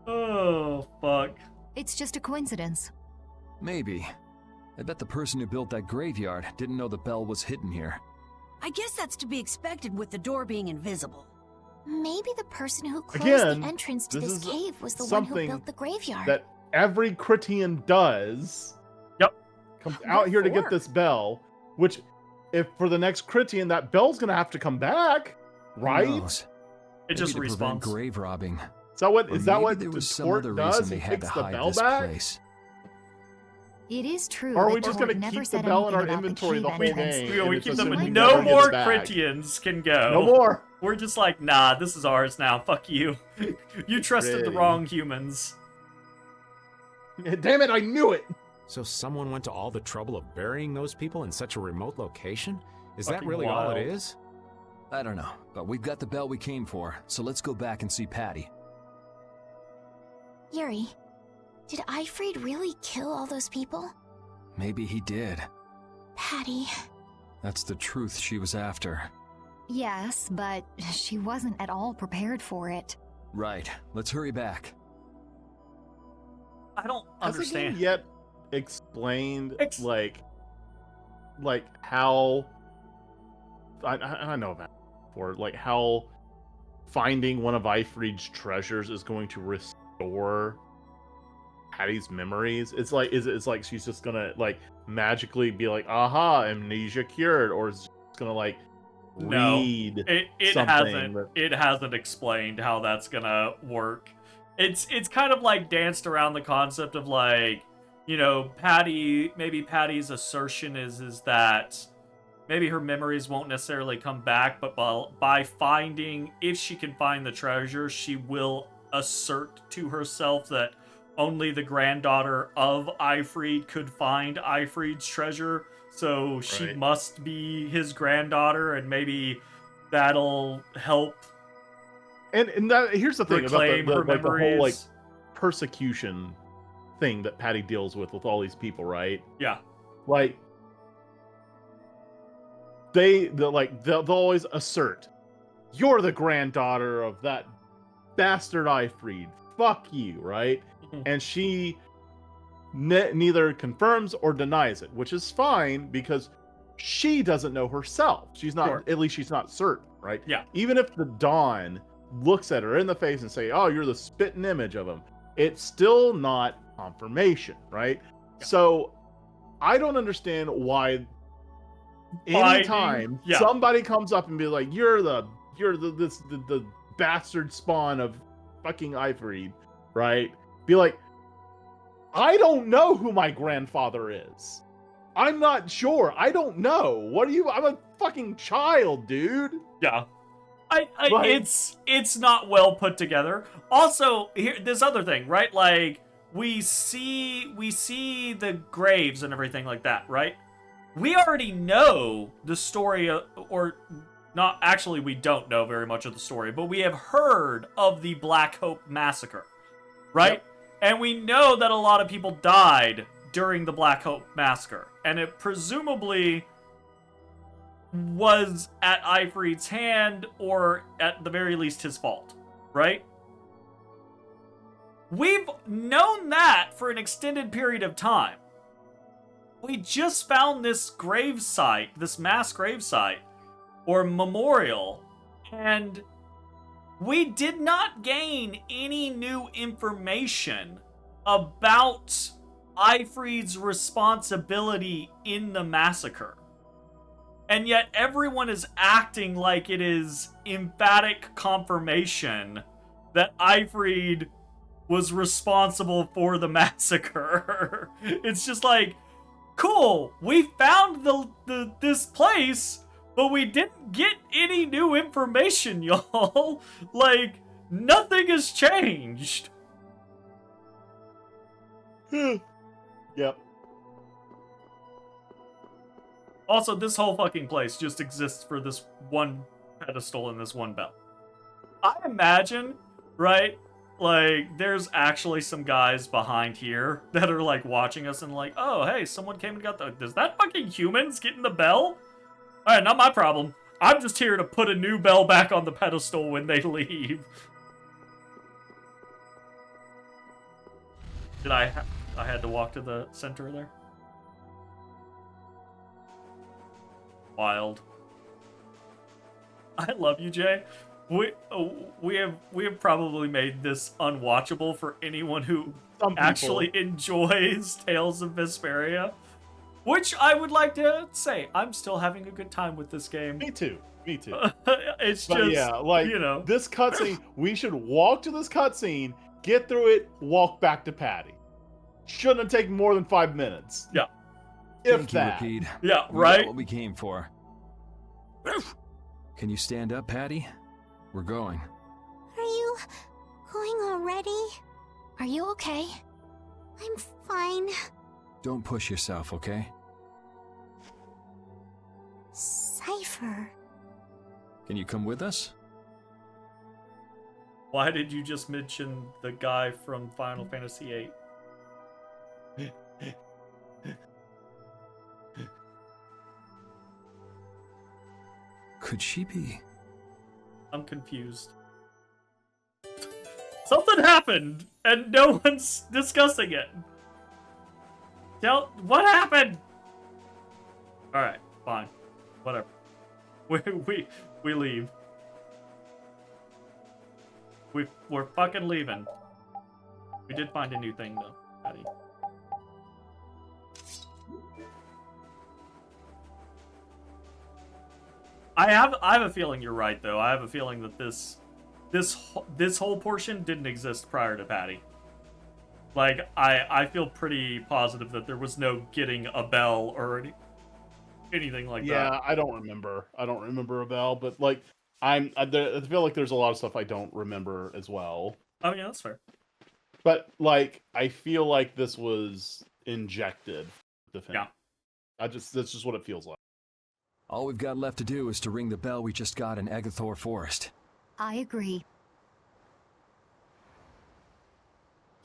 Speaker 1: Oh, fuck.
Speaker 12: It's just a coincidence.
Speaker 13: Maybe. I bet the person who built that graveyard didn't know the bell was hidden here.
Speaker 5: I guess that's to be expected with the door being invisible.
Speaker 6: Maybe the person who closed
Speaker 2: Again,
Speaker 6: the entrance to this cave was the one
Speaker 2: something
Speaker 6: who built the graveyard.
Speaker 2: That every Critian does. Comes out here to get this bell, which, if for the next Critian, that bell's gonna have to come back, right?
Speaker 1: It just respawns.
Speaker 13: Grave robbing.
Speaker 2: So what
Speaker 13: Or
Speaker 2: is that?
Speaker 13: maybe
Speaker 2: What
Speaker 13: there
Speaker 2: the
Speaker 13: was some
Speaker 2: Tort
Speaker 13: other
Speaker 2: does?
Speaker 13: reason
Speaker 2: He
Speaker 13: they had
Speaker 2: takes
Speaker 13: to
Speaker 2: the
Speaker 13: hide
Speaker 2: bell
Speaker 13: this
Speaker 2: back.
Speaker 13: place.
Speaker 12: It is true.
Speaker 2: Or are
Speaker 12: that
Speaker 2: we just
Speaker 12: Tord
Speaker 2: gonna
Speaker 12: never
Speaker 2: keep the
Speaker 12: said
Speaker 2: bell in
Speaker 12: anything
Speaker 2: our
Speaker 12: about the
Speaker 2: inventory the
Speaker 12: cave
Speaker 2: whole
Speaker 12: entrance.
Speaker 2: game?
Speaker 1: We
Speaker 2: and
Speaker 1: keep
Speaker 2: it's
Speaker 1: them.
Speaker 2: assumed we
Speaker 1: No
Speaker 2: never get
Speaker 1: more
Speaker 2: it back?
Speaker 1: Critians can go.
Speaker 2: No more.
Speaker 1: We're just nah, this is ours now. Fuck you. You trusted the wrong humans.
Speaker 2: Damn it, I knew it!
Speaker 15: So someone went to all the trouble of burying those people in such a remote location? Is that
Speaker 1: Fucking
Speaker 15: really all
Speaker 1: wild.
Speaker 15: it is?
Speaker 13: I don't know, but we've got the bell we came for, so let's go back and see Patty.
Speaker 6: Yuri, did Eifried really kill all those people?
Speaker 13: Maybe he did.
Speaker 8: Patty.
Speaker 13: That's the truth she was after.
Speaker 12: Yes, but she wasn't at all prepared for it.
Speaker 13: Right. Let's hurry back.
Speaker 1: I don't
Speaker 2: Has the game
Speaker 1: understand.
Speaker 2: yet explained like how I know about it before, like how finding one of Ifrid's treasures is going to restore Patty's memories? It's like it's like she's just gonna like magically be like, aha, amnesia cured, or is just gonna like read
Speaker 1: it
Speaker 2: something
Speaker 1: hasn't explained how that's gonna work. It's kind of like danced around the concept of like, you know, Patty's assertion is that maybe her memories won't necessarily come back, but by finding, if she can find the treasure, she will assert to herself that only the granddaughter of Ifrid could find Ifrid's treasure, so she must be his granddaughter, and maybe that'll help.
Speaker 2: And that, here's the thing about the whole like
Speaker 1: memories.
Speaker 2: persecution thing that Patty deals with all these people, right?
Speaker 1: Yeah.
Speaker 2: Like they'll always assert, you're the granddaughter of that bastard Ifrid. Fuck you, right? And she neither confirms or denies it, which is fine because she doesn't know herself. She's not, at least she's not certain, right?
Speaker 1: Yeah.
Speaker 2: Even if the Dawn looks at her in the face and say, oh, you're the spitting image of him, it's still not confirmation, right? Yeah. So I don't understand why anytime somebody comes up and be like, you're the bastard spawn of fucking Ifrid, right? Be like, I don't know who my grandfather is. I'm not sure. I don't know. What are you? I'm a fucking child, dude.
Speaker 1: Yeah. It's not well put together. Also, here this other thing, right? Like we see the graves and everything like that, right? We already know the story, or not. Actually, we don't know very much of the story, but we have heard of the Black Hope massacre, right? Yep. And we know that a lot of people died during the Black Hope massacre, and it presumably was at Ifrid's hand, or at the very least his fault, right? We've known that for an extended period of time. We just found this grave site, this mass grave site, or memorial, and we did not gain any new information about Ifrid's responsibility in the massacre. And yet everyone is acting like it is emphatic confirmation that Ifrid was responsible for the massacre. It's just like, cool, we found this place, but we didn't get any new information, y'all. Like, nothing has changed.
Speaker 2: Yep.
Speaker 1: Also, this whole fucking place just exists for this one pedestal and this one bell. I imagine, right, like, there's actually some guys behind here that are, like, watching us and like, oh, hey, someone came and got the... Does that fucking humans getting the bell? Alright, not my problem. I'm just here to put a new bell back on the pedestal when they leave. Did I had to walk to the center there? Wild. I love you, Jay. We have probably made this unwatchable for anyone who actually enjoys Tales of Vesperia. Which I would like to say, I'm still having a good time with this game.
Speaker 2: Me too.
Speaker 1: It's
Speaker 2: but
Speaker 1: just,
Speaker 2: yeah, like,
Speaker 1: you know,
Speaker 2: this cutscene, we should walk to this cutscene, get through it, walk back to Patty. Shouldn't have taken more than 5 minutes.
Speaker 1: Yeah.
Speaker 2: If that.
Speaker 1: Yeah,
Speaker 13: we
Speaker 1: right?
Speaker 13: got what we came for. Can you stand up, Patty? We're going.
Speaker 6: Are you going already?
Speaker 8: Are you okay?
Speaker 6: I'm fine.
Speaker 13: Don't push yourself, okay?
Speaker 6: Cypher.
Speaker 13: Can you come with us?
Speaker 1: Why did you just mention the guy from Final Fantasy VIII?
Speaker 13: Could she be?
Speaker 1: I'm confused. Something happened, and no one's discussing it. What happened? Alright, fine. Whatever. We leave. We're fucking leaving. We did find a new thing, though, Patty. I have a feeling you're right, though. I have a feeling that this whole portion didn't exist prior to Patty. Like, I feel pretty positive that there was no getting a bell or anything like that.
Speaker 2: Yeah, I don't remember. I don't remember a bell, but like I feel like there's a lot of stuff I don't remember as well.
Speaker 1: Oh yeah, that's fair.
Speaker 2: But like I feel like this was injected.
Speaker 1: Yeah.
Speaker 2: That's just what it feels like.
Speaker 13: All we've got left to do is to ring the bell we just got in Agathor Forest.
Speaker 12: I agree.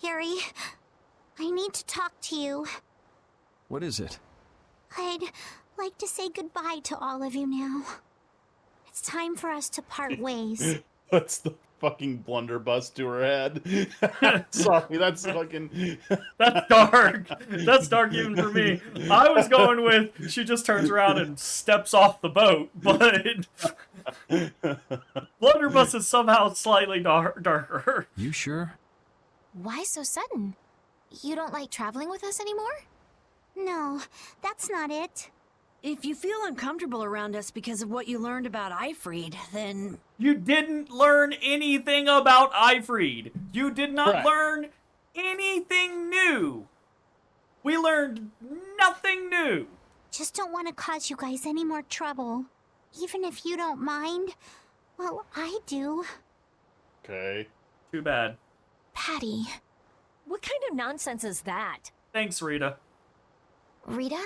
Speaker 6: Yuri, I need to talk to you.
Speaker 13: What is it?
Speaker 6: I'd like to say goodbye to all of you now. It's time for us to part ways.
Speaker 2: Puts the fucking blunderbuss to her head. Sorry, that's fucking...
Speaker 1: That's dark. That's dark even for me. I was going with she just turns around and steps off the boat, but blunderbuss is somehow slightly darker.
Speaker 13: You sure?
Speaker 8: Why so sudden? You don't like traveling with us anymore?
Speaker 6: No, that's not it.
Speaker 5: If you feel uncomfortable around us because of what you learned about Ifried, then...
Speaker 1: You didn't learn anything about Ifried. You did not learn anything new. We learned nothing new.
Speaker 6: Just don't want to cause you guys any more trouble. Even if you don't mind. Well, I do.
Speaker 2: Okay.
Speaker 1: Too bad.
Speaker 8: Patty.
Speaker 10: What kind of nonsense is that?
Speaker 1: Thanks, Rita.
Speaker 8: Rita?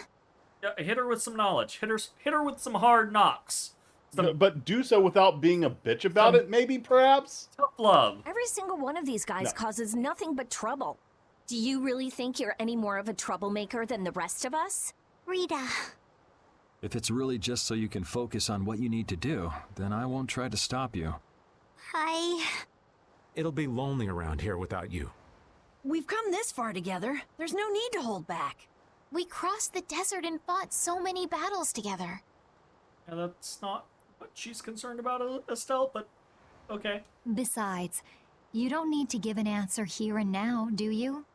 Speaker 1: Yeah, hit her with some knowledge. Hit her with some hard knocks.
Speaker 2: But do so without being a bitch about it, maybe, perhaps?
Speaker 1: Tough love.
Speaker 10: Every single one of these guys causes nothing but trouble. Do you really think you're any more of a troublemaker than the rest of us?
Speaker 6: Rita.
Speaker 13: If it's really just so you can focus on what you need to do, then I won't try to stop you.
Speaker 15: It'll be lonely around here without you.
Speaker 5: We've come this far together. There's no need to hold back.
Speaker 8: We crossed the desert and fought so many battles together.
Speaker 1: Yeah, that's not what she's concerned about, Estelle, but okay.
Speaker 12: Besides, you don't need to give an answer here and now, do you?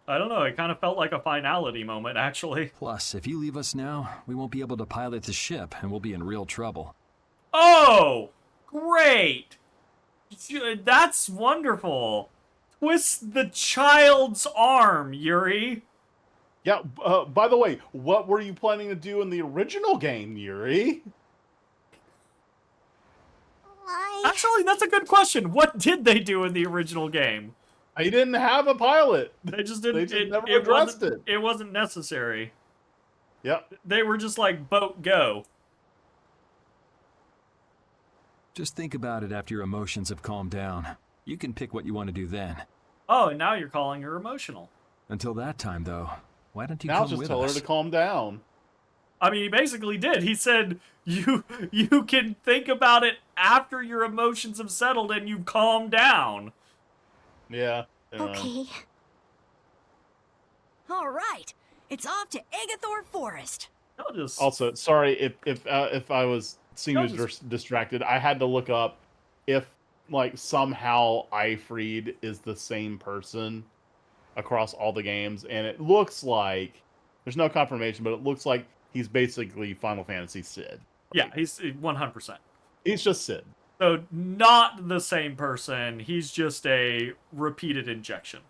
Speaker 1: I don't know, it kind of felt like a finality moment, actually.
Speaker 13: Plus, if you leave us now, we won't be able to pilot the ship, and we'll be in real trouble.
Speaker 1: Oh! Great! That's wonderful! Twist the child's arm, Yuri!
Speaker 2: Yeah, by the way, what were you planning to do in the original game, Yuri?
Speaker 1: Actually, that's a good question. What did they do in the original game?
Speaker 2: They didn't have a pilot.
Speaker 1: They just didn't.
Speaker 2: They never addressed it.
Speaker 1: It wasn't necessary.
Speaker 2: Yep.
Speaker 1: They were just like, boat, go.
Speaker 13: Just think about it after your emotions have calmed down. You can pick what you want to do then.
Speaker 1: Oh, and now you're calling her emotional.
Speaker 13: Until that time, though, why don't you
Speaker 2: now
Speaker 13: come
Speaker 2: just
Speaker 13: with
Speaker 2: tell
Speaker 13: us?
Speaker 2: her to calm down.
Speaker 1: I mean, he basically did. He said, you can think about it after your emotions have settled and you calm down.
Speaker 2: Yeah.
Speaker 6: Okay.
Speaker 5: All right. It's off to Agathor Forest.
Speaker 2: Also, sorry if I was seeming distracted. I had to look up if like somehow Ifried is the same person across all the games, and it looks like there's no confirmation, but it looks like he's basically Final Fantasy Sid.
Speaker 1: Yeah, he's 100%.
Speaker 2: He's just Sid.
Speaker 1: So not the same person. He's just a repeated injection.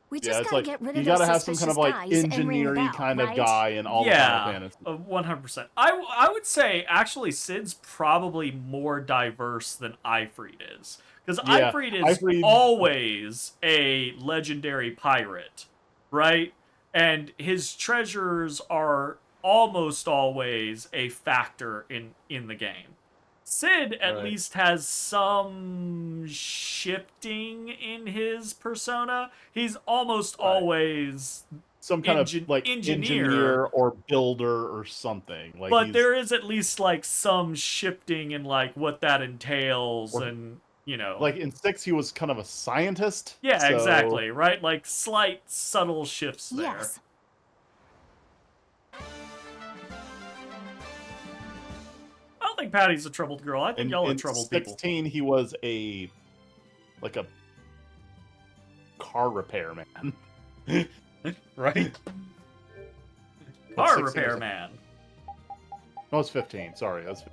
Speaker 10: We just gotta get rid of
Speaker 2: you
Speaker 10: those
Speaker 2: gotta have some kind of like
Speaker 10: guys and ring the
Speaker 2: engineering
Speaker 10: bell,
Speaker 2: kind of
Speaker 10: right?
Speaker 2: guy in all the Final Fantasy.
Speaker 1: 100%. I would say actually Sid's probably more diverse than Ifried is. Because
Speaker 2: Yeah,
Speaker 1: Ifried is always a legendary pirate, right? And his treasures are almost always a factor in the game. Sid at least has some shifting in his persona. He's almost always
Speaker 2: some kind of like engineer or builder or something. Like,
Speaker 1: but there is at least like some shifting in like what that entails, and you know,
Speaker 2: like in 6 he was kind of a scientist.
Speaker 1: Yeah,
Speaker 2: so...
Speaker 1: exactly. Right, like slight subtle shifts there.
Speaker 6: Yes.
Speaker 1: I don't think Patty's a troubled girl. I think y'all are troubled people.
Speaker 2: In 16 he was a car repairman.
Speaker 1: Right? Car repairman.
Speaker 2: No, it's 15. Sorry, that's.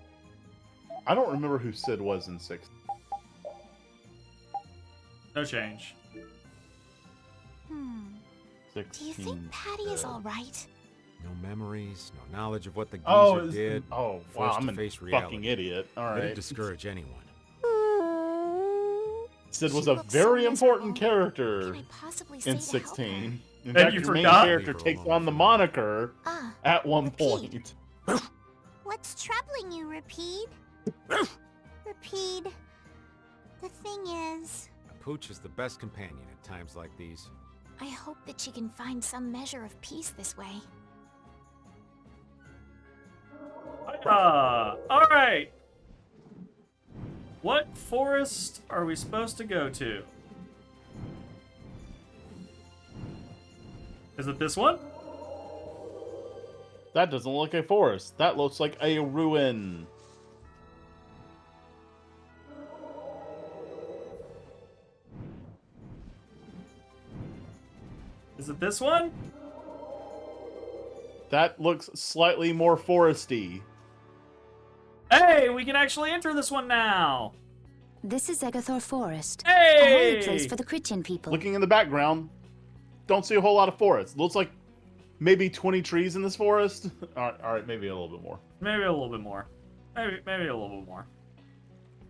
Speaker 2: I don't remember who Sid was in 6.
Speaker 1: No change.
Speaker 2: 16.
Speaker 6: Do you think Patty is all right?
Speaker 15: No memories, no knowledge of what the geezer
Speaker 2: Oh,
Speaker 15: did.
Speaker 2: wow,
Speaker 15: forced
Speaker 2: I'm
Speaker 15: to
Speaker 2: a
Speaker 15: face
Speaker 2: fucking
Speaker 15: reality.
Speaker 2: idiot. All right.
Speaker 15: It'd discourage anyone.
Speaker 2: Sid was a very important character in 16. In fact, your main character takes on the moniker at one point.
Speaker 6: What's troubling you, Rapide? Rapide, the thing is...
Speaker 15: A pooch is the best companion at times like these.
Speaker 8: I hope that she can find some measure of peace this way.
Speaker 1: Alright. What forest are we supposed to go to? Is it this one?
Speaker 2: That doesn't look like a forest. That looks like a ruin.
Speaker 1: Is it this one?
Speaker 2: That looks slightly more foresty.
Speaker 1: Hey, we can actually enter this one now.
Speaker 4: This is Egathor Forest.
Speaker 1: Hey!
Speaker 4: A holy place for the Critian people.
Speaker 2: Looking in the background, don't see a whole lot of forest. Looks like maybe 20 trees in this forest. All right, maybe a little bit more.
Speaker 1: Maybe a little bit more. Maybe a little bit more.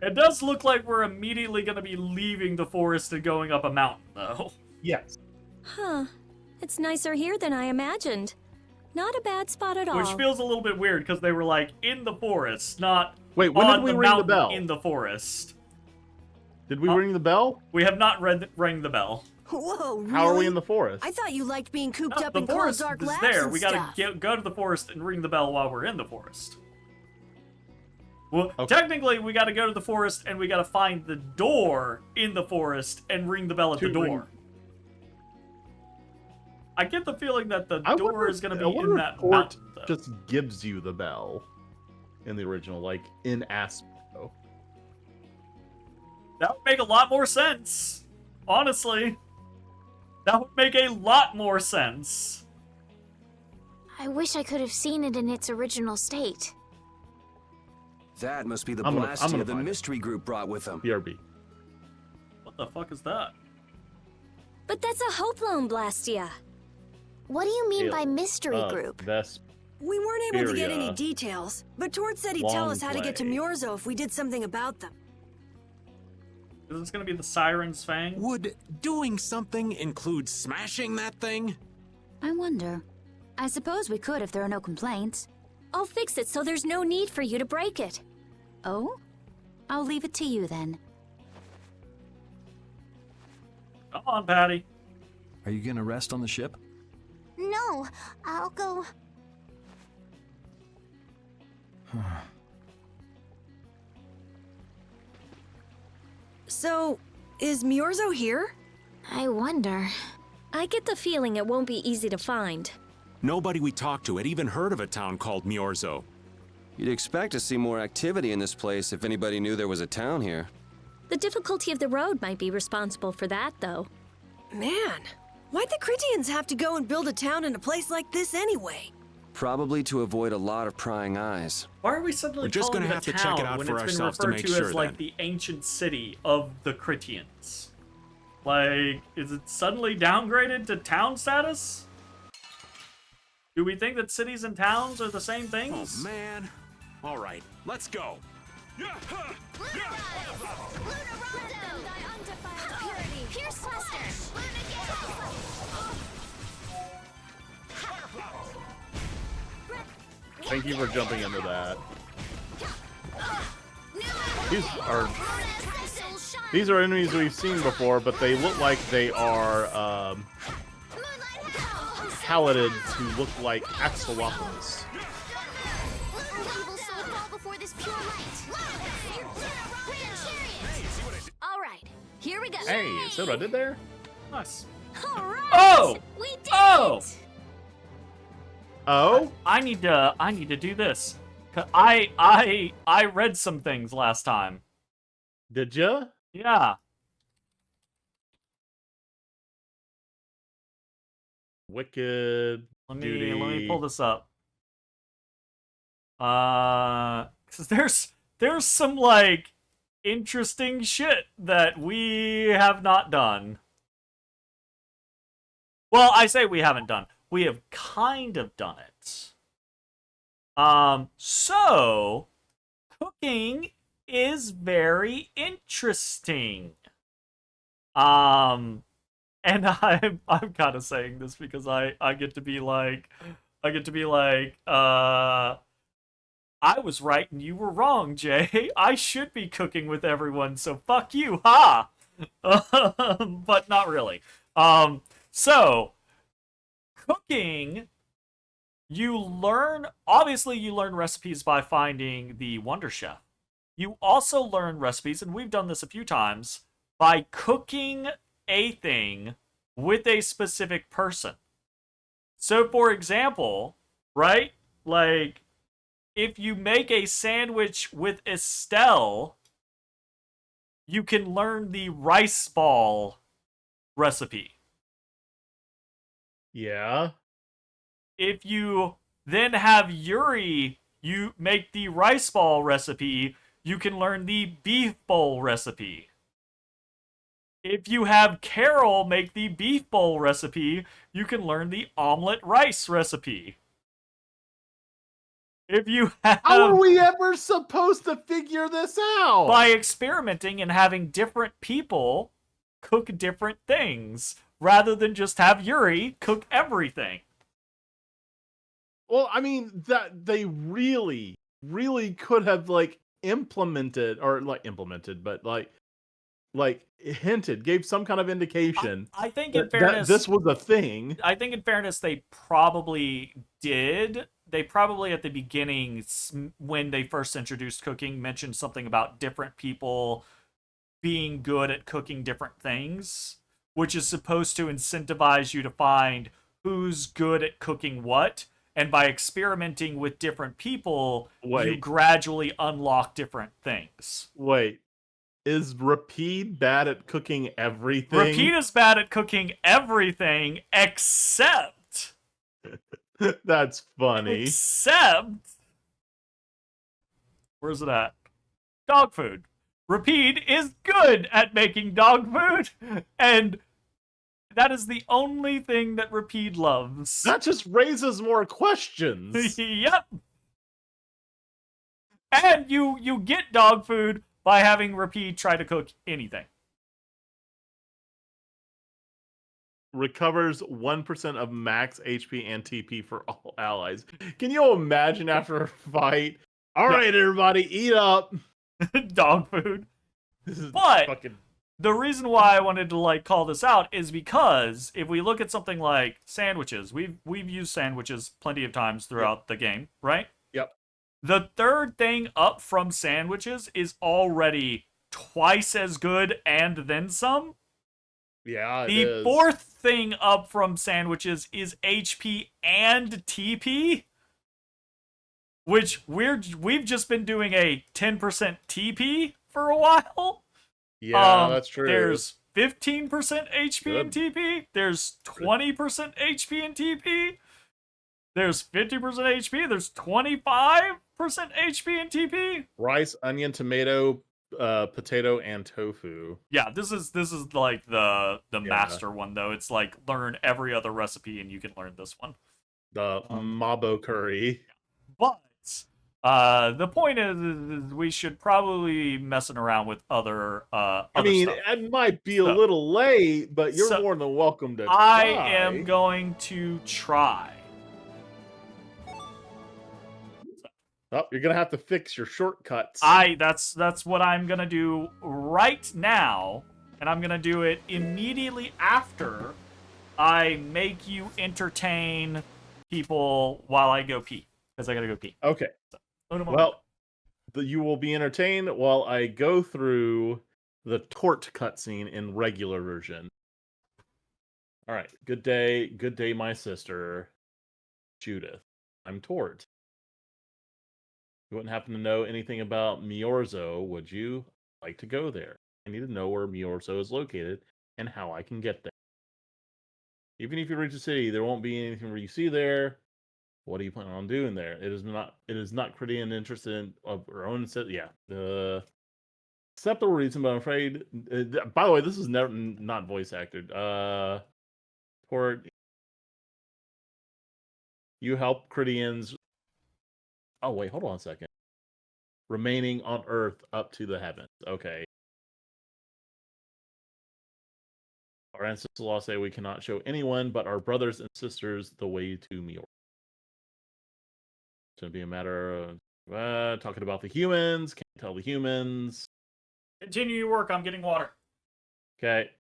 Speaker 1: It does look like we're immediately going to be leaving the forest and going up a mountain, though.
Speaker 2: Yes.
Speaker 10: Huh. It's nicer here than I imagined. Not a bad spot at all.
Speaker 1: Which feels a little bit weird because they were like in the forest, not
Speaker 2: Wait, when
Speaker 1: on
Speaker 2: did we
Speaker 1: the
Speaker 2: ring the
Speaker 1: mountain
Speaker 2: bell?
Speaker 1: in the forest.
Speaker 2: Did we ring the bell?
Speaker 1: We have not rang the bell.
Speaker 5: Whoa, really?
Speaker 2: How are we in the forest?
Speaker 5: I thought you liked being cooped up
Speaker 1: The
Speaker 5: in cold,
Speaker 1: forest
Speaker 5: dark
Speaker 1: is
Speaker 5: labs
Speaker 1: there.
Speaker 5: and
Speaker 1: We gotta
Speaker 5: stuff.
Speaker 1: go to the forest and ring the bell while we're in the forest. Well, technically, we gotta go to the forest and we gotta find the door in the forest and ring the bell at the door. I get the feeling that the door is gonna be in that mountain, though.
Speaker 2: Just gives you the bell in the original, like in Aspro.
Speaker 1: That would make a lot more sense. Honestly. That would make a lot more sense.
Speaker 8: I wish I could have seen it in its original state.
Speaker 3: That must be the
Speaker 2: I'm gonna
Speaker 3: Blastia the
Speaker 2: find it.
Speaker 3: mystery group brought with them.
Speaker 2: BRB.
Speaker 1: What the fuck is that?
Speaker 10: But that's a Hope Loan Blastia.
Speaker 8: What do you mean by mystery group?
Speaker 5: We weren't able to get any
Speaker 2: Vesperia.
Speaker 5: details, but Tord said he'd tell us how to get to Myorzo if we did something about them.
Speaker 1: Is this gonna be the Siren's Fang?
Speaker 15: Would doing something include smashing that thing?
Speaker 4: I wonder. I suppose we could if there are no complaints.
Speaker 10: I'll fix it so there's no need for you to break it.
Speaker 4: Oh? I'll leave it to you then.
Speaker 1: Come on, Patty.
Speaker 13: Are you gonna rest on the ship?
Speaker 6: No, I'll go...
Speaker 5: So, is Myorzo here?
Speaker 8: I wonder.
Speaker 10: I get the feeling it won't be easy to find.
Speaker 15: Nobody we talked to had even heard of a town called Myorzo.
Speaker 3: You'd expect to see more activity in this place if anybody knew there was a town here.
Speaker 10: The difficulty of the road might be responsible for that, though.
Speaker 5: Man, why'd the Critians have to go and build a town in a place like this anyway?
Speaker 3: Probably to avoid a lot of prying eyes.
Speaker 1: Why are we suddenly
Speaker 15: We're just
Speaker 1: calling
Speaker 15: gonna
Speaker 1: it
Speaker 15: have
Speaker 1: a
Speaker 15: to check it
Speaker 1: town
Speaker 15: out
Speaker 1: when
Speaker 15: for
Speaker 1: it's been
Speaker 15: ourselves to
Speaker 1: referred
Speaker 15: make
Speaker 1: to
Speaker 15: sure,
Speaker 1: as like
Speaker 15: then.
Speaker 1: the ancient city of the Critians? Like, is it suddenly downgraded to town status? Do we think that cities and towns are the same things?
Speaker 15: Oh man. All right, let's go.
Speaker 8: Pierce Cluster!
Speaker 2: Thank you for jumping into that. These are enemies we've seen before, but they look like they are paladin to look like Axolotls.
Speaker 10: All right, here we go.
Speaker 2: Hey, see what I did there?
Speaker 1: Nice.
Speaker 10: All right.
Speaker 1: Oh!
Speaker 10: We did
Speaker 1: Oh!
Speaker 10: it.
Speaker 2: Oh?
Speaker 1: I need to do this. 'Cause I read some things last time.
Speaker 2: Did ya?
Speaker 1: Yeah.
Speaker 2: Wicked.
Speaker 1: Let
Speaker 2: duty.
Speaker 1: me pull this up. 'Cause there's some like interesting shit that we have not done. Well, I say we haven't done. We have kind of done it. So cooking is very interesting. And I'm kind of saying this because I get to be like I was right and you were wrong, Jay. I should be cooking with everyone, so fuck you, ha! But not really. So cooking, obviously you learn recipes by finding the Wonder Chef. You also learn recipes, and we've done this a few times, by cooking a thing with a specific person. So for example, right? Like, if you make a sandwich with Estelle, you can learn the rice ball recipe.
Speaker 2: Yeah.
Speaker 1: If you then have Yuri, you make the rice ball recipe, you can learn the beef bowl recipe. If you have Carol make the beef bowl recipe, you can learn the omelet rice recipe. If you have...
Speaker 2: How are we ever supposed to figure this out?
Speaker 1: By experimenting and having different people cook different things, rather than just have Yuri cook everything.
Speaker 2: Well, I mean, that they really could have like implemented, but like hinted, gave some kind of indication.
Speaker 1: I think in fairness,
Speaker 2: that this was a thing.
Speaker 1: I think in fairness, they probably did. They probably at the beginning, when they first introduced cooking, mentioned something about different people being good at cooking different things, which is supposed to incentivize you to find who's good at cooking what. And by experimenting with different people, you gradually unlock different things.
Speaker 2: Wait, is Rapide bad at cooking everything?
Speaker 1: Rapide is bad at cooking everything except...
Speaker 2: That's funny.
Speaker 1: Except... Where's it at? Dog food. Rapide is good at making dog food, and that is the only thing that Rapide loves.
Speaker 2: That just raises more questions.
Speaker 1: Yep. And you get dog food by having Rapide try to cook anything.
Speaker 2: Recovers 1% of max HP and TP for all allies. Can you imagine after a fight? All right, everybody, eat up.
Speaker 1: Dog food. But the reason why I wanted to like call this out is because if we look at something like sandwiches, we've used sandwiches plenty of times throughout the game, right?
Speaker 2: Yep.
Speaker 1: The third thing up from sandwiches is already twice as good and then some.
Speaker 2: Yeah,
Speaker 1: the fourth thing up from sandwiches is HP and TP, which we've just been doing a 10% TP for a while.
Speaker 2: Yeah, that's true.
Speaker 1: There's 15% HP and TP. There's 20% HP and TP. There's 50% HP. There's 25% HP and TP.
Speaker 2: Rice, onion, tomato, potato, and tofu.
Speaker 1: Yeah, this is like the master one though. It's like learn every other recipe and you can learn this one.
Speaker 2: The mabo curry.
Speaker 1: But the point is we should probably be messing around with other
Speaker 2: I mean,
Speaker 1: stuff.
Speaker 2: it might be a little late, but you're more than welcome to try.
Speaker 1: I am going to try.
Speaker 2: Oh, you're gonna have to fix your shortcuts.
Speaker 1: That's what I'm gonna do right now, and I'm gonna do it immediately after I make you entertain people while I go pee. Because I gotta go pee.
Speaker 2: Okay.
Speaker 1: So, uno momento.
Speaker 2: Well, you will be entertained while I go through the Tort cutscene in regular version. All right. Good day, my sister, Judith. I'm Tort. You wouldn't happen to know anything about Miorzo, would you? Like to go there? I need to know where Miorzo is located and how I can get there. Even if you reach the city, there won't be anything where you see there. What do you plan on doing there? It is not Critian interested in of her own set. Yeah. Acceptable reason, but I'm afraid. By the way, this is never not voice acted. Tort, you help Critians. Oh wait, hold on a second. Remaining on Earth up to the heavens. Okay. Our ancestors law say we cannot show anyone but our brothers and sisters the way to Mior. It's gonna be a matter of talking about the humans. Can't tell the humans.
Speaker 1: Continue your work. I'm getting water.
Speaker 2: Okay.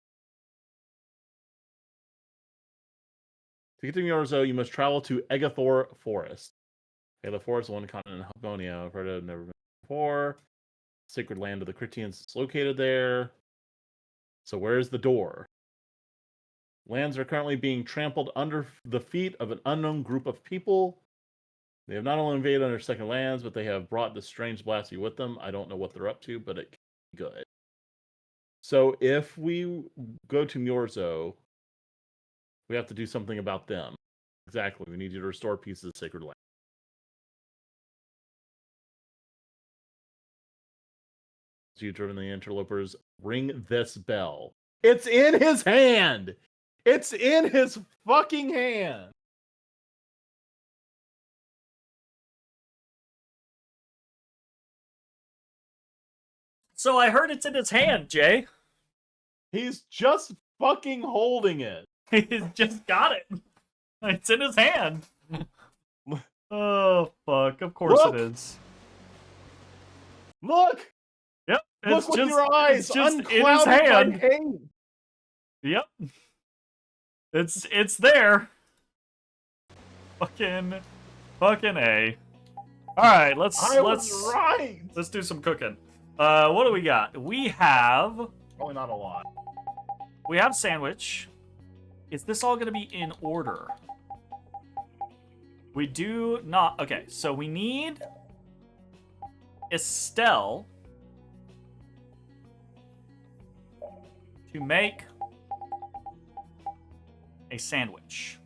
Speaker 2: To get to Miorzo, you must travel to Egathor Forest. Okay, the forest is one continent in Halconia. I've heard of, never been before. Sacred land of the Critians is located there. So where's the door? Lands are currently being trampled under the feet of an unknown group of people. They have not only invaded our second lands, but they have brought this strange blasphemy with them. I don't know what they're up to, but it can be good. So if we go to Miorzo, we have to do something about them. Exactly. We need you to restore pieces of sacred land. So you've driven the interlopers. Ring this bell. It's in his hand! It's in his fucking hand!
Speaker 1: So I heard it's in his hand, Jay.
Speaker 2: He's just fucking holding it.
Speaker 1: He's just got it. It's in his hand. Oh, fuck. Of course
Speaker 2: Look!
Speaker 1: it is.
Speaker 2: Look!
Speaker 1: Yep.
Speaker 2: Look with your eyes!
Speaker 1: It's just in his
Speaker 2: Unclouded by
Speaker 1: hand.
Speaker 2: hate.
Speaker 1: Yep. It's there. Fucking A. Alright, let's
Speaker 2: right.
Speaker 1: Let's do some cooking. What do we got? We have
Speaker 2: Probably not a lot.
Speaker 1: We have sandwich. Is this all gonna be in order? We do not. Okay, so we need Estelle to make a sandwich.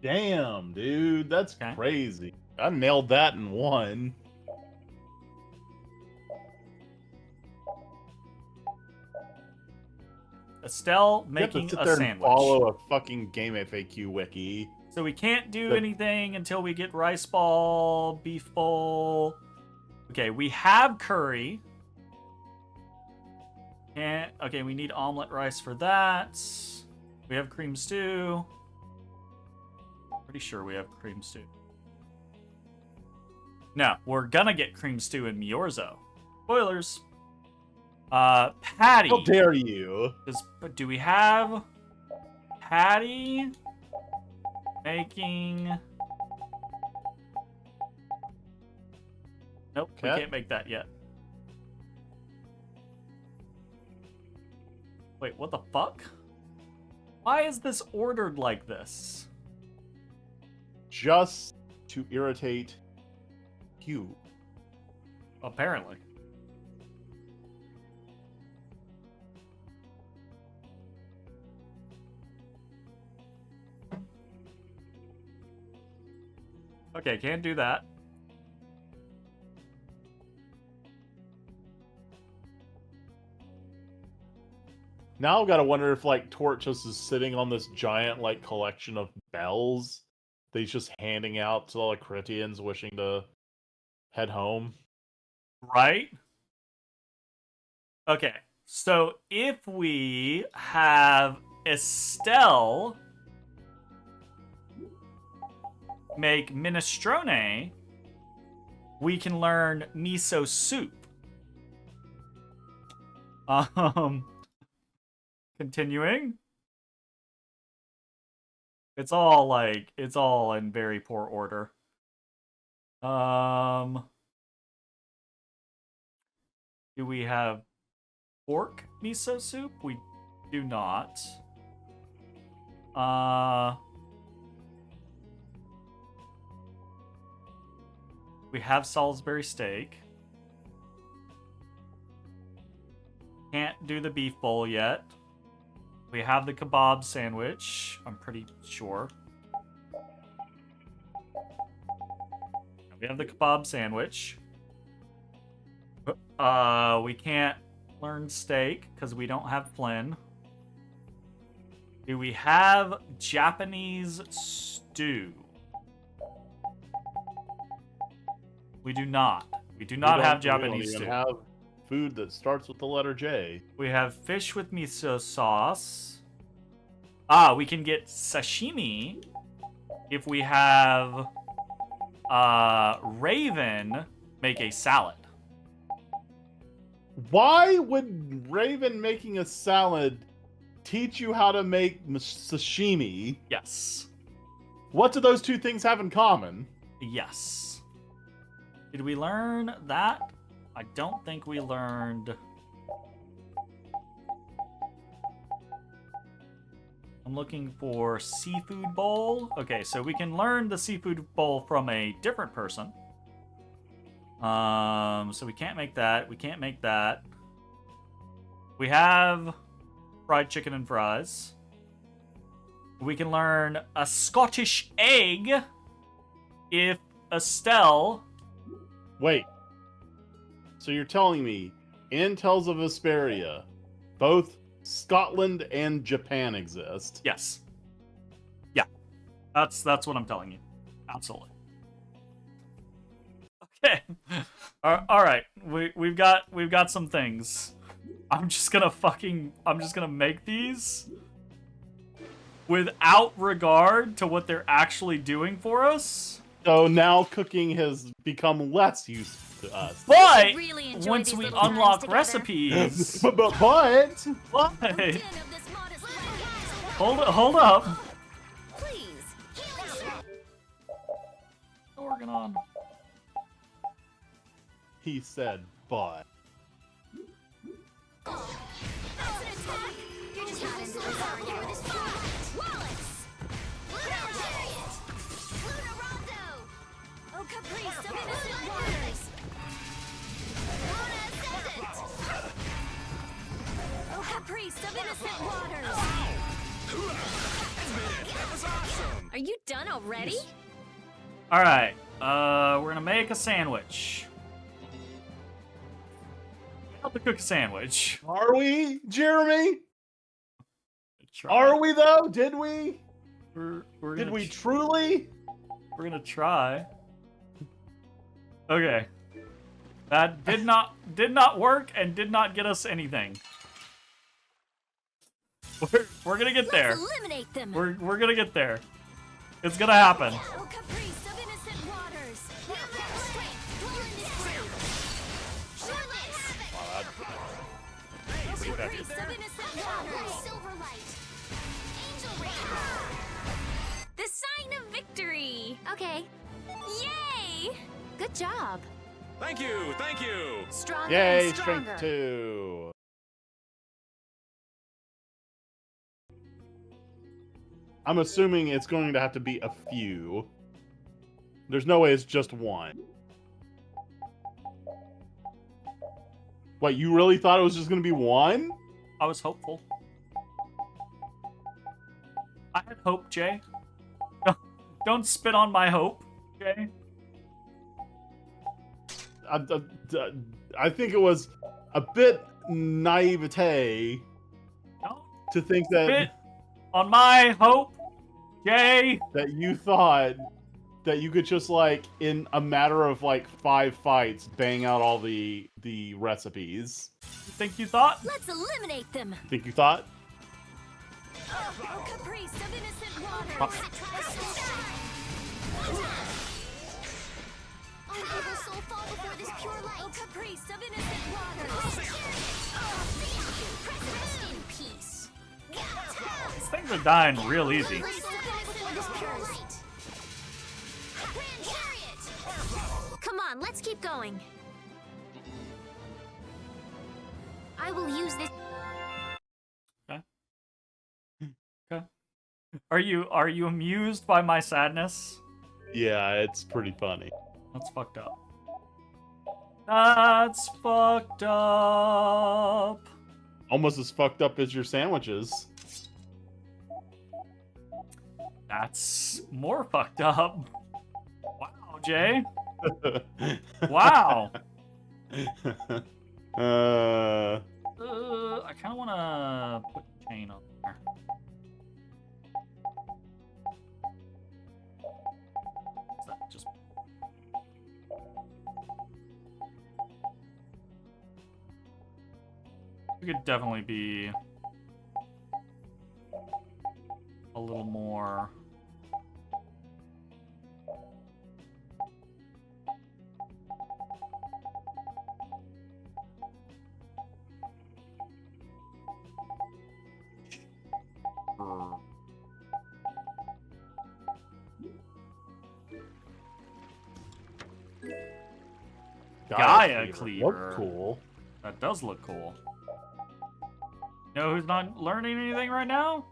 Speaker 2: Damn, dude, that's crazy. I nailed that in one.
Speaker 1: Estelle
Speaker 2: You have to
Speaker 1: making
Speaker 2: sit
Speaker 1: a
Speaker 2: there and
Speaker 1: sandwich.
Speaker 2: follow a fucking game FAQ wiki.
Speaker 1: So we can't do anything until we get rice ball, beef bowl. Okay, we have curry. And okay, we need omelet rice for that. We have cream stew. Pretty sure we have cream stew. No, we're gonna get cream stew in Miorzo. Spoilers. Patty.
Speaker 2: How dare you?
Speaker 1: But do we have Patty making? Nope, we can't make that yet. Wait, what the fuck? Why is this ordered like this?
Speaker 2: Just to irritate you.
Speaker 1: Apparently. Okay, can't do that.
Speaker 2: Now I've got to wonder if, like, Torch just is sitting on this giant, like, collection of bells that he's just handing out to all the Critians wishing to head home.
Speaker 1: Right? Okay, so if we have Estelle make minestrone, we can learn miso soup. Continuing. It's all in very poor order. Do we have pork miso soup? We do not. We have Salisbury steak. Can't do the beef bowl yet. We have the kebab sandwich, I'm pretty sure. We have the kebab sandwich. We can't learn steak because we don't have Flynn. Do we have Japanese stew? We do not. We do not have Japanese stew.
Speaker 2: We don't even have food that starts with the letter J.
Speaker 1: We have fish with miso sauce. We can get sashimi if we have Raven make a salad.
Speaker 2: Why would Raven making a salad teach you how to make sashimi?
Speaker 1: Yes.
Speaker 2: What do those two things have in common?
Speaker 1: Yes. Did we learn that? I don't think we learned... I'm looking for seafood bowl. Okay, so we can learn the seafood bowl from a different person. So we can't make that. We can't make that. We have fried chicken and fries. We can learn a Scottish egg if Estelle...
Speaker 2: Wait. So you're telling me, in Tales of Vesperia, both Scotland and Japan exist?
Speaker 1: Yes. Yeah. That's what I'm telling you. Absolutely. Okay. All right. We've got some things. I'm just gonna make these without regard to what they're actually doing for us.
Speaker 2: So now cooking has become less useful to us.
Speaker 1: But once we unlock recipes,
Speaker 2: but
Speaker 1: hold up. Working on.
Speaker 2: He said, but.
Speaker 10: Priest of innocent waters! Are you done already?
Speaker 1: Alright, we're gonna make a sandwich. Help to cook a sandwich.
Speaker 2: Are we, Jeremy? Are we though? Did we? Did we truly?
Speaker 1: We're gonna try. Okay. That did not work and did not get us anything. We're gonna get there.
Speaker 10: Let's eliminate them.
Speaker 1: We're gonna get there. It's gonna happen.
Speaker 10: Oh, caprice of innocent waters. Caprice of innocent waters. Silverlight. Angel rain. The sign of victory.
Speaker 8: Okay.
Speaker 10: Yay!
Speaker 8: Good job.
Speaker 3: Thank you. Thank you.
Speaker 8: Stronger
Speaker 2: Yay,
Speaker 8: and stronger.
Speaker 2: strength 2. I'm assuming it's going to have to be a few. There's no way it's just one. What, you really thought it was just going to be one?
Speaker 1: I was hopeful. I had hope, Jay. Don't spit on my hope, Jay.
Speaker 2: I think it was a bit naivete to think that...
Speaker 1: Spit on my hope, Jay.
Speaker 2: That you thought that you could just, like, in a matter of, like, 5 fights, bang out all the recipes.
Speaker 1: You think you thought?
Speaker 10: Let's eliminate them.
Speaker 2: Think you thought?
Speaker 10: Oh, caprice of innocent waters.
Speaker 6: Oh, evil soul, fall before this pure light.
Speaker 10: Oh, caprice of innocent waters.
Speaker 6: Rest in peace.
Speaker 1: These things are dying real easy.
Speaker 8: Come on, let's keep going. I will use this.
Speaker 1: Okay. Okay. Are you amused by my sadness?
Speaker 2: Yeah, it's pretty funny.
Speaker 1: That's fucked up. That's fucked up.
Speaker 2: Almost as fucked up as your sandwiches.
Speaker 1: That's more fucked up. Wow, Jay. Wow. I kind of want to put chain on there. Is that just... We could definitely be a little more... Gaia Cleaver.
Speaker 2: Look cool.
Speaker 1: That does look cool. You know who's not learning anything right now?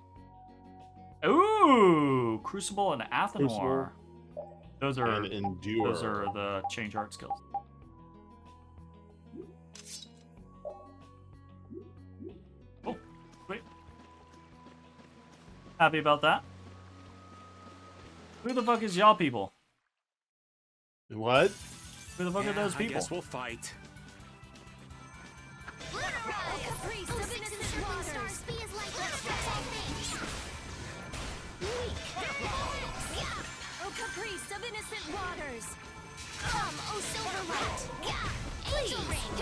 Speaker 1: Ooh, Crucible and Athenor.
Speaker 2: Crucible
Speaker 1: Those are
Speaker 2: and Endure.
Speaker 1: Those are the change art skills. Oh, sweet. Happy about that. Who the fuck is y'all people?
Speaker 2: What?
Speaker 1: Who the fuck are those people?
Speaker 15: I guess we'll fight.
Speaker 10: Oh, caprice of innocent waters! Come, oh Silverlight! Angel Ring!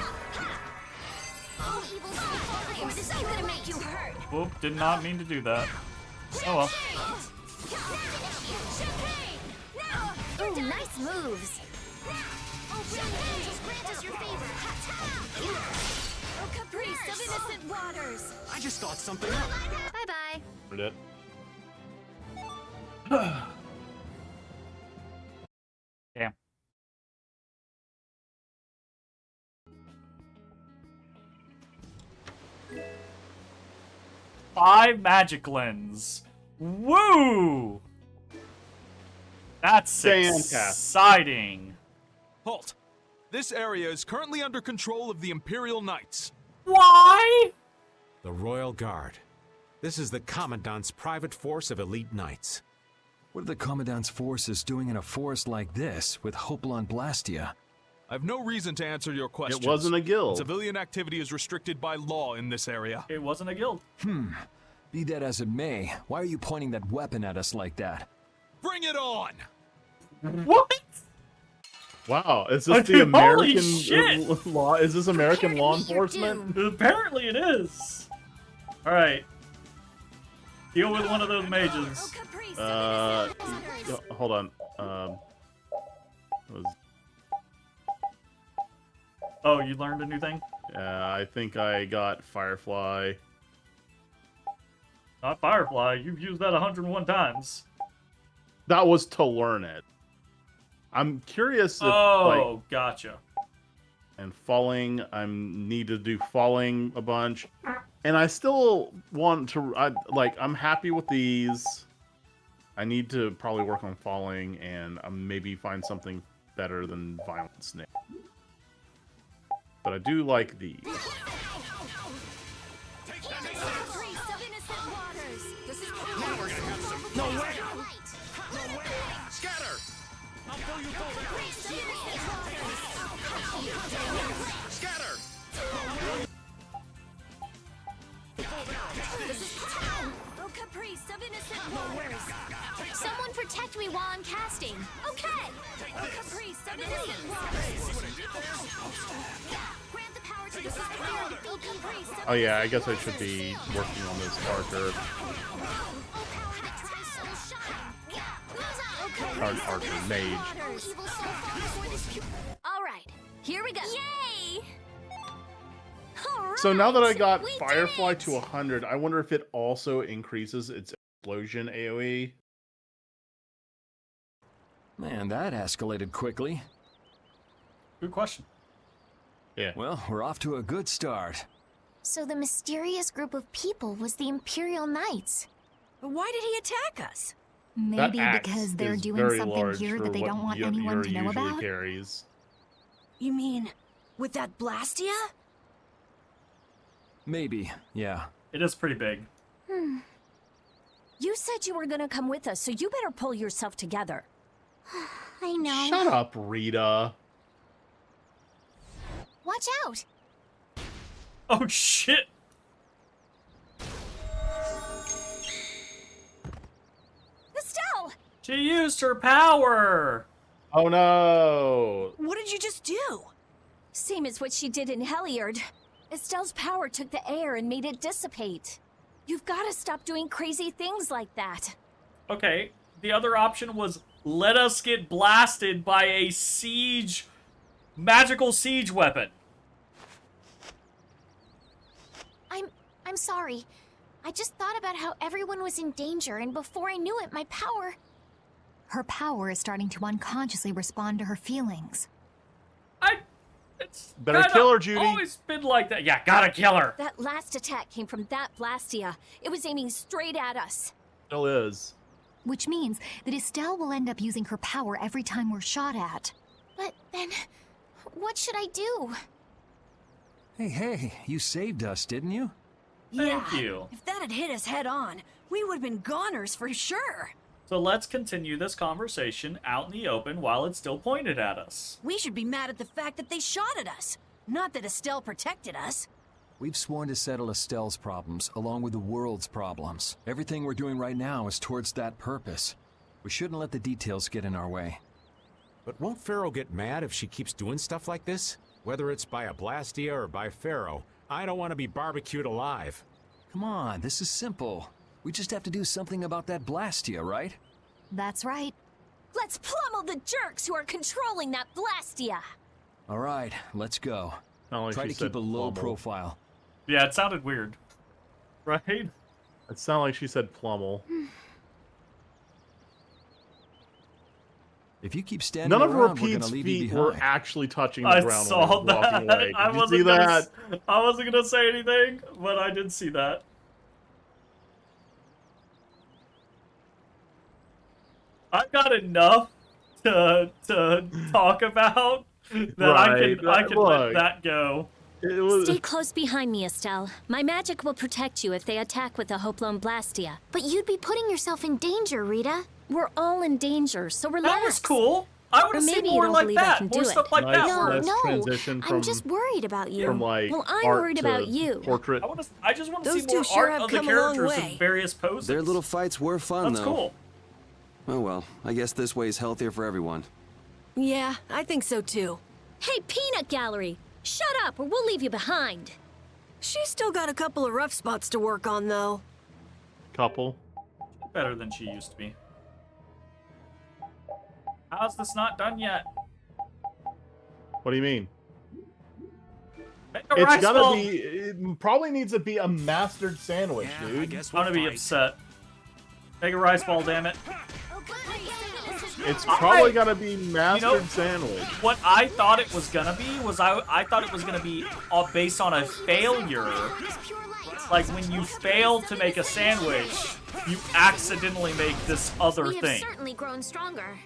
Speaker 10: Oh, evil soul! This is gonna make you hurt!
Speaker 1: Whoop, did not mean to do that. Oh well.
Speaker 10: Oh, nice moves! Oh, angels grant us your favor! Oh, caprice of innocent waters!
Speaker 15: I just thought something up.
Speaker 10: Bye-bye!
Speaker 2: Heard it.
Speaker 1: Damn. Five magic lens. Woo! That's
Speaker 2: Fantastic.
Speaker 1: exciting.
Speaker 14: Halt! This area is currently under control of the Imperial Knights.
Speaker 1: Why?
Speaker 15: The Royal Guard. This is the Commandant's private force of elite knights.
Speaker 13: What are the Commandant's forces doing in a forest like this with Hopalon Blastia?
Speaker 14: I have no reason to answer your questions.
Speaker 2: It wasn't a guild.
Speaker 14: Civilian activity is restricted by law in this area.
Speaker 1: It wasn't a guild.
Speaker 13: Be that as it may, why are you pointing that weapon at us like that?
Speaker 14: Bring it on!
Speaker 1: What?
Speaker 2: Wow, is this the
Speaker 1: Holy
Speaker 2: American
Speaker 1: shit.
Speaker 2: law? Is this American
Speaker 10: Apparently
Speaker 2: law
Speaker 10: you're
Speaker 2: enforcement?
Speaker 1: Apparently it is. All right. Deal with one of those mages.
Speaker 2: Hold on.
Speaker 1: Oh, you learned a new thing?
Speaker 2: I think I got Firefly.
Speaker 1: Not Firefly. You've used that 101 times.
Speaker 2: That was to learn it. I'm curious if,
Speaker 1: Oh, gotcha.
Speaker 2: And falling, I need to do falling a bunch. And I still want to, I'm happy with these. I need to probably work on falling and maybe find something better than Violent Snake. But I do like these.
Speaker 15: No way! No way! Scatter! I'll fill you full. Scatter!
Speaker 10: Oh, caprice of innocent waters!
Speaker 8: Someone protect me while I'm casting.
Speaker 10: Okay! Oh, caprice of innocent waters! Grant the power to the spirit. Oh, caprice of
Speaker 2: Oh yeah, I guess I should be working on this character. Archer, mage.
Speaker 8: All right, here we go.
Speaker 10: Yay!
Speaker 2: So So now that I got Firefly to 100, I wonder if it also increases its explosion AoE.
Speaker 13: Man, that escalated quickly.
Speaker 1: Good question.
Speaker 2: Yeah.
Speaker 13: Well, we're off to a good start.
Speaker 8: So the mysterious group of people was the Imperial Knights.
Speaker 5: Why did he attack us?
Speaker 12: Maybe because they're doing something here that they don't want anyone to know about?
Speaker 2: Carries.
Speaker 5: You mean, with that Blastia?
Speaker 13: Maybe, yeah.
Speaker 1: It is pretty big.
Speaker 10: You said you were gonna come with us, so you better pull yourself together.
Speaker 6: I know.
Speaker 2: Shut up, Rita.
Speaker 8: Watch out!
Speaker 1: Oh shit!
Speaker 10: Estelle!
Speaker 1: She used her power!
Speaker 2: Oh no!
Speaker 5: What did you just do?
Speaker 10: Same as what she did in Heliard. Estelle's power took the air and made it dissipate. You've gotta stop doing crazy things like that.
Speaker 1: Okay, the other option was let us get blasted by a magical siege weapon.
Speaker 8: I'm sorry. I just thought about how everyone was in danger, and before I knew it, my power...
Speaker 12: Her power is starting to unconsciously respond to her feelings.
Speaker 1: It's
Speaker 2: Better kill her, Judy.
Speaker 1: Always been like that. Yeah, gotta kill her.
Speaker 10: That last attack came from that Blastia. It was aiming straight at us.
Speaker 2: Still is.
Speaker 12: Which means that Estelle will end up using her power every time we're shot at.
Speaker 8: But then, what should I do?
Speaker 13: Hey, you saved us, didn't you?
Speaker 1: Thank you.
Speaker 5: If that had hit us head on, we would have been goners for sure.
Speaker 1: So let's continue this conversation out in the open while it's still pointed at us.
Speaker 5: We should be mad at the fact that they shot at us, not that Estelle protected us.
Speaker 13: We've sworn to settle Estelle's problems, along with the world's problems. Everything we're doing right now is towards that purpose. We shouldn't let the details get in our way.
Speaker 15: But won't Pharaoh get mad if she keeps doing stuff like this? Whether it's by a Blastia or by Pharaoh, I don't want to be barbecued alive.
Speaker 13: Come on, this is simple. We just have to do something about that Blastia, right?
Speaker 12: That's right.
Speaker 10: Let's pummel the jerks who are controlling that Blastia!
Speaker 13: All right, let's go.
Speaker 2: Like
Speaker 13: Try to keep a low profile.
Speaker 1: Yeah, it sounded weird. Right?
Speaker 2: It sounded like she said plummel.
Speaker 13: If you keep standing
Speaker 2: None of
Speaker 13: around, we're
Speaker 2: Repeat's
Speaker 13: gonna leave you
Speaker 2: feet
Speaker 13: behind.
Speaker 2: were actually touching the ground.
Speaker 1: I saw
Speaker 2: when I was walking away.
Speaker 1: that.
Speaker 2: Did you see that?
Speaker 1: I wasn't gonna say anything, but I did see that. I've got enough to talk about that I can let that go.
Speaker 10: Stay close behind me, Estelle. My magic will protect you if they attack with a Hoplon Blastia.
Speaker 8: But you'd be putting yourself in danger, Rita.
Speaker 10: We're all in danger, so relax.
Speaker 1: That was cool. I want to see
Speaker 10: maybe you
Speaker 1: more
Speaker 10: don't
Speaker 1: like
Speaker 10: believe I
Speaker 1: that.
Speaker 10: can
Speaker 1: More
Speaker 10: do
Speaker 1: stuff
Speaker 10: it.
Speaker 1: like that.
Speaker 8: No,
Speaker 2: transition
Speaker 8: I'm just worried about you.
Speaker 2: From like
Speaker 10: Well, I'm
Speaker 2: art
Speaker 10: worried
Speaker 2: to
Speaker 10: about you.
Speaker 2: portrait.
Speaker 1: I just want to
Speaker 5: Those
Speaker 1: see
Speaker 5: two
Speaker 1: more
Speaker 5: sure
Speaker 1: art
Speaker 5: have
Speaker 1: of the
Speaker 5: come a long
Speaker 1: characters
Speaker 5: way.
Speaker 1: in various poses.
Speaker 3: Their little fights were fun,
Speaker 1: That's
Speaker 3: though.
Speaker 1: cool.
Speaker 3: Oh well, I guess this way is healthier for everyone.
Speaker 5: Yeah, I think so too.
Speaker 10: Hey, Peanut Gallery! Shut up, or we'll leave you behind.
Speaker 5: She's still got a couple of rough spots to work on, though.
Speaker 2: Couple.
Speaker 1: Better than she used to be. How's this not done yet?
Speaker 2: What do you mean?
Speaker 1: Make a
Speaker 2: It's
Speaker 1: rice
Speaker 2: gotta
Speaker 1: ball.
Speaker 2: be. It probably needs to be a mastered sandwich, dude.
Speaker 1: I guess I'm gonna be upset. Make a rice ball, damn it.
Speaker 2: It's probably gotta be mastered sandwich.
Speaker 1: What I thought it was gonna be was I thought it was gonna be based on a failure. Like when you fail to make a sandwich, you accidentally make this other
Speaker 8: We have
Speaker 1: thing.
Speaker 8: certainly grown stronger.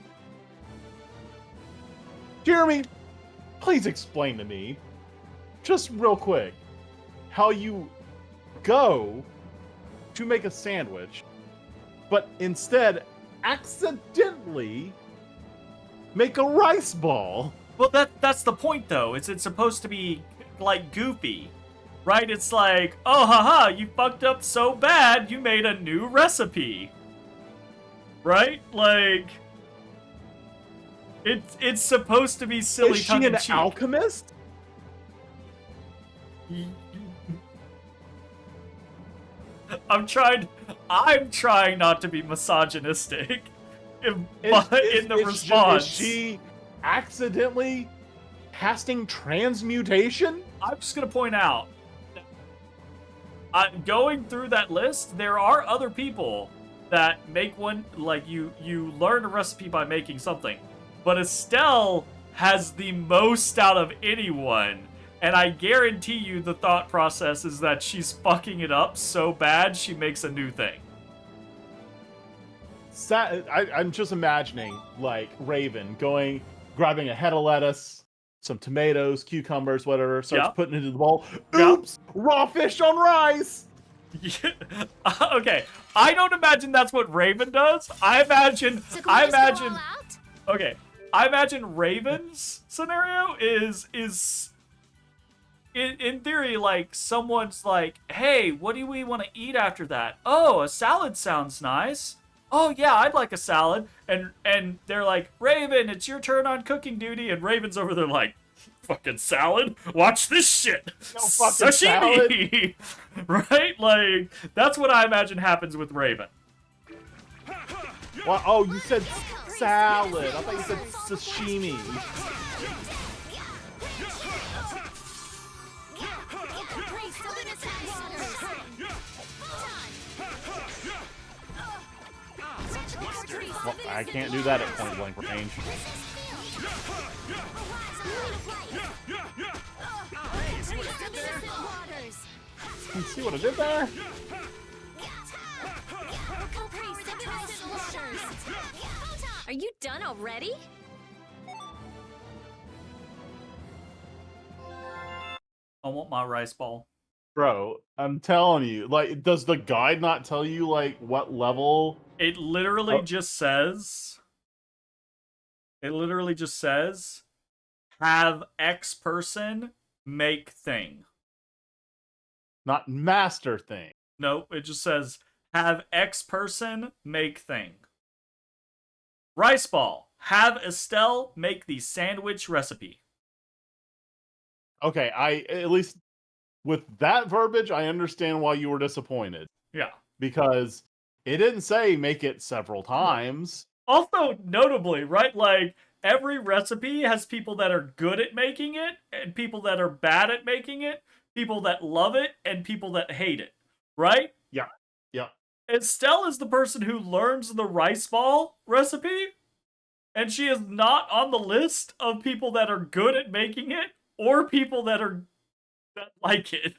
Speaker 2: Jeremy, please explain to me, just real quick, how you go to make a sandwich, but instead accidentally make a rice ball.
Speaker 1: Well, that's the point, though. It's supposed to be like goofy, right? It's like, oh, haha, you fucked up so bad, you made a new recipe, right? Like, it's supposed to be silly.
Speaker 2: Is she an
Speaker 1: tongue-in-cheek.
Speaker 2: alchemist?
Speaker 1: I'm trying not to be misogynistic in the response.
Speaker 2: Is she accidentally casting transmutation?
Speaker 1: I'm just gonna point out, Going through that list, there are other people that make one, like, you learn a recipe by making something. But Estelle has the most out of anyone. And I guarantee you the thought process is that she's fucking it up so bad she makes a new thing.
Speaker 2: I'm just imagining, like, Raven grabbing a head of lettuce, some tomatoes, cucumbers, whatever, starts putting it into the bowl. Oops! Raw fish on rice!
Speaker 1: Okay, I don't imagine that's what Raven does. I imagine Raven's scenario is in theory, like, someone's like, hey, what do we want to eat after that? Oh, a salad sounds nice. Oh yeah, I'd like a salad. And they're like, Raven, it's your turn on cooking duty. And Raven's over there like, fucking salad? Watch this shit.
Speaker 2: No fucking
Speaker 1: sashimi. Right? Like, that's what I imagine happens with Raven.
Speaker 2: Well, oh, you said salad. I thought you said sashimi. Well, I can't do that at point blank range. You see what I did there?
Speaker 10: Are you done already?
Speaker 1: I want my rice ball.
Speaker 2: Bro, I'm telling you, like, does the guide not tell you, like, what level?
Speaker 1: It literally just says, have X person make thing.
Speaker 2: Not master thing.
Speaker 1: No, it just says, have X person make thing. Rice ball, have Estelle make the sandwich recipe.
Speaker 2: Okay, at least with that verbiage, I understand why you were disappointed.
Speaker 1: Yeah.
Speaker 2: Because it didn't say make it several times.
Speaker 1: Also, notably, right, like, every recipe has people that are good at making it, and people that are bad at making it, people that love it, and people that hate it, right?
Speaker 2: Yeah, yeah.
Speaker 1: Estelle is the person who learns the rice ball recipe, and she is not on the list of people that are good at making it, or people that like it.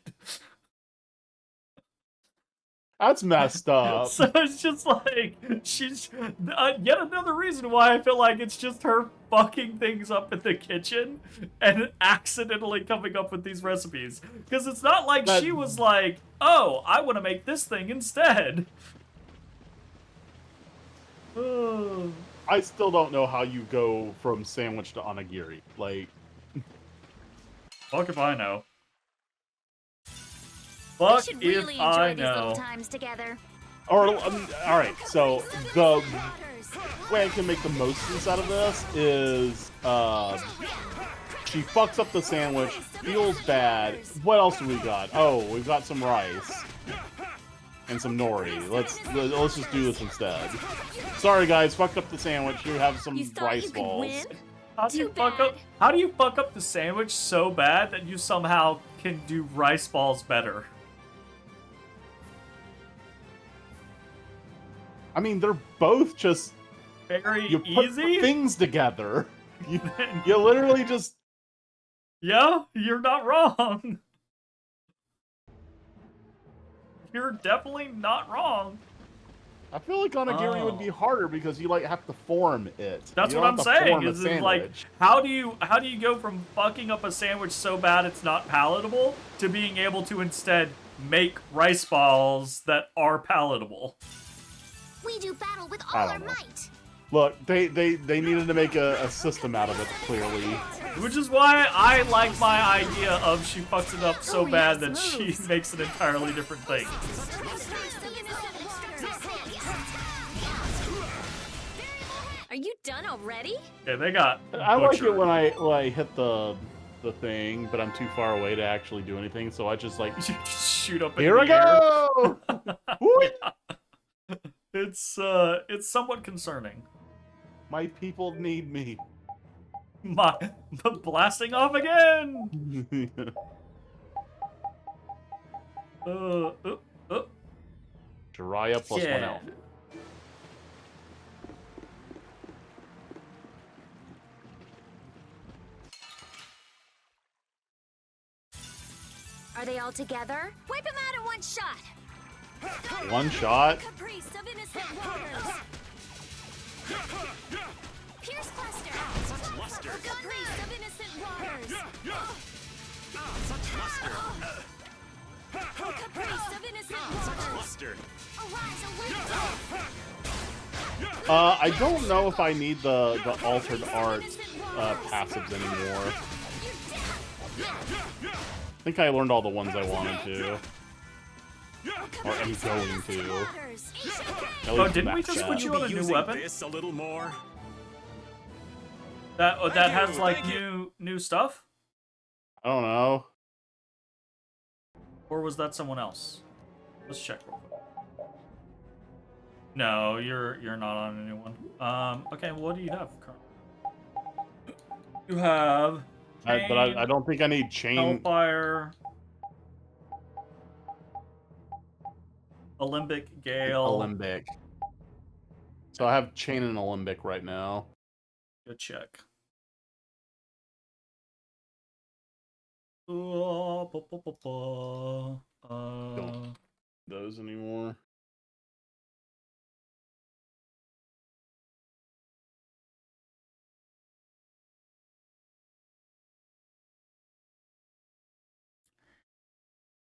Speaker 2: That's messed up.
Speaker 1: So it's just like, she's yet another reason why I feel like it's just her fucking things up in the kitchen and accidentally coming up with these recipes. Because it's not like she was like, oh, I want to make this thing instead.
Speaker 2: I still don't know how you go from sandwich to onigiri. Like,
Speaker 1: fuck if I know. Fuck
Speaker 4: should
Speaker 1: if
Speaker 4: really enjoy
Speaker 1: I
Speaker 4: these little
Speaker 1: know.
Speaker 4: times together.
Speaker 2: all right. So the way I can make the most sense out of this is, she fucks up the sandwich, feels bad. What else do we got? Oh, we've got some rice and some nori. Let's just do this instead. Sorry guys, fucked up the sandwich. You have some rice balls.
Speaker 1: How do you fuck up the sandwich so bad that you somehow can do rice balls better?
Speaker 2: I mean, they're both just
Speaker 1: very
Speaker 2: you put
Speaker 1: easy
Speaker 2: things together. You literally just.
Speaker 1: Yeah, you're not wrong. You're definitely not wrong.
Speaker 2: I feel like onigiri would be harder because you like have to form it.
Speaker 1: That's what I'm saying. Is like, how do you go from fucking up a sandwich so bad it's not palatable to being able to instead make rice balls that are palatable?
Speaker 6: We do battle with all our might.
Speaker 2: Look, they needed to make a system out of it, clearly.
Speaker 1: Which is why I like my idea of she fucks it up so bad that she makes an entirely different thing.
Speaker 10: Are you done already?
Speaker 1: Okay, they got
Speaker 2: I like it when I hit the thing, but I'm too far away to actually do anything, so I just like
Speaker 1: shoot up.
Speaker 2: Here we go.
Speaker 1: Yeah. It's somewhat concerning.
Speaker 2: My people need me.
Speaker 1: Blasting off again.
Speaker 2: Jiraiya plus one
Speaker 1: Yeah.
Speaker 2: elf.
Speaker 8: Are they all together?
Speaker 10: Wipe him out in one shot!
Speaker 2: One shot?
Speaker 10: Caprice of innocent waters! Pierce cluster!
Speaker 9: Such luster!
Speaker 10: Caprice of innocent waters!
Speaker 9: Such luster!
Speaker 10: Caprice of innocent
Speaker 9: Such
Speaker 10: waters!
Speaker 9: luster!
Speaker 10: Arise, awake!
Speaker 2: I don't know if I need the altered art passives anymore. I think I learned all the ones I wanted to. Or am going to.
Speaker 1: Oh, didn't we just put you on a new weapon?
Speaker 9: This a little more.
Speaker 1: That has like new stuff?
Speaker 2: I don't know.
Speaker 1: Or was that someone else? Let's check real quick. No, you're not on a new one. Okay, what do you have currently? You have
Speaker 2: But I don't think I need chain.
Speaker 1: Hellfire, Alembic, Gale.
Speaker 2: Alembic. So I have chain and Alembic right now.
Speaker 1: Good check. Don't
Speaker 2: those anymore.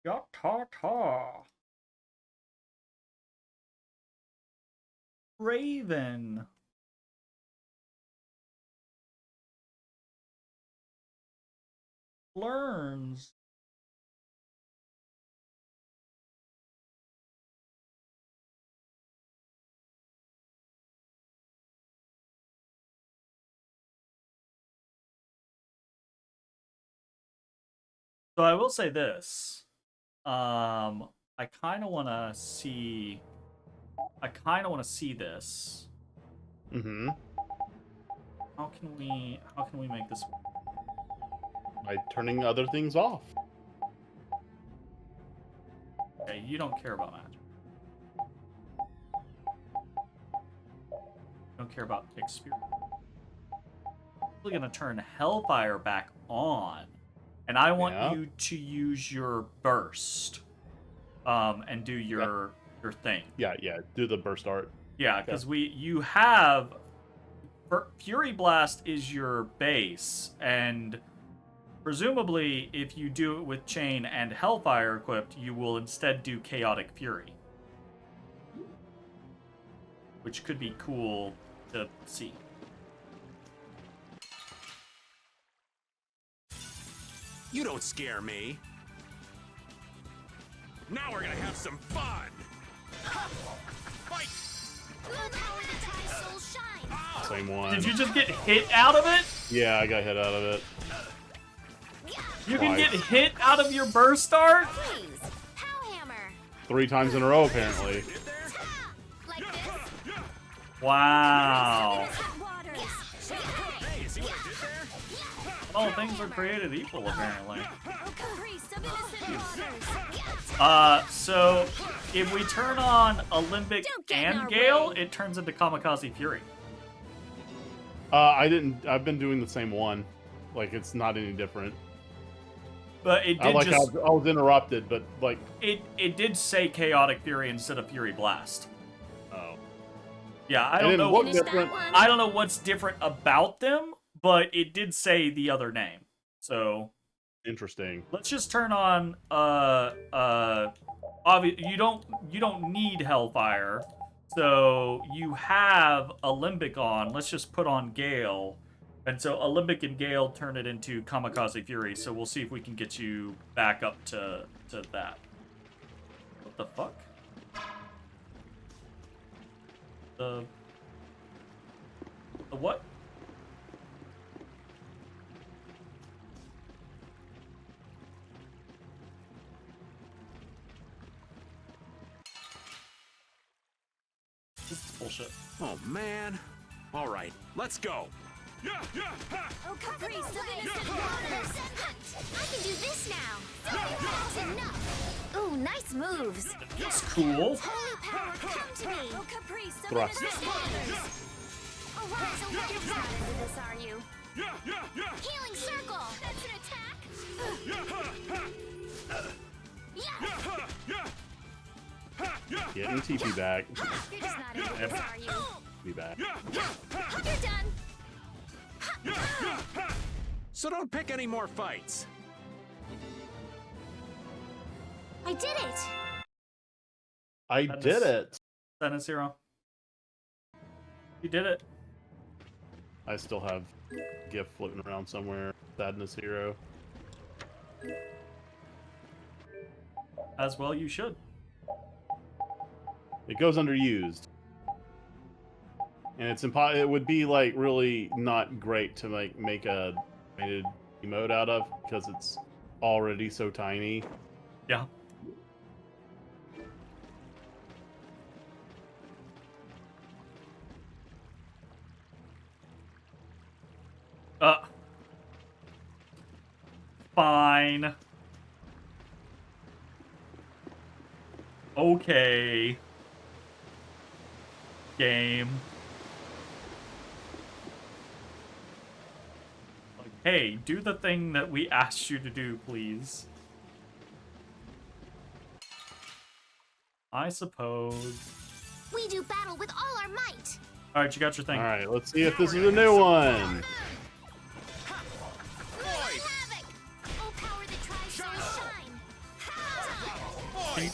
Speaker 1: Ta-ta-ta. Raven. Learns. So I will say this. I kind of want to see. I kind of want to see this.
Speaker 2: Mm-hmm.
Speaker 1: How can we make this work?
Speaker 2: By turning other things off.
Speaker 1: Okay, you don't care about magic. You don't care about experience. We're gonna turn Hellfire back on, and I want you to use your burst, and do your thing.
Speaker 2: Yeah, do the burst art.
Speaker 1: Yeah, because you have Fury Blast is your base, and presumably if you do it with Chain and Hellfire equipped, you will instead do Chaotic Fury, which could be cool to see.
Speaker 9: You don't scare me. Now we're gonna have some fun. Fight!
Speaker 2: Same one.
Speaker 1: Did you just get hit out of it?
Speaker 2: Yeah, I got hit out of it.
Speaker 1: You can get hit out of your burst art?
Speaker 2: 3 times in a row, apparently.
Speaker 1: Wow. All things are created equal, apparently. So if we turn on Alembic and Gale, it turns into Kamikaze Fury.
Speaker 2: I've been doing the same one. Like, it's not any different.
Speaker 1: But it did
Speaker 2: I was interrupted, but like
Speaker 1: it did say Chaotic Fury instead of Fury Blast.
Speaker 2: Oh.
Speaker 1: Yeah, I don't know.
Speaker 2: Different.
Speaker 1: I don't know what's different about them, but it did say the other name. So
Speaker 2: interesting.
Speaker 1: Let's just turn on you don't need Hellfire. So you have Alembic on. Let's just put on Gale. And so Alembic and Gale turn it into Kamikaze Fury. So we'll see if we can get you back up to that. What the fuck? The what? This is bullshit.
Speaker 9: Oh man. All right, let's go.
Speaker 10: Oh, Caprice of innocent waters!
Speaker 8: I can do this now! That's enough! Ooh, nice moves.
Speaker 1: It's cool.
Speaker 8: Holy power, come to me. Oh, Caprice,
Speaker 2: Thrust.
Speaker 8: Oh, wow, so you're not into this, are you? Healing circle. That's an attack.
Speaker 2: Getting TP back.
Speaker 8: You're just not into this, are you?
Speaker 2: Be back.
Speaker 8: You're done.
Speaker 15: So don't pick any more fights.
Speaker 8: I did it.
Speaker 2: I did it.
Speaker 1: Sadness Hero. You did it.
Speaker 2: I still have gift floating around somewhere. Sadness Hero.
Speaker 1: As well, you should.
Speaker 2: It goes underused. And it's it would be like really not great to make a animated emote out of because it's already so tiny.
Speaker 1: Yeah. Fine. Okay. Game. Like, hey, do the thing that we asked you to do, please. I suppose.
Speaker 8: We do battle with all our might.
Speaker 1: Alright, you got your thing.
Speaker 2: Alright, let's see if this is a new one.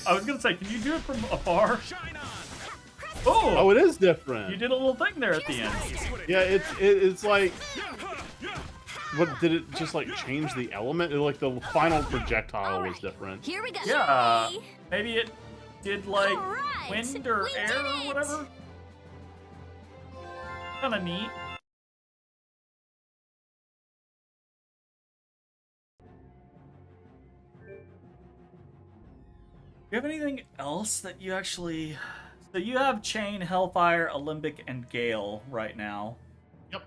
Speaker 1: I was gonna say, can you do it from afar?
Speaker 2: Oh, it is different.
Speaker 1: You did a little thing there at the end.
Speaker 2: Yeah, it's like, what did it just like change the element? Like the final projectile was different.
Speaker 8: Here we go.
Speaker 1: Yeah, maybe it did like
Speaker 8: Alright,
Speaker 1: wind or
Speaker 8: we
Speaker 1: air
Speaker 8: did
Speaker 1: or
Speaker 8: it.
Speaker 1: whatever. Kind of neat. Do you have anything else that you actually... So you have Chain, Hellfire, Alembic, and Gale right now.
Speaker 2: Yep.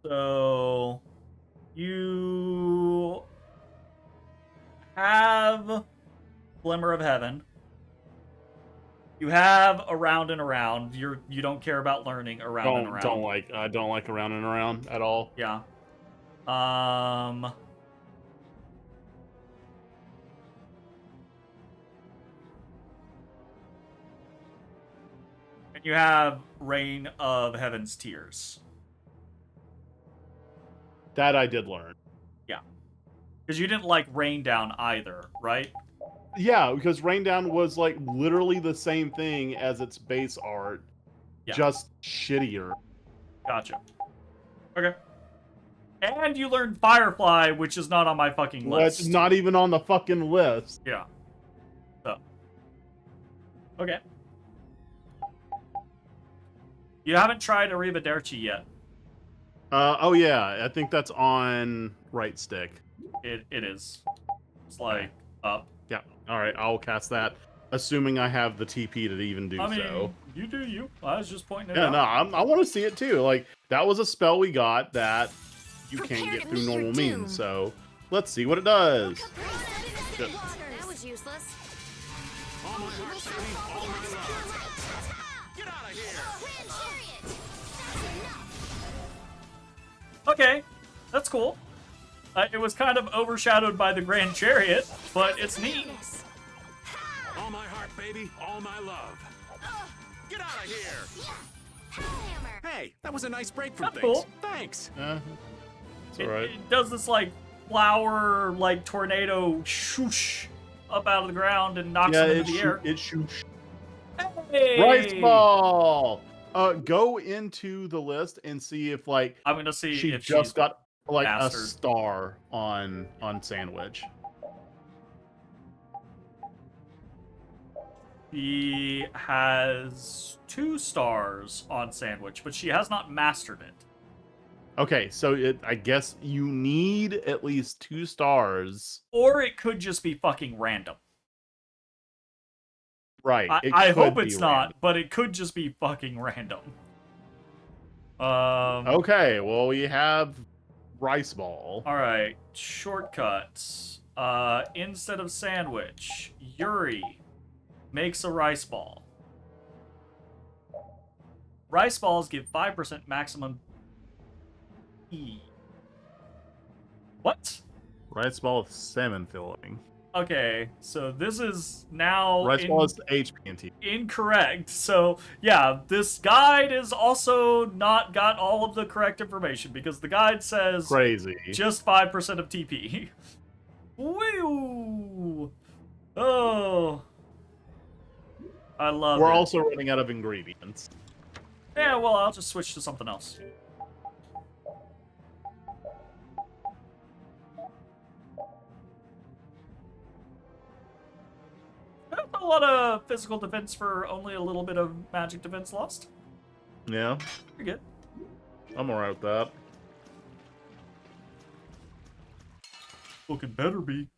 Speaker 1: So... You... have... Glimmer of Heaven. You have Around and Around. You don't care about learning Around and Around.
Speaker 2: I don't like Around and Around at all.
Speaker 1: Yeah. And you have Rain of Heaven's Tears.
Speaker 2: That I did learn.
Speaker 1: Yeah. Because you didn't like Rain Down either, right?
Speaker 2: Yeah, because Rain Down was like literally the same thing as its base art, just shittier.
Speaker 1: Gotcha. Okay. And you learned Firefly, which is not on my fucking list.
Speaker 2: It's not even on the fucking list.
Speaker 1: Yeah. So. Okay. You haven't tried Arrivederci yet.
Speaker 2: Oh yeah, I think that's on right stick.
Speaker 1: It is. It's like up.
Speaker 2: Yeah. All right, I'll cast that, assuming I have the TP to even do
Speaker 1: I mean,
Speaker 2: so.
Speaker 1: you do you. I was just pointing it
Speaker 2: Yeah,
Speaker 1: out.
Speaker 2: no, I want to see it too. Like that was a spell we got that you
Speaker 8: Prepare
Speaker 2: can't get
Speaker 8: to
Speaker 2: through
Speaker 8: meet your
Speaker 2: normal
Speaker 8: doom.
Speaker 2: means. So let's see what it does.
Speaker 8: That was useless.
Speaker 1: Okay, that's cool. It was kind of overshadowed by the Grand Chariot, but it's neat.
Speaker 15: All my heart, baby. All my love. Get out of here. Hey, that was a nice break from
Speaker 1: That's
Speaker 15: things.
Speaker 1: cool.
Speaker 15: Thanks.
Speaker 2: It's alright.
Speaker 1: It does this like flower, like tornado shoosh up out of the ground and knocks
Speaker 2: Yeah,
Speaker 1: them into the air.
Speaker 2: it shoots.
Speaker 1: Hey!
Speaker 2: Rice ball. Go into the list and see if like
Speaker 1: I'm gonna see
Speaker 2: she
Speaker 1: if
Speaker 2: just
Speaker 1: she's
Speaker 2: got like
Speaker 1: mastered.
Speaker 2: a star on Sandwich.
Speaker 1: She has 2 stars on Sandwich, but she has not mastered it.
Speaker 2: Okay, so I guess you need at least 2 stars.
Speaker 1: Or it could just be fucking random.
Speaker 2: Right.
Speaker 1: I hope it's not, but it could just be fucking random.
Speaker 2: Okay, well we have Rice Ball.
Speaker 1: Alright, shortcuts. Instead of sandwich, Yuri makes a rice ball. Rice balls give 5% maximum E. What?
Speaker 2: Rice ball with salmon filling.
Speaker 1: Okay, so this is now
Speaker 2: Rice ball is HP and TP.
Speaker 1: incorrect. So yeah, this guide is also not got all of the correct information because the guide says
Speaker 2: Crazy.
Speaker 1: just 5% of TP. Woo! Oh, I love it.
Speaker 2: We're also running out of ingredients.
Speaker 1: Yeah, well, I'll just switch to something else. That's a lot of physical defense for only a little bit of magic defense lost.
Speaker 2: Yeah.
Speaker 1: Pretty good.
Speaker 2: I'm alright with that.
Speaker 1: Looking better be.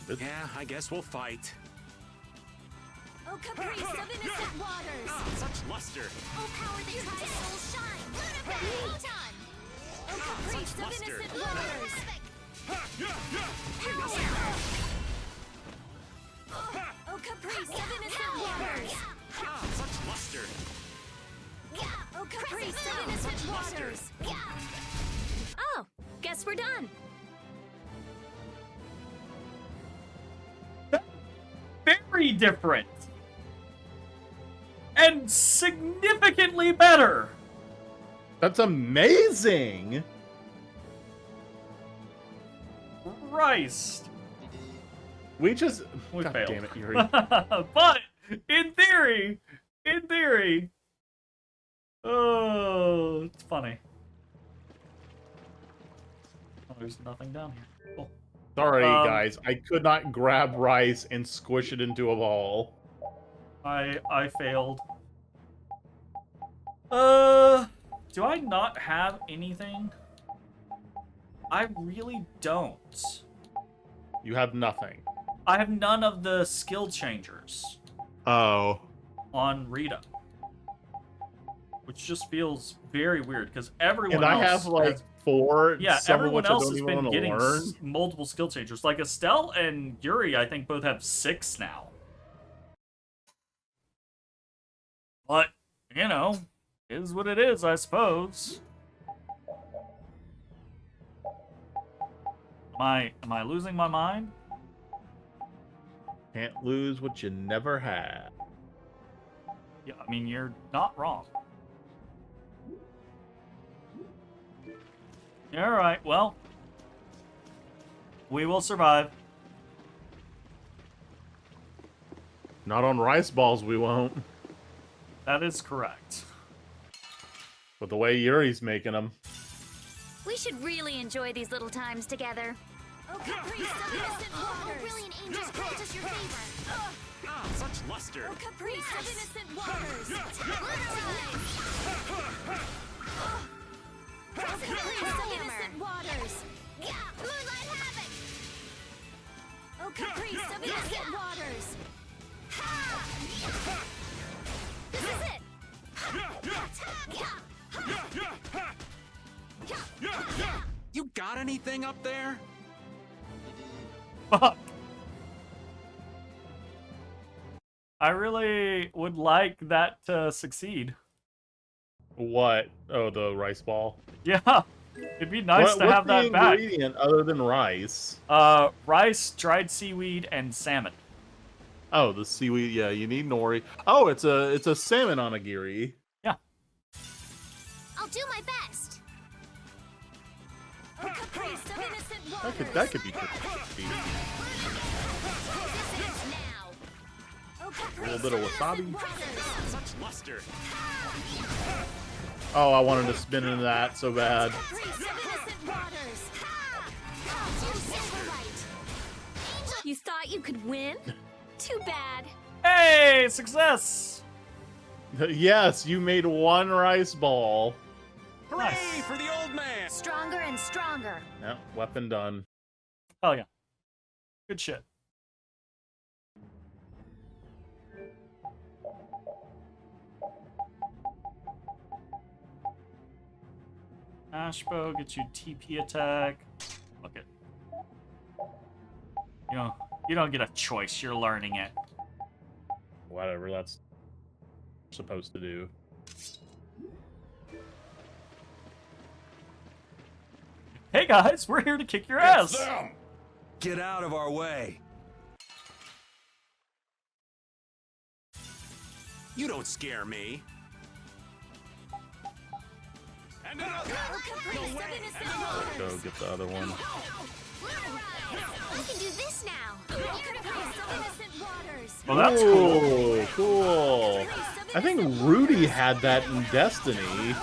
Speaker 15: Yeah, I guess we'll fight.
Speaker 5: Oh, caprice of innocent waters!
Speaker 15: Such luster!
Speaker 6: Oh, power that tries soul shine! Lunafang!
Speaker 5: Oh, caprice of innocent waters! Oh, caprice of innocent waters!
Speaker 15: Such luster!
Speaker 5: Oh, caprice of innocent waters!
Speaker 10: Oh, guess we're done.
Speaker 1: Very different. And significantly better.
Speaker 2: That's amazing!
Speaker 1: Christ.
Speaker 2: We just...
Speaker 1: We
Speaker 2: God
Speaker 1: failed.
Speaker 2: damn it, Yuri.
Speaker 1: But, in theory, oh, it's funny. Oh, there's nothing down here. Cool.
Speaker 2: Sorry, guys. I could not grab rice and squish it into a ball.
Speaker 1: I failed. Do I not have anything? I really don't.
Speaker 2: You have nothing.
Speaker 1: I have none of the skill changers
Speaker 2: Oh.
Speaker 1: on Rita. Which just feels very weird, because everyone
Speaker 2: And
Speaker 1: else
Speaker 2: I have, like,
Speaker 1: has,
Speaker 2: 4.
Speaker 1: yeah,
Speaker 2: some of
Speaker 1: everyone
Speaker 2: which I
Speaker 1: else
Speaker 2: don't
Speaker 1: has
Speaker 2: even
Speaker 1: been
Speaker 2: wanna
Speaker 1: getting
Speaker 2: learn.
Speaker 1: multiple skill changers. Like, Estelle and Yuri, I think, both have 6 now. But, you know, is what it is, I suppose. Am I losing my mind?
Speaker 2: Can't lose what you never had.
Speaker 1: Yeah, I mean, you're not wrong. Yeah, alright, well. We will survive.
Speaker 2: Not on rice balls, we won't.
Speaker 1: That is correct.
Speaker 2: But the way Yuri's making them.
Speaker 4: We should really enjoy these little times together.
Speaker 5: Oh, caprice of innocent waters!
Speaker 6: Brilliant angels grant us your favor!
Speaker 15: Such luster!
Speaker 5: Oh, caprice of innocent waters! Oh, caprice of innocent waters!
Speaker 6: Moonlight havoc!
Speaker 5: Oh, caprice of innocent waters!
Speaker 6: This is it!
Speaker 15: You got anything up there?
Speaker 1: Fuck. I really would like that to succeed.
Speaker 2: What? Oh, the rice ball?
Speaker 1: Yeah. It'd be nice to have that back.
Speaker 2: What's the ingredient other than rice?
Speaker 1: Rice, dried seaweed, and salmon.
Speaker 2: Oh, the seaweed. Yeah, you need nori. Oh, it's a salmon onigiri.
Speaker 1: Yeah.
Speaker 6: I'll do my best!
Speaker 5: Oh, caprice of innocent waters!
Speaker 2: That could be tasty.
Speaker 5: Oh,
Speaker 2: A
Speaker 5: caprice
Speaker 2: little bit of wasabi.
Speaker 15: Such luster!
Speaker 2: Oh, I wanted to spin into that so bad.
Speaker 5: caprice of innocent waters!
Speaker 10: You thought you could win? Too bad.
Speaker 1: Hey, success!
Speaker 2: Yes, you made one rice ball.
Speaker 15: Hooray for the old man!
Speaker 4: Stronger and stronger.
Speaker 2: Yep, weapon done.
Speaker 1: Hell yeah. Good shit. Ashbow gets you TP attack. Fuck it. You don't get a choice. You're learning it.
Speaker 2: Whatever that's supposed to do.
Speaker 1: Hey guys, we're here to kick your ass.
Speaker 3: Get out of our way.
Speaker 15: You don't scare me. And another.
Speaker 2: Go get the other one.
Speaker 8: We can do this now.
Speaker 1: Well, that's cool.
Speaker 2: Cool. I think Rudy had that in Destiny.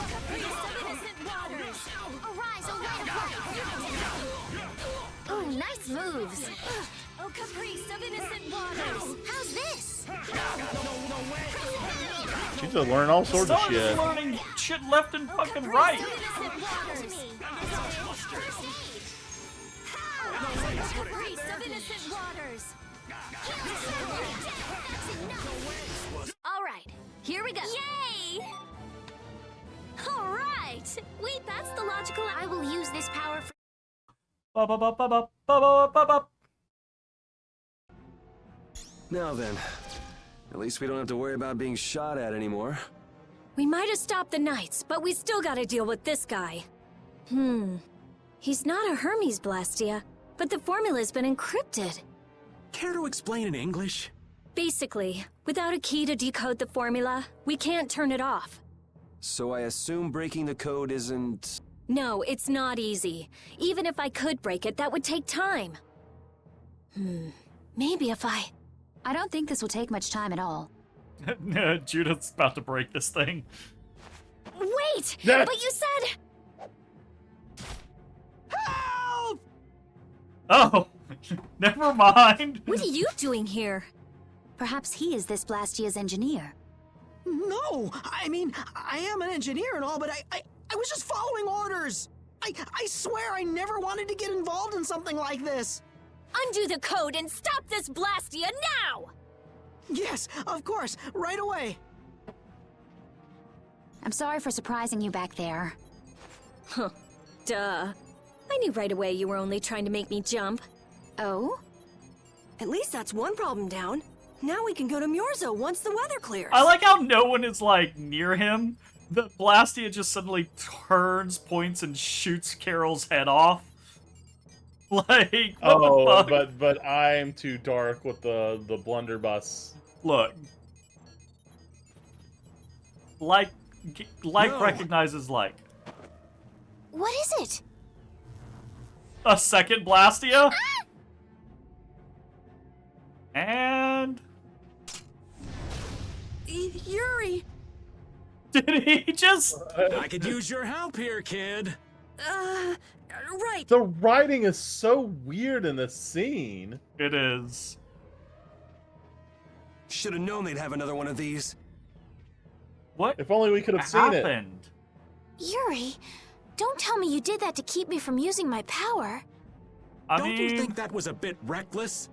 Speaker 8: Oh, nice moves. Oh, caprice of innocent waters. How's this?
Speaker 2: She's just learning all sorts of
Speaker 1: Someone's
Speaker 2: shit.
Speaker 1: learning shit left and fucking right.
Speaker 8: All right, here we go. Yay! All right. Wait, that's the logical. I will use this power for.
Speaker 3: Now then, at least we don't have to worry about being shot at anymore.
Speaker 10: We might have stopped the Knights, but we still gotta deal with this guy. He's not a Hermes Blastia, but the formula's been encrypted.
Speaker 15: Care to explain in English?
Speaker 10: Basically, without a key to decode the formula, we can't turn it off.
Speaker 3: So I assume breaking the code isn't...
Speaker 10: No, it's not easy. Even if I could break it, that would take time. Maybe if I
Speaker 4: don't think this will take much time at all.
Speaker 1: Judith's about to break this thing.
Speaker 10: Wait!
Speaker 2: Yeah.
Speaker 10: But you said...
Speaker 15: Help!
Speaker 1: Oh, never mind.
Speaker 10: What are you doing here?
Speaker 4: Perhaps he is this Blastia's engineer.
Speaker 11: No! I mean, I am an engineer and all, but I was just following orders! I swear I never wanted to get involved in something like this!
Speaker 10: Undo the code and stop this Blastia now!
Speaker 11: Yes, of course, right away!
Speaker 4: I'm sorry for surprising you back there.
Speaker 10: Huh. Duh. I knew right away you were only trying to make me jump.
Speaker 4: Oh?
Speaker 5: At least that's one problem down. Now we can go to Myorzo once the weather clears.
Speaker 1: I like how no one is, like, near him. The Blastia just suddenly turns, points, and shoots Carol's head off. Like, what the fuck?
Speaker 2: but I'm too dark with the blunderbuss.
Speaker 1: Look. Like
Speaker 15: No.
Speaker 1: recognizes like.
Speaker 8: What is it?
Speaker 1: A second Blastia? And...
Speaker 5: Yuri!
Speaker 1: Did he just...
Speaker 15: I could use your help here, kid.
Speaker 5: Right.
Speaker 2: The writing is so weird in this scene.
Speaker 1: It is.
Speaker 3: Should have known they'd have another one of these.
Speaker 1: What?
Speaker 2: If only we could have seen it.
Speaker 1: happened?
Speaker 8: Yuri, don't tell me you did that to keep me from using my power.
Speaker 15: Don't you think that was a bit reckless?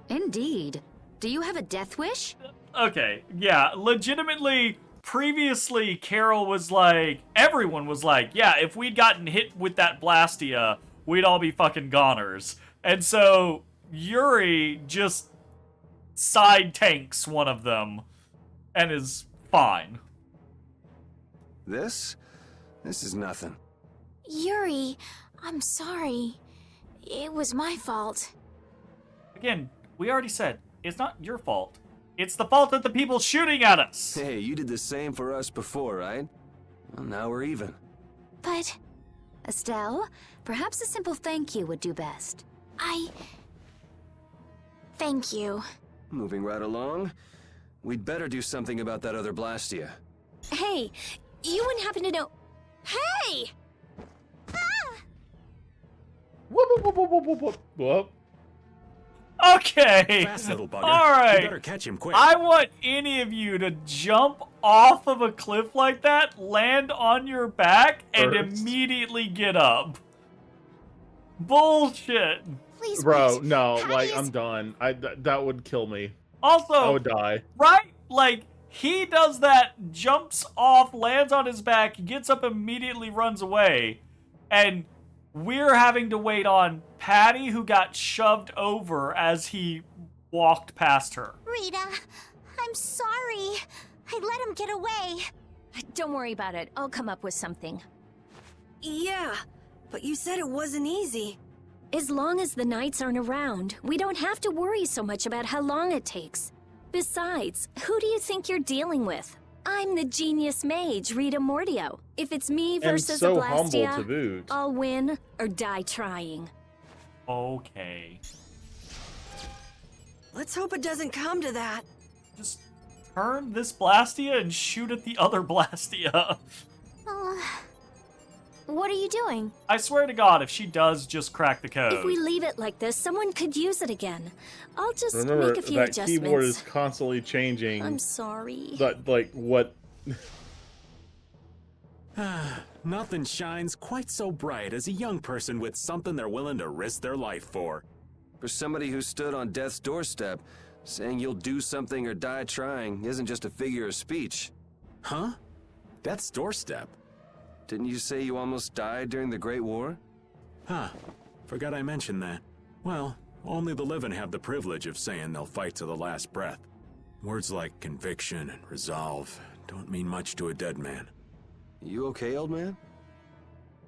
Speaker 4: Indeed. Do you have a death wish?
Speaker 1: Okay, yeah, legitimately, previously, Carol was like, everyone was like, yeah, if we'd gotten hit with that Blastia, we'd all be fucking goners. And so, Yuri just side tanks one of them, and is fine.
Speaker 3: This is nothing.
Speaker 8: Yuri, I'm sorry. It was my fault.
Speaker 1: Again, we already said, it's not your fault. It's the fault of the people shooting at us.
Speaker 3: Hey, you did the same for us before, right? Well, now we're even.
Speaker 8: But
Speaker 4: Estelle, perhaps a simple thank you would do best.
Speaker 8: Thank you.
Speaker 3: Moving right along, we'd better do something about that other Blastia.
Speaker 10: Hey, you wouldn't happen to know... Hey!
Speaker 2: Whoop, whoop, whoop, whoop, whoop, whoop, whoop.
Speaker 1: Okay.
Speaker 15: Fast little bugger.
Speaker 1: All right.
Speaker 15: You better catch him quick.
Speaker 1: I want any of you to jump off of a cliff like that, land on your back, and immediately get up. Bullshit.
Speaker 8: Please,
Speaker 2: Bro,
Speaker 8: wait.
Speaker 2: no,
Speaker 8: Patty
Speaker 2: like,
Speaker 8: is-
Speaker 2: I'm done. That would kill me.
Speaker 1: Also,
Speaker 2: I would die.
Speaker 1: right? Like, he does that, jumps off, lands on his back, gets up immediately, runs away. And we're having to wait on Patty, who got shoved over as he walked past her.
Speaker 6: Rita, I'm sorry. I let him get away.
Speaker 10: Don't worry about it. I'll come up with something.
Speaker 5: Yeah, but you said it wasn't easy.
Speaker 10: As long as the knights aren't around, we don't have to worry so much about how long it takes. Besides, who do you think you're dealing with? I'm the genius mage, Rita Mordio. If it's me versus
Speaker 2: so
Speaker 10: a Blastia,
Speaker 2: humble to boot.
Speaker 10: I'll win or die trying.
Speaker 1: Okay.
Speaker 5: Let's hope it doesn't come to that.
Speaker 1: Just turn this Blastia and shoot at the other Blastia.
Speaker 8: What are you doing?
Speaker 1: I swear to God, if she does just crack the code.
Speaker 10: If we leave it like this, someone could use it again. I'll just
Speaker 2: Remember,
Speaker 10: make a few
Speaker 2: that
Speaker 10: adjustments.
Speaker 2: keyboard is constantly changing.
Speaker 10: I'm sorry.
Speaker 2: Like, what...
Speaker 15: Nothing shines quite so bright as a young person with something they're willing to risk their life for.
Speaker 3: For somebody who stood on death's doorstep, saying you'll do something or die trying isn't just a figure of speech.
Speaker 15: Huh? Death's doorstep?
Speaker 3: Didn't you say you almost died during the Great War?
Speaker 15: Huh. Forgot I mentioned that. Well, only the living have the privilege of saying they'll fight to the last breath. Words like conviction and resolve don't mean much to a dead man.
Speaker 3: You okay, old man?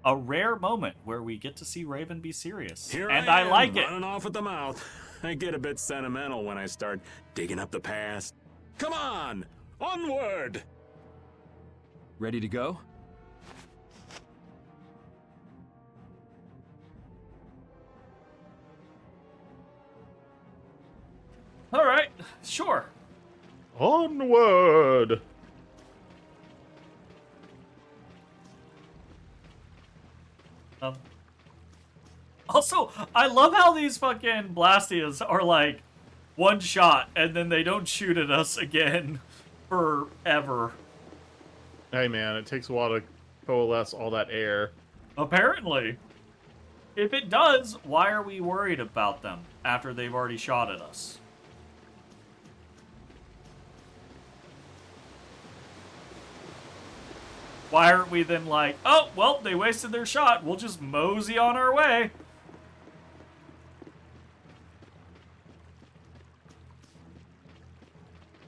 Speaker 1: A rare moment where we get to see Raven be serious.
Speaker 15: Here
Speaker 1: and
Speaker 15: I
Speaker 1: I
Speaker 15: am,
Speaker 1: like it.
Speaker 15: running off at the mouth. I get a bit sentimental when I start digging up the past. Come on! Onward!
Speaker 13: Ready to go?
Speaker 1: All right, sure.
Speaker 2: Onward!
Speaker 1: Also, I love how these fucking Blastias are like one shot and then they don't shoot at us again forever.
Speaker 2: Hey man, it takes a while to coalesce all that air.
Speaker 1: Apparently. If it does, why are we worried about them after they've already shot at us? Why aren't we then like, oh, well, they wasted their shot. We'll just mosey on our way.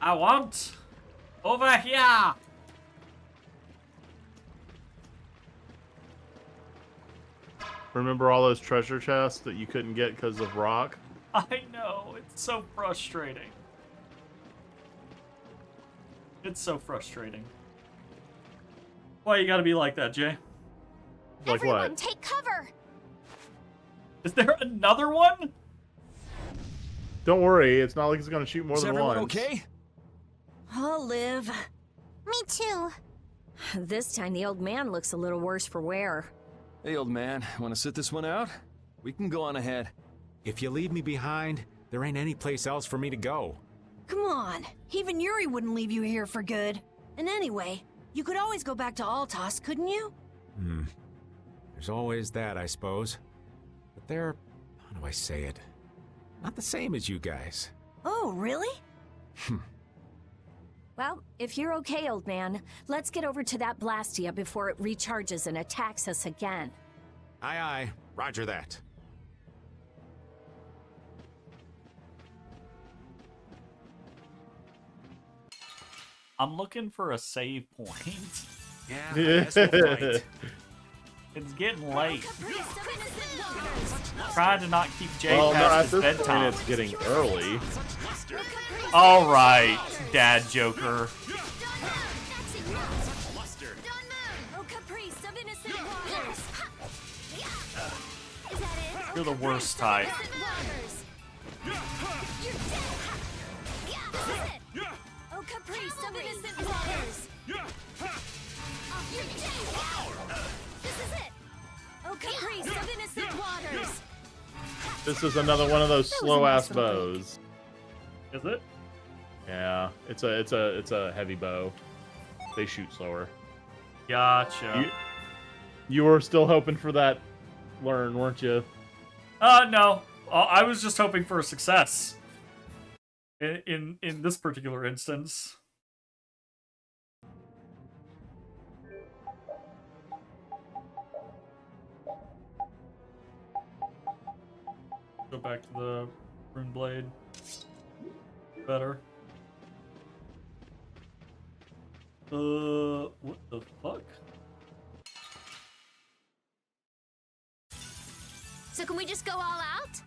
Speaker 1: I want over here.
Speaker 2: Remember all those treasure chests that you couldn't get because of rock?
Speaker 1: I know, it's so frustrating. It's so frustrating. Why you gotta be like that, Jay?
Speaker 2: Like
Speaker 8: Everyone,
Speaker 2: what?
Speaker 8: take cover!
Speaker 1: Is there another one?
Speaker 2: Don't worry, it's not like it's gonna shoot more
Speaker 13: Is
Speaker 2: than
Speaker 13: everyone
Speaker 2: once.
Speaker 13: okay?
Speaker 5: I'll live.
Speaker 6: Me too.
Speaker 10: This time the old man looks a little worse for wear.
Speaker 13: Hey, old man, want to sit this one out? We can go on ahead.
Speaker 15: If you leave me behind, there ain't any place else for me to go.
Speaker 5: Come on. Even Yuri wouldn't leave you here for good. And anyway, you could always go back to Altos, couldn't you?
Speaker 15: There's always that, I suppose. But they're, how do I say it? Not the same as you guys.
Speaker 5: Oh, really?
Speaker 10: Well, if you're okay, old man, let's get over to that Blastia before it recharges and attacks us again.
Speaker 15: Aye, aye. Roger that.
Speaker 1: I'm looking for a save point.
Speaker 15: Yeah, I guess we're right.
Speaker 1: It's getting late. Trying to not keep Jay
Speaker 2: Well, no, at
Speaker 1: past his
Speaker 2: this point
Speaker 1: bedtime.
Speaker 2: it's getting early.
Speaker 1: All right, Dad Joker.
Speaker 10: Oh, caprice of innocent waters.
Speaker 1: You're the worst type.
Speaker 10: Oh, caprice of innocent waters. This is it. Oh, caprice of innocent waters.
Speaker 2: This is another one of those slow ass bows.
Speaker 1: Is it?
Speaker 2: Yeah, it's a heavy bow. They shoot slower.
Speaker 1: Gotcha.
Speaker 2: You were still hoping for that learn, weren't you?
Speaker 1: No. I was just hoping for a success. In this particular instance. Go back to the rune blade. Better. What the fuck?
Speaker 8: So can we just go all out?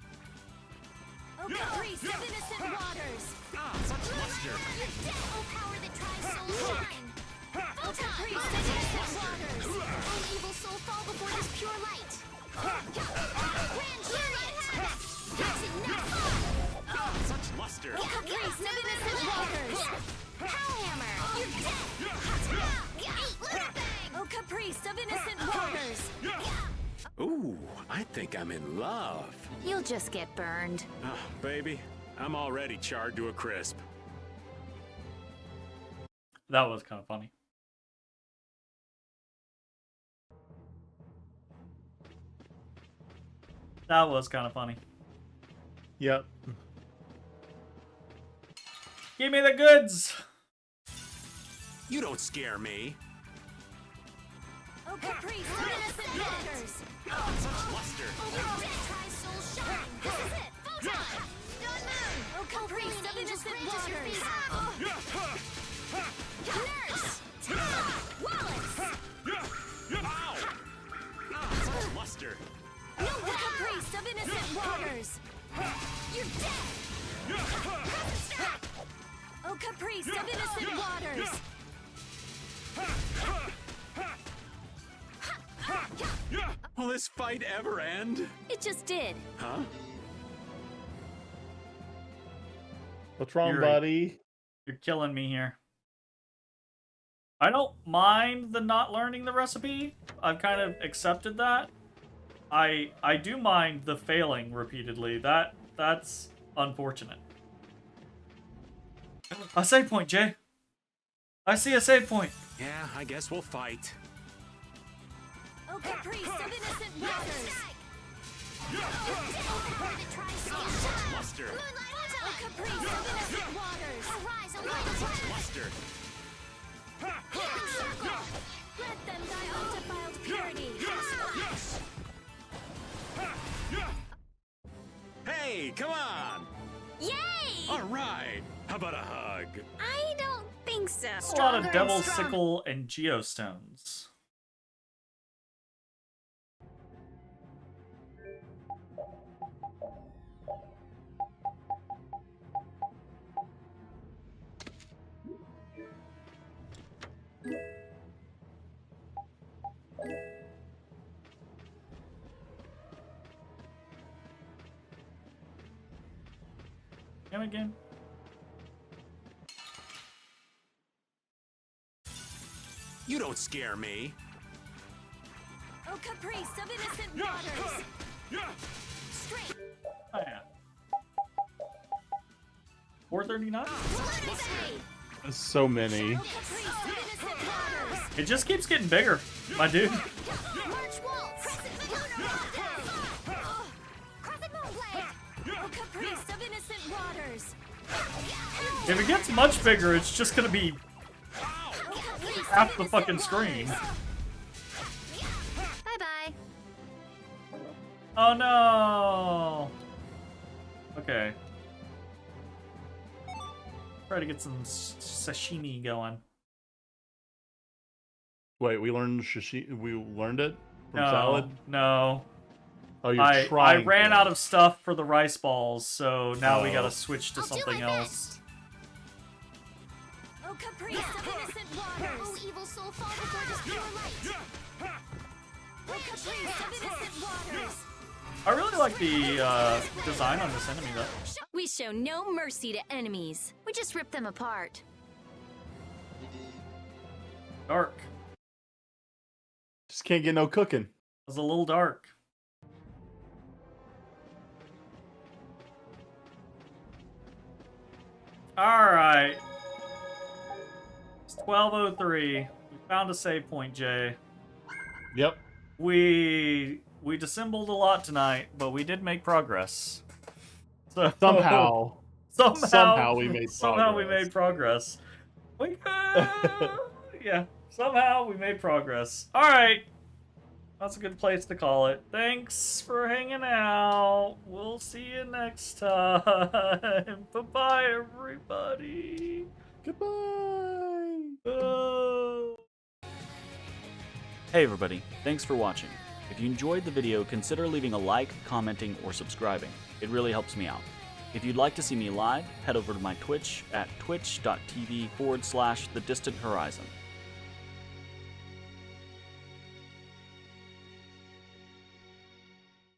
Speaker 8: Oh, Caprice of innocent waters!
Speaker 15: Such luster!
Speaker 8: Oh, power that tries soul shine! Oh, Caprice of innocent waters! Oh, evil soul fall before this pure light! Grand chariot! That's enough!
Speaker 15: Such luster!
Speaker 8: Oh, Caprice of innocent waters! Hellhammer! You're dead! Oh, Caprice of innocent waters!
Speaker 15: Ooh, I think I'm in love.
Speaker 8: You'll just get burned.
Speaker 15: Ah, baby, I'm already charred to a crisp.
Speaker 1: That was kind of funny. That was kind of funny.
Speaker 2: Yep.
Speaker 1: Give me the goods!
Speaker 15: You don't scare me.
Speaker 8: Oh, Caprice of innocent waters!
Speaker 15: Such luster!
Speaker 8: Oh, power that tries soul shine! This is it! Photon! Dawn Moon! Oh, Caprice of innocent waters! Nurse! Wallace!
Speaker 15: Ow! Such luster!
Speaker 8: No, Caprice of innocent waters! You're dead! Oh, Caprice of innocent waters!
Speaker 15: Will this fight ever end?
Speaker 8: It just did.
Speaker 15: Huh?
Speaker 2: What's wrong,
Speaker 1: You're-
Speaker 2: buddy?
Speaker 1: You're killing me here. I don't mind the not learning the recipe. I've kind of accepted that. I do mind the failing repeatedly. That's unfortunate. A save point, Jay. I see a save point.
Speaker 15: Yeah, I guess we'll fight.
Speaker 8: Oh, Caprice of innocent waters! Oh,
Speaker 15: Luster!
Speaker 8: Caprice of innocent waters! Arise, arise,
Speaker 15: Luster!
Speaker 8: healing circle! Let them die undefiled purity!
Speaker 15: Hey, come on!
Speaker 8: Yay!
Speaker 15: All right. How about a hug?
Speaker 8: I don't think so.
Speaker 1: A lot of Devil's Sickle and Geostones. Damn it, game.
Speaker 15: You don't scare me.
Speaker 8: Oh, Caprice of innocent waters! Straight!
Speaker 1: Oh, yeah. 439?
Speaker 2: There's so many.
Speaker 8: Oh, Caprice of innocent waters!
Speaker 1: It just keeps getting bigger, my dude.
Speaker 8: March waltz! Crescent Moon! Crescent Moonblade! Oh, Caprice of innocent waters!
Speaker 1: If it gets much bigger, it's just gonna be half the fucking screen.
Speaker 8: Bye-bye.
Speaker 1: Oh no! Okay. Try to get some sashimi going.
Speaker 2: Wait, we learned we learned it from
Speaker 1: No,
Speaker 2: salad?
Speaker 1: no.
Speaker 2: Oh, you're
Speaker 1: I
Speaker 2: trying.
Speaker 1: ran
Speaker 2: to.
Speaker 1: out of stuff for the rice balls, so now we
Speaker 2: Oh.
Speaker 1: gotta switch to something else.
Speaker 8: Oh, Caprice of innocent waters! Oh, evil soul fall before this pure light! Oh, Caprice of innocent waters!
Speaker 1: I really like the design on this enemy, though.
Speaker 10: We show no mercy to enemies.
Speaker 8: We just rip them apart.
Speaker 1: Dark.
Speaker 2: Just can't get no cooking.
Speaker 1: It was a little dark. Alright. It's 12:03. We found a save point, Jay.
Speaker 2: Yep.
Speaker 1: We dissembled a lot tonight, but we did make progress. So
Speaker 2: Somehow. Somehow we made
Speaker 1: Somehow we
Speaker 2: progress.
Speaker 1: made progress. Yeah. Somehow we made progress. All right. That's a good place to call it. Thanks for hanging out. We'll see you next time. Bye-bye, everybody.
Speaker 2: Goodbye.
Speaker 7: Hey everybody, thanks for watching. If you enjoyed the video, consider leaving a like, commenting, or subscribing. It really helps me out. If you'd like to see me live, head over to my Twitch at twitch.tv/thedistanthorizon.